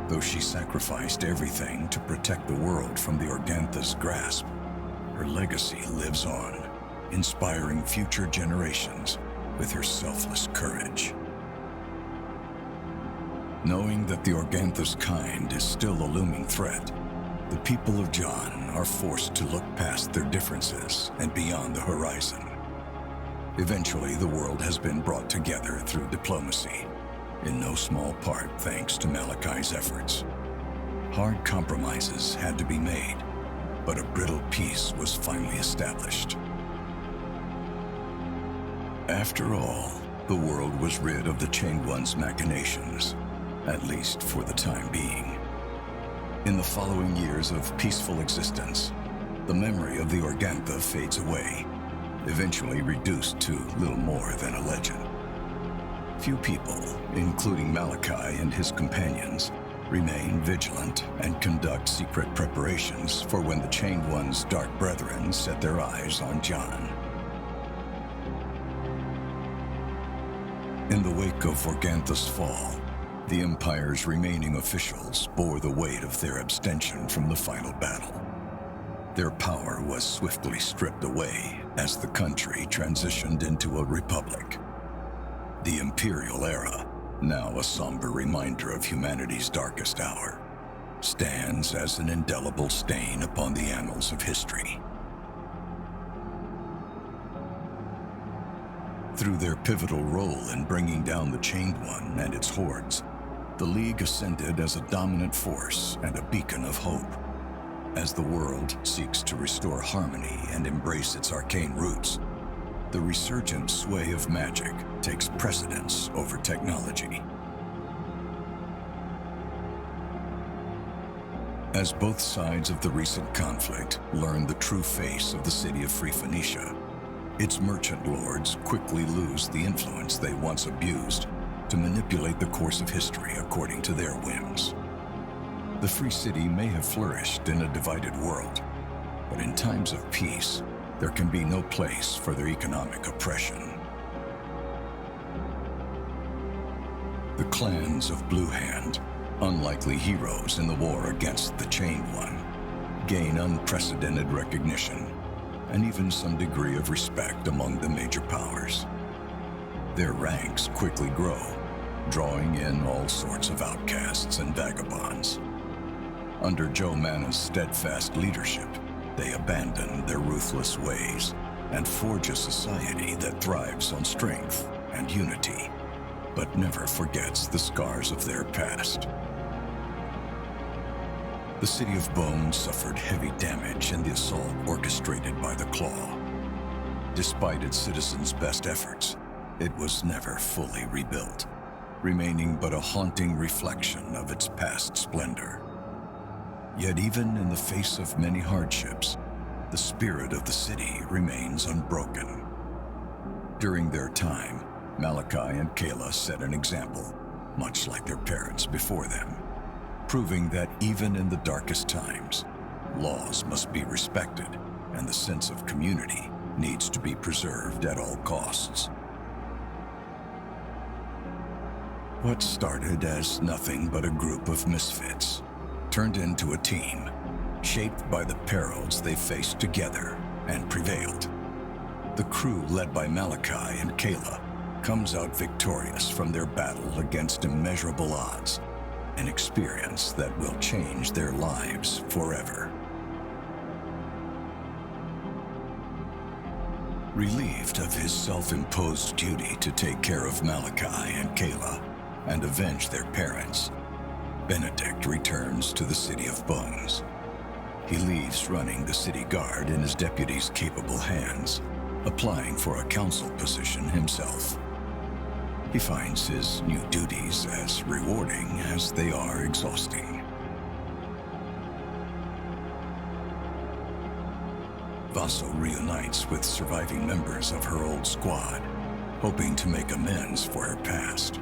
Though she sacrificed everything to protect the world from the Organtha's grasp, her legacy lives on, inspiring future generations with her selfless courage. Knowing that the Organtha's kind is still a looming threat, the people of John are forced to look past their differences and beyond the horizon. Eventually, the world has been brought together through diplomacy, in no small part thanks to Malachi's efforts. Hard compromises had to be made, but a brittle peace was finally established. After all, the world was rid of the Chained One's machinations, at least for the time being. In the following years of peaceful existence, the memory of the Organtha fades away, eventually reduced to little more than a legend. Few people, including Malachi and his companions, remain vigilant and conduct secret preparations for when the Chained One's dark brethren set their eyes on John. In the wake of Organtha's fall, the Empire's remaining officials bore the weight of their abstention from the final battle. Their power was swiftly stripped away as the country transitioned into a republic. The Imperial era, now a somber reminder of humanity's darkest hour, stands as an indelible stain upon the annals of history. Through their pivotal role in bringing down the Chained One and its hordes, the League ascended as a dominant force and a beacon of hope. As the world seeks to restore harmony and embrace its arcane roots, the resurgent sway of magic takes precedence over technology. As both sides of the recent conflict learn the true face of the city of Free Phoenicia, its merchant lords quickly lose the influence they once abused to manipulate the course of history according to their whims. The Free City may have flourished in a divided world, but in times of peace, there can be no place for their economic oppression. The clans of Blue Hand, unlikely heroes in the war against the Chained One, gain unprecedented recognition and even some degree of respect among the major powers. Their ranks quickly grow, drawing in all sorts of outcasts and vagabonds. Under Joe Mana's steadfast leadership, they abandon their ruthless ways and forge a society that thrives on strength and unity, but never forgets the scars of their past. The City of Bone suffered heavy damage in the assault orchestrated by the Claw. Despite its citizens' best efforts, it was never fully rebuilt, remaining but a haunting reflection of its past splendor. Yet even in the face of many hardships, the spirit of the city remains unbroken. During their time, Malachi and Kayla set an example, much like their parents before them, proving that even in the darkest times, laws must be respected and the sense of community needs to be preserved at all costs. What started as nothing but a group of misfits turned into a team, shaped by the perils they faced together and prevailed. The crew led by Malachi and Kayla comes out victorious from their battle against immeasurable odds, an experience that will change their lives forever. Relieved of his self-imposed duty to take care of Malachi and Kayla and avenge their parents, Benedict returns to the City of Bones. He leaves running the city guard in his deputy's capable hands, applying for a council position himself. He finds his new duties as rewarding as they are exhausting. Vaso reunites with surviving members of her old squad, hoping to make amends for her past.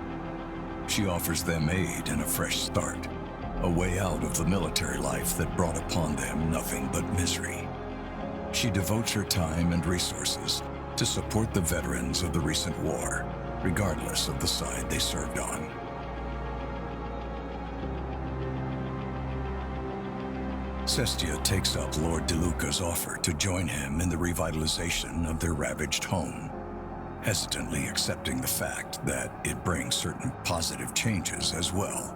She offers them aid and a fresh start, a way out of the military life that brought upon them nothing but misery. She devotes her time and resources to support the veterans of the recent war, regardless of the side they served on. Cestia takes up Lord DeLuca's offer to join him in the revitalization of their ravaged home, hesitantly accepting the fact that it brings certain positive changes as well.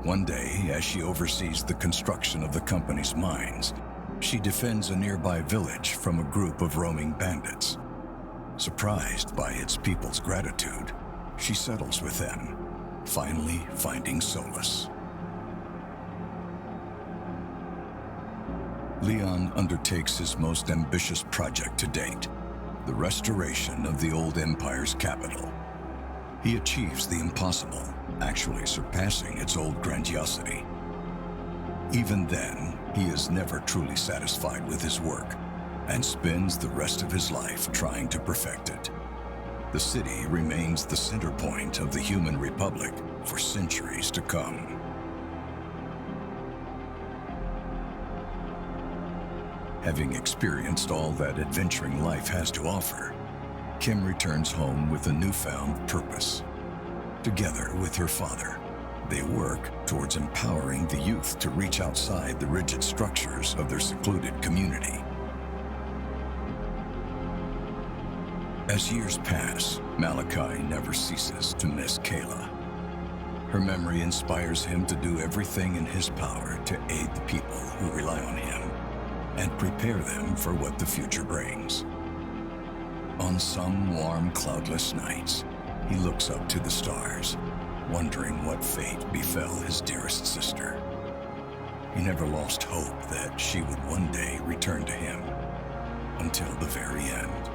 One day, as she oversees the construction of the company's mines, she defends a nearby village from a group of roaming bandits. Surprised by its people's gratitude, she settles with them, finally finding solace. Leon undertakes his most ambitious project to date, the restoration of the old Empire's capital. He achieves the impossible, actually surpassing its old grandiosity. Even then, he is never truly satisfied with his work and spends the rest of his life trying to perfect it. The city remains the center point of the human republic for centuries to come. Having experienced all that adventuring life has to offer, Kim returns home with a newfound purpose. Together with her father, they work towards empowering the youth to reach outside the rigid structures of their secluded community. As years pass, Malachi never ceases to miss Kayla. Her memory inspires him to do everything in his power to aid the people who rely on him and prepare them for what the future brings. On some warm, cloudless nights, he looks up to the stars, wondering what fate befell his dearest sister. He never lost hope that she would one day return to him, until the very end.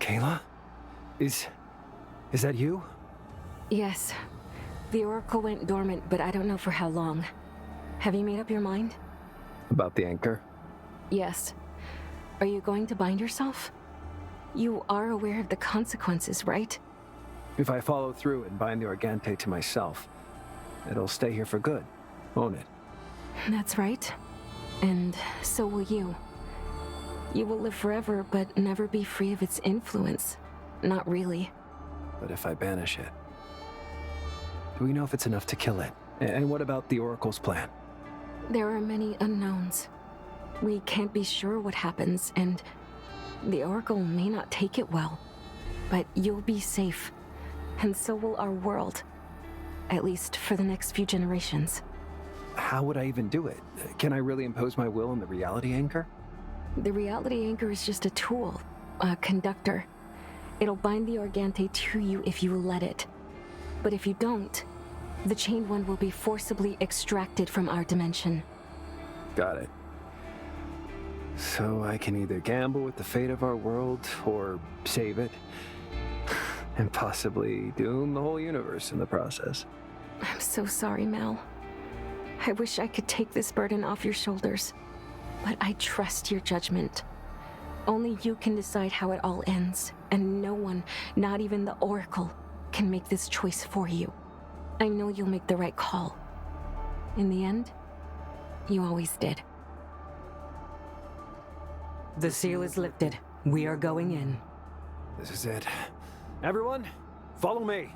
Kayla? Is that you? Yes. The Oracle went dormant, but I don't know for how long. Have you made up your mind? About the anchor? Yes. Are you going to bind yourself? You are aware of the consequences, right? If I follow through and bind the Organte to myself, it'll stay here for good, won't it? That's right. And so will you. You will live forever, but never be free of its influence. Not really. But if I banish it, do we know if it's enough to kill it? And what about the Oracle's plan? There are many unknowns. We can't be sure what happens, and the Oracle may not take it well. But you'll be safe, and so will our world. At least for the next few generations. How would I even do it? Can I really impose my will on the reality anchor? The reality anchor is just a tool, a conductor. It'll bind the Organte to you if you let it. But if you don't, the Chained One will be forcibly extracted from our dimension. Got it. So I can either gamble with the fate of our world, or save it, and possibly doom the whole universe in the process. I'm so sorry, Mal. I wish I could take this burden off your shoulders, but I trust your judgment. Only you can decide how it all ends, and no one, not even the Oracle, can make this choice for you. I know you'll make the right call. In the end, you always did. The seal is lifted. We are going in. This is it. Everyone, follow me.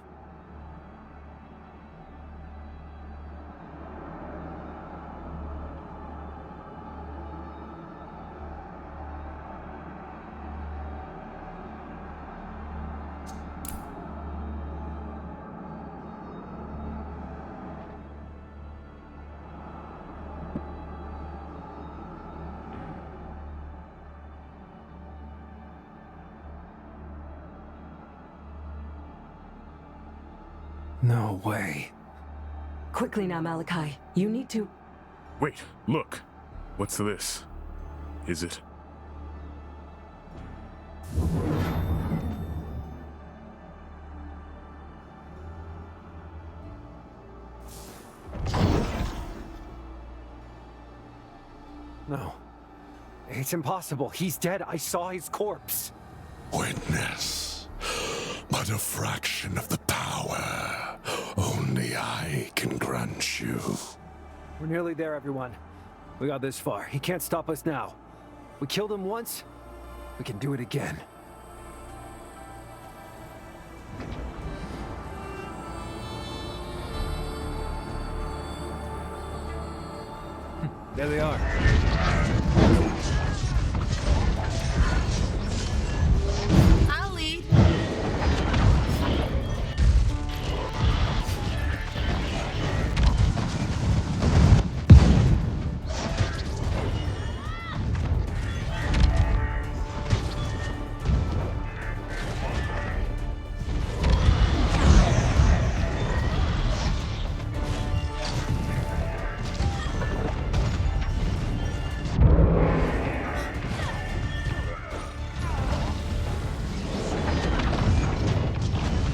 No way. Quickly now, Malachi. You need to... Wait, look. What's this? Is it? No. It's impossible. He's dead. I saw his corpse. Witness. But a fraction of the power only I can grant you. We're nearly there, everyone. We got this far. He can't stop us now. We killed him once. We can do it again. There they are. I'll lead.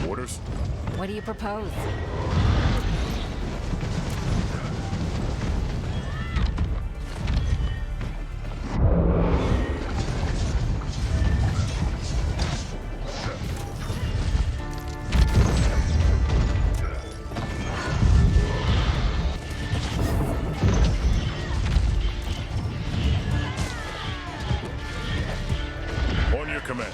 Orders? What do you propose? On your command.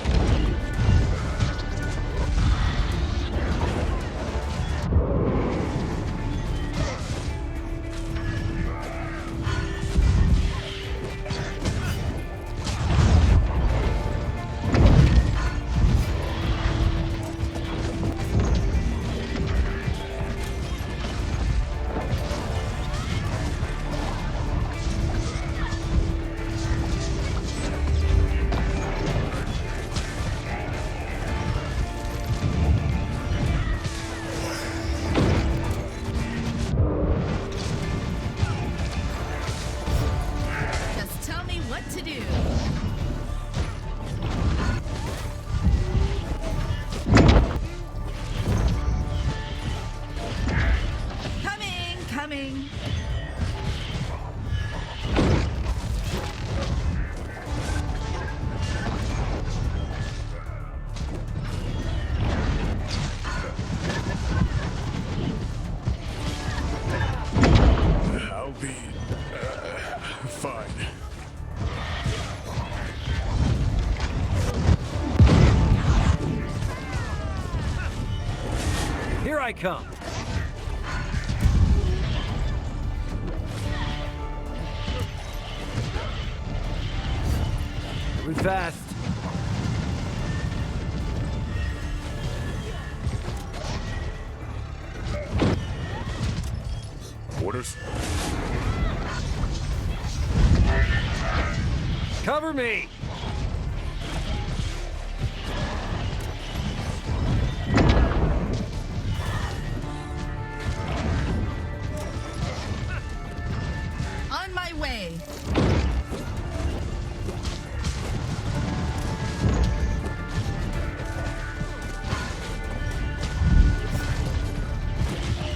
I come! Moving fast. Orders? Cover me! On my way.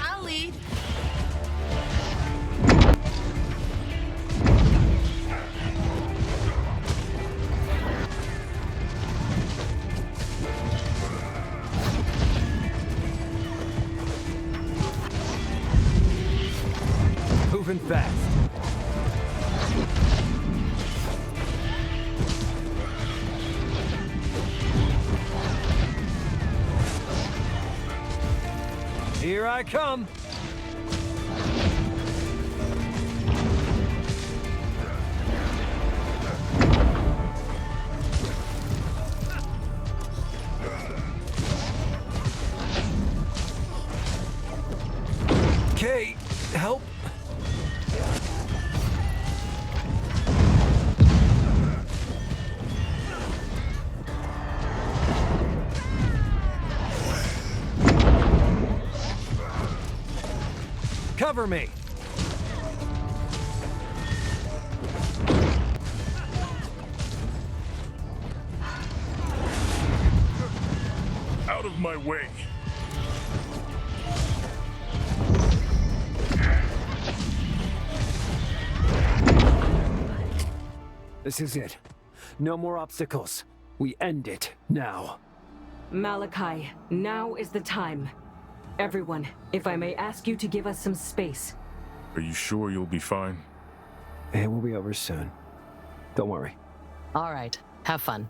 I'll lead. Moving fast. Here I come. Okay, help. Cover me! Out of my way! This is it. No more obstacles. We end it now. Malachi, now is the time. Everyone, if I may ask you to give us some space. Are you sure you'll be fine? It will be over soon. Don't worry. All right, have fun.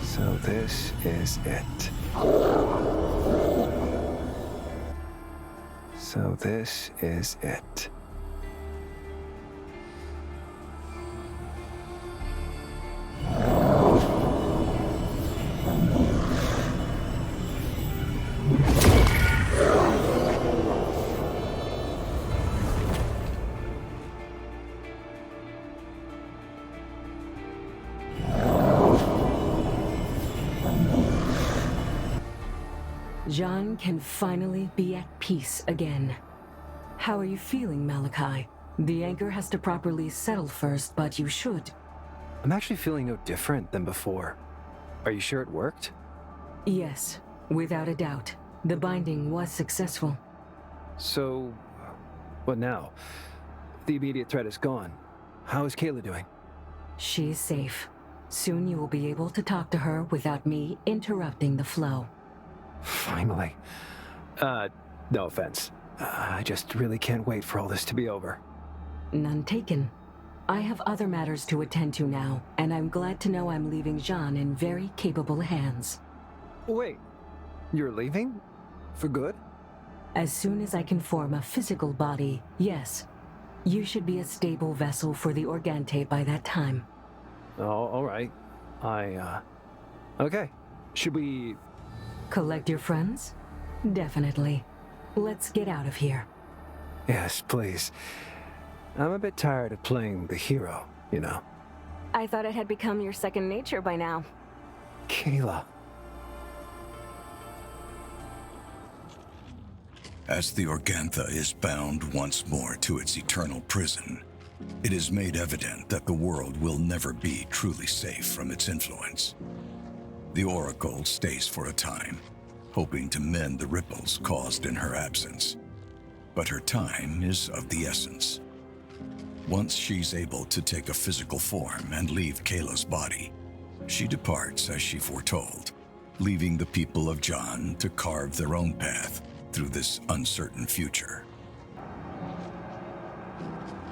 So this is it. So this is it. Jean can finally be at peace again. How are you feeling, Malachi? The anchor has to properly settle first, but you should. I'm actually feeling no different than before. Are you sure it worked? Yes, without a doubt. The binding was successful. So, what now? The immediate threat is gone. How is Kayla doing? She's safe. Soon you will be able to talk to her without me interrupting the flow. Finally. No offense. I just really can't wait for all this to be over. None taken. I have other matters to attend to now, and I'm glad to know I'm leaving Jean in very capable hands. Wait, you're leaving? For good? As soon as I can form a physical body, yes. You should be a stable vessel for the Organte by that time. Oh, alright. Okay. Should we... Collect your friends? Definitely. Let's get out of here. Yes, please. I'm a bit tired of playing the hero, you know. I thought it had become your second nature by now. Kayla. As the Organtha is bound once more to its eternal prison, it is made evident that the world will never be truly safe from its influence. The Oracle stays for a time, hoping to mend the ripples caused in her absence. But her time is of the essence. Once she's able to take a physical form and leave Kayla's body, she departs as she foretold, leaving the people of John to carve their own path through this uncertain future.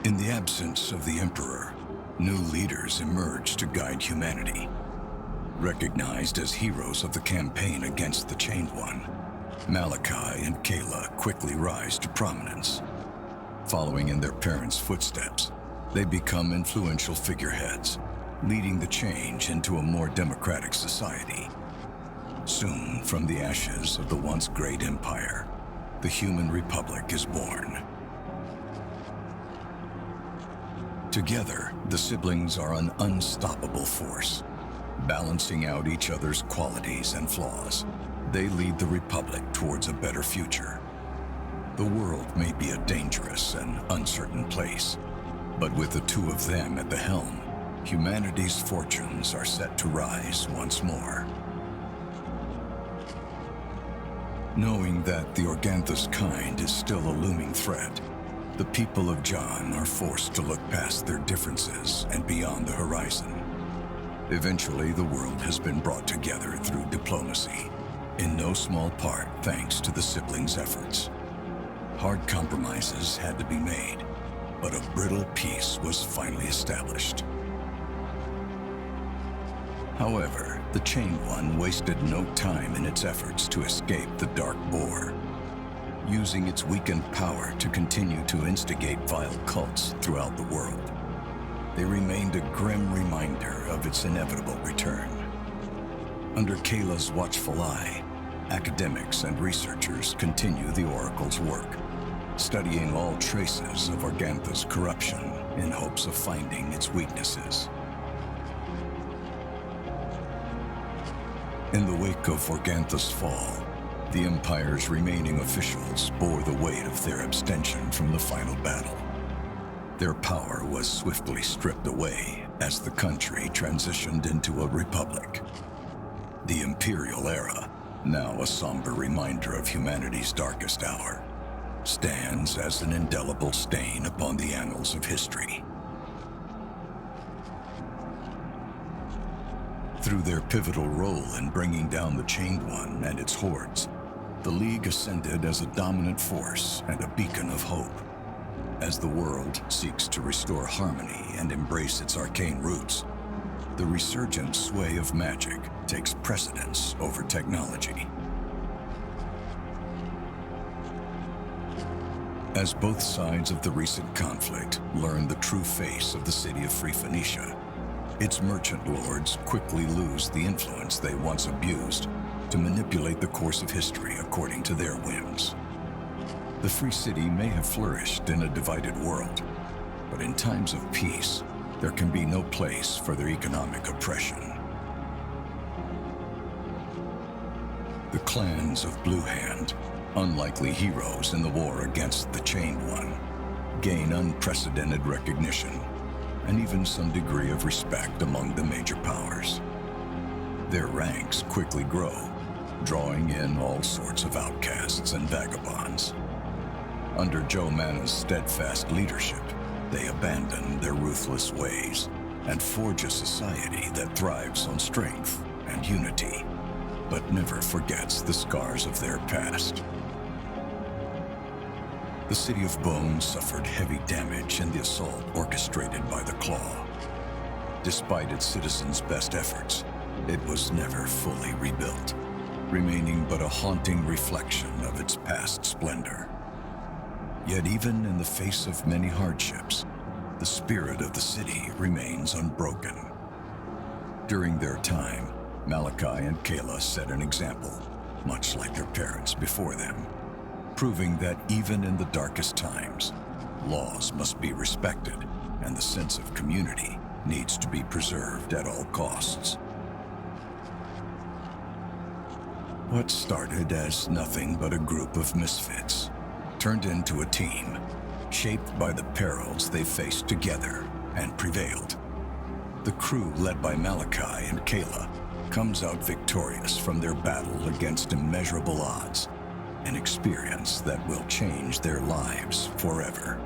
In the absence of the Emperor, new leaders emerge to guide humanity. Recognized as heroes of the campaign against the Chained One, Malachi and Kayla quickly rise to prominence. Following in their parents' footsteps, they become influential figureheads, leading the change into a more democratic society. Soon, from the ashes of the once great empire, the human republic is born. Together, the siblings are an unstoppable force. Balancing out each other's qualities and flaws, they lead the Republic towards a better future. The world may be a dangerous and uncertain place, but with the two of them at the helm, humanity's fortunes are set to rise once more. Knowing that the Organthus kind is still a looming threat, the people of John are forced to look past their differences and beyond the horizon. Eventually, the world has been brought together through diplomacy, in no small part thanks to the siblings' efforts. Hard compromises had to be made, but a brittle peace was finally established. However, the Chained One wasted no time in its efforts to escape the Dark Boar, using its weakened power to continue to instigate vile cults throughout the world. They remained a grim reminder of its inevitable return. Under Kayla's watchful eye, academics and researchers continue the Oracle's work, studying all traces of Organtha's corruption in hopes of finding its weaknesses. In the wake of Organtha's fall, the Empire's remaining officials bore the weight of their abstention from the final battle. Their power was swiftly stripped away as the country transitioned into a republic. The Imperial era, now a somber reminder of humanity's darkest hour, stands as an indelible stain upon the annals of history. Through their pivotal role in bringing down the Chained One and its hordes, the League ascended as a dominant force and a beacon of hope. As the world seeks to restore harmony and embrace its arcane roots, the resurgent sway of magic takes precedence over technology. As both sides of the recent conflict learn the true face of the city of Free Phoenicia, its merchant lords quickly lose the influence they once abused to manipulate the course of history according to their whims. The Free City may have flourished in a divided world, but in times of peace, there can be no place for their economic oppression. The clans of Blue Hand, unlikely heroes in the war against the Chained One, gain unprecedented recognition and even some degree of respect among the major powers. Their ranks quickly grow, drawing in all sorts of outcasts and vagabonds. Under Joe Mana's steadfast leadership, they abandon their ruthless ways and forge a society that thrives on strength and unity, but never forgets the scars of their past. The City of Bones suffered heavy damage in the assault orchestrated by the Claw. Despite its citizens' best efforts, it was never fully rebuilt, remaining but a haunting reflection of its past splendor. Yet even in the face of many hardships, the spirit of the city remains unbroken. During their time, Malachi and Kayla set an example, much like their parents before them, proving that even in the darkest times, laws must be respected and the sense of community needs to be preserved at all costs. What started as nothing but a group of misfits turned into a team, shaped by the perils they faced together and prevailed. The crew, led by Malachi and Kayla, comes out victorious from their battle against immeasurable odds, an experience that will change their lives forever.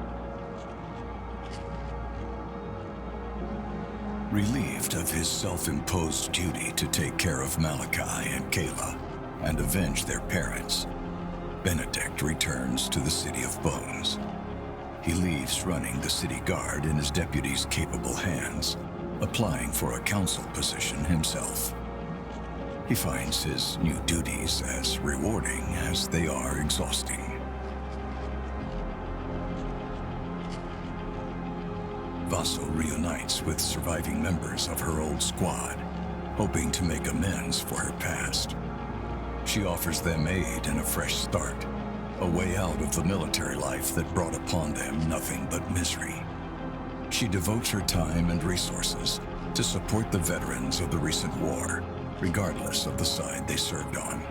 Relieved of his self-imposed duty to take care of Malachi and Kayla and avenge their parents, Benedict returns to the City of Bones. He leaves running the city guard in his deputy's capable hands, applying for a council position himself. He finds his new duties as rewarding as they are exhausting. Vaso reunites with surviving members of her old squad, hoping to make amends for her past. She offers them aid and a fresh start, a way out of the military life that brought upon them nothing but misery. She devotes her time and resources to support the veterans of the recent war, regardless of the side they served on.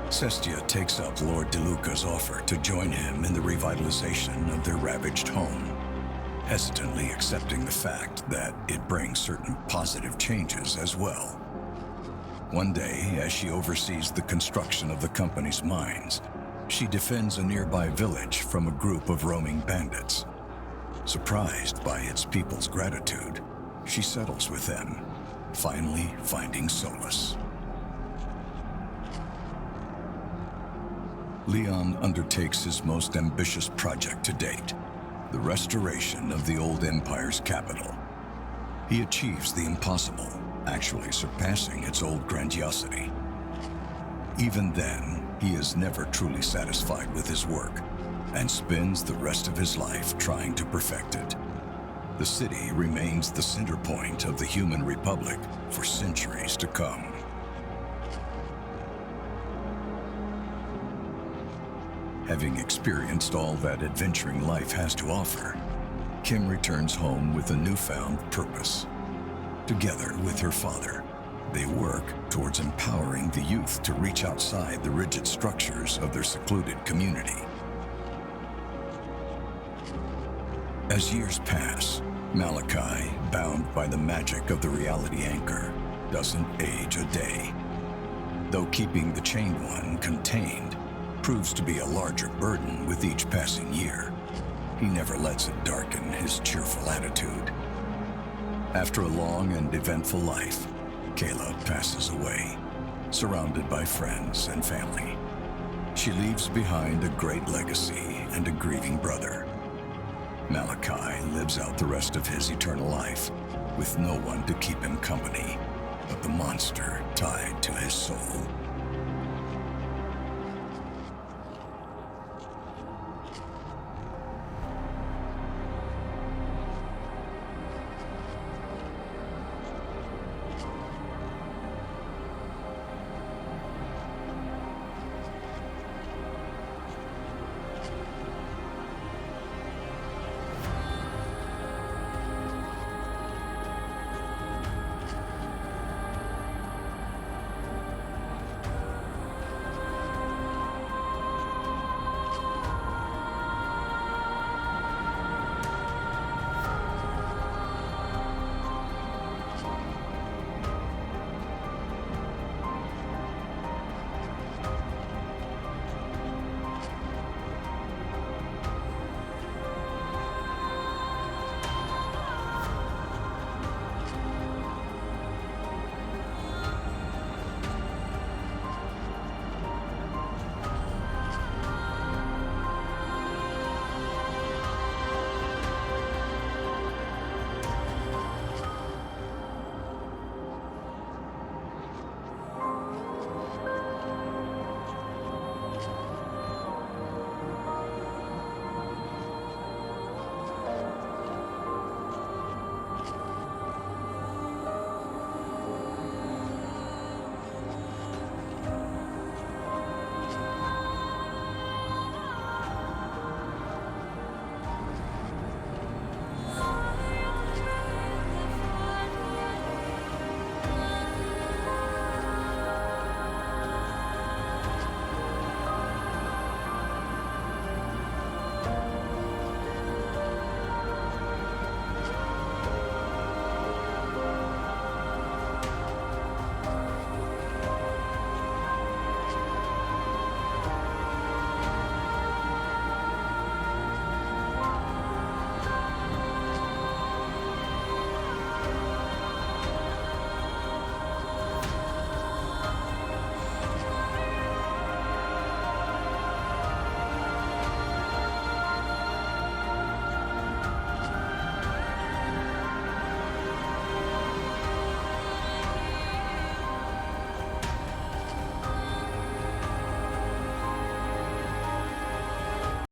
Cestia takes up Lord DeLuca's offer to join him in the revitalization of their ravaged home, hesitantly accepting the fact that it brings certain positive changes as well. One day, as she oversees the construction of the company's mines, she defends a nearby village from a group of roaming bandits. Surprised by its people's gratitude, she settles with them, finally finding solace. Leon undertakes his most ambitious project to date, the restoration of the old Empire's capital. He achieves the impossible, actually surpassing its old grandiosity. Even then, he is never truly satisfied with his work, and spends the rest of his life trying to perfect it. The city remains the center point of the human republic for centuries to come. Having experienced all that adventuring life has to offer, Kim returns home with a newfound purpose. Together with her father, they work towards empowering the youth to reach outside the rigid structures of their secluded community. As years pass, Malachi, bound by the magic of the reality anchor, doesn't age a day. Though keeping the Chained One contained proves to be a larger burden with each passing year, he never lets it darken his cheerful attitude. After a long and eventful life, Kayla passes away, surrounded by friends and family. She leaves behind a great legacy and a grieving brother. Malachi lives out the rest of his eternal life, with no one to keep him company but the monster tied to his soul.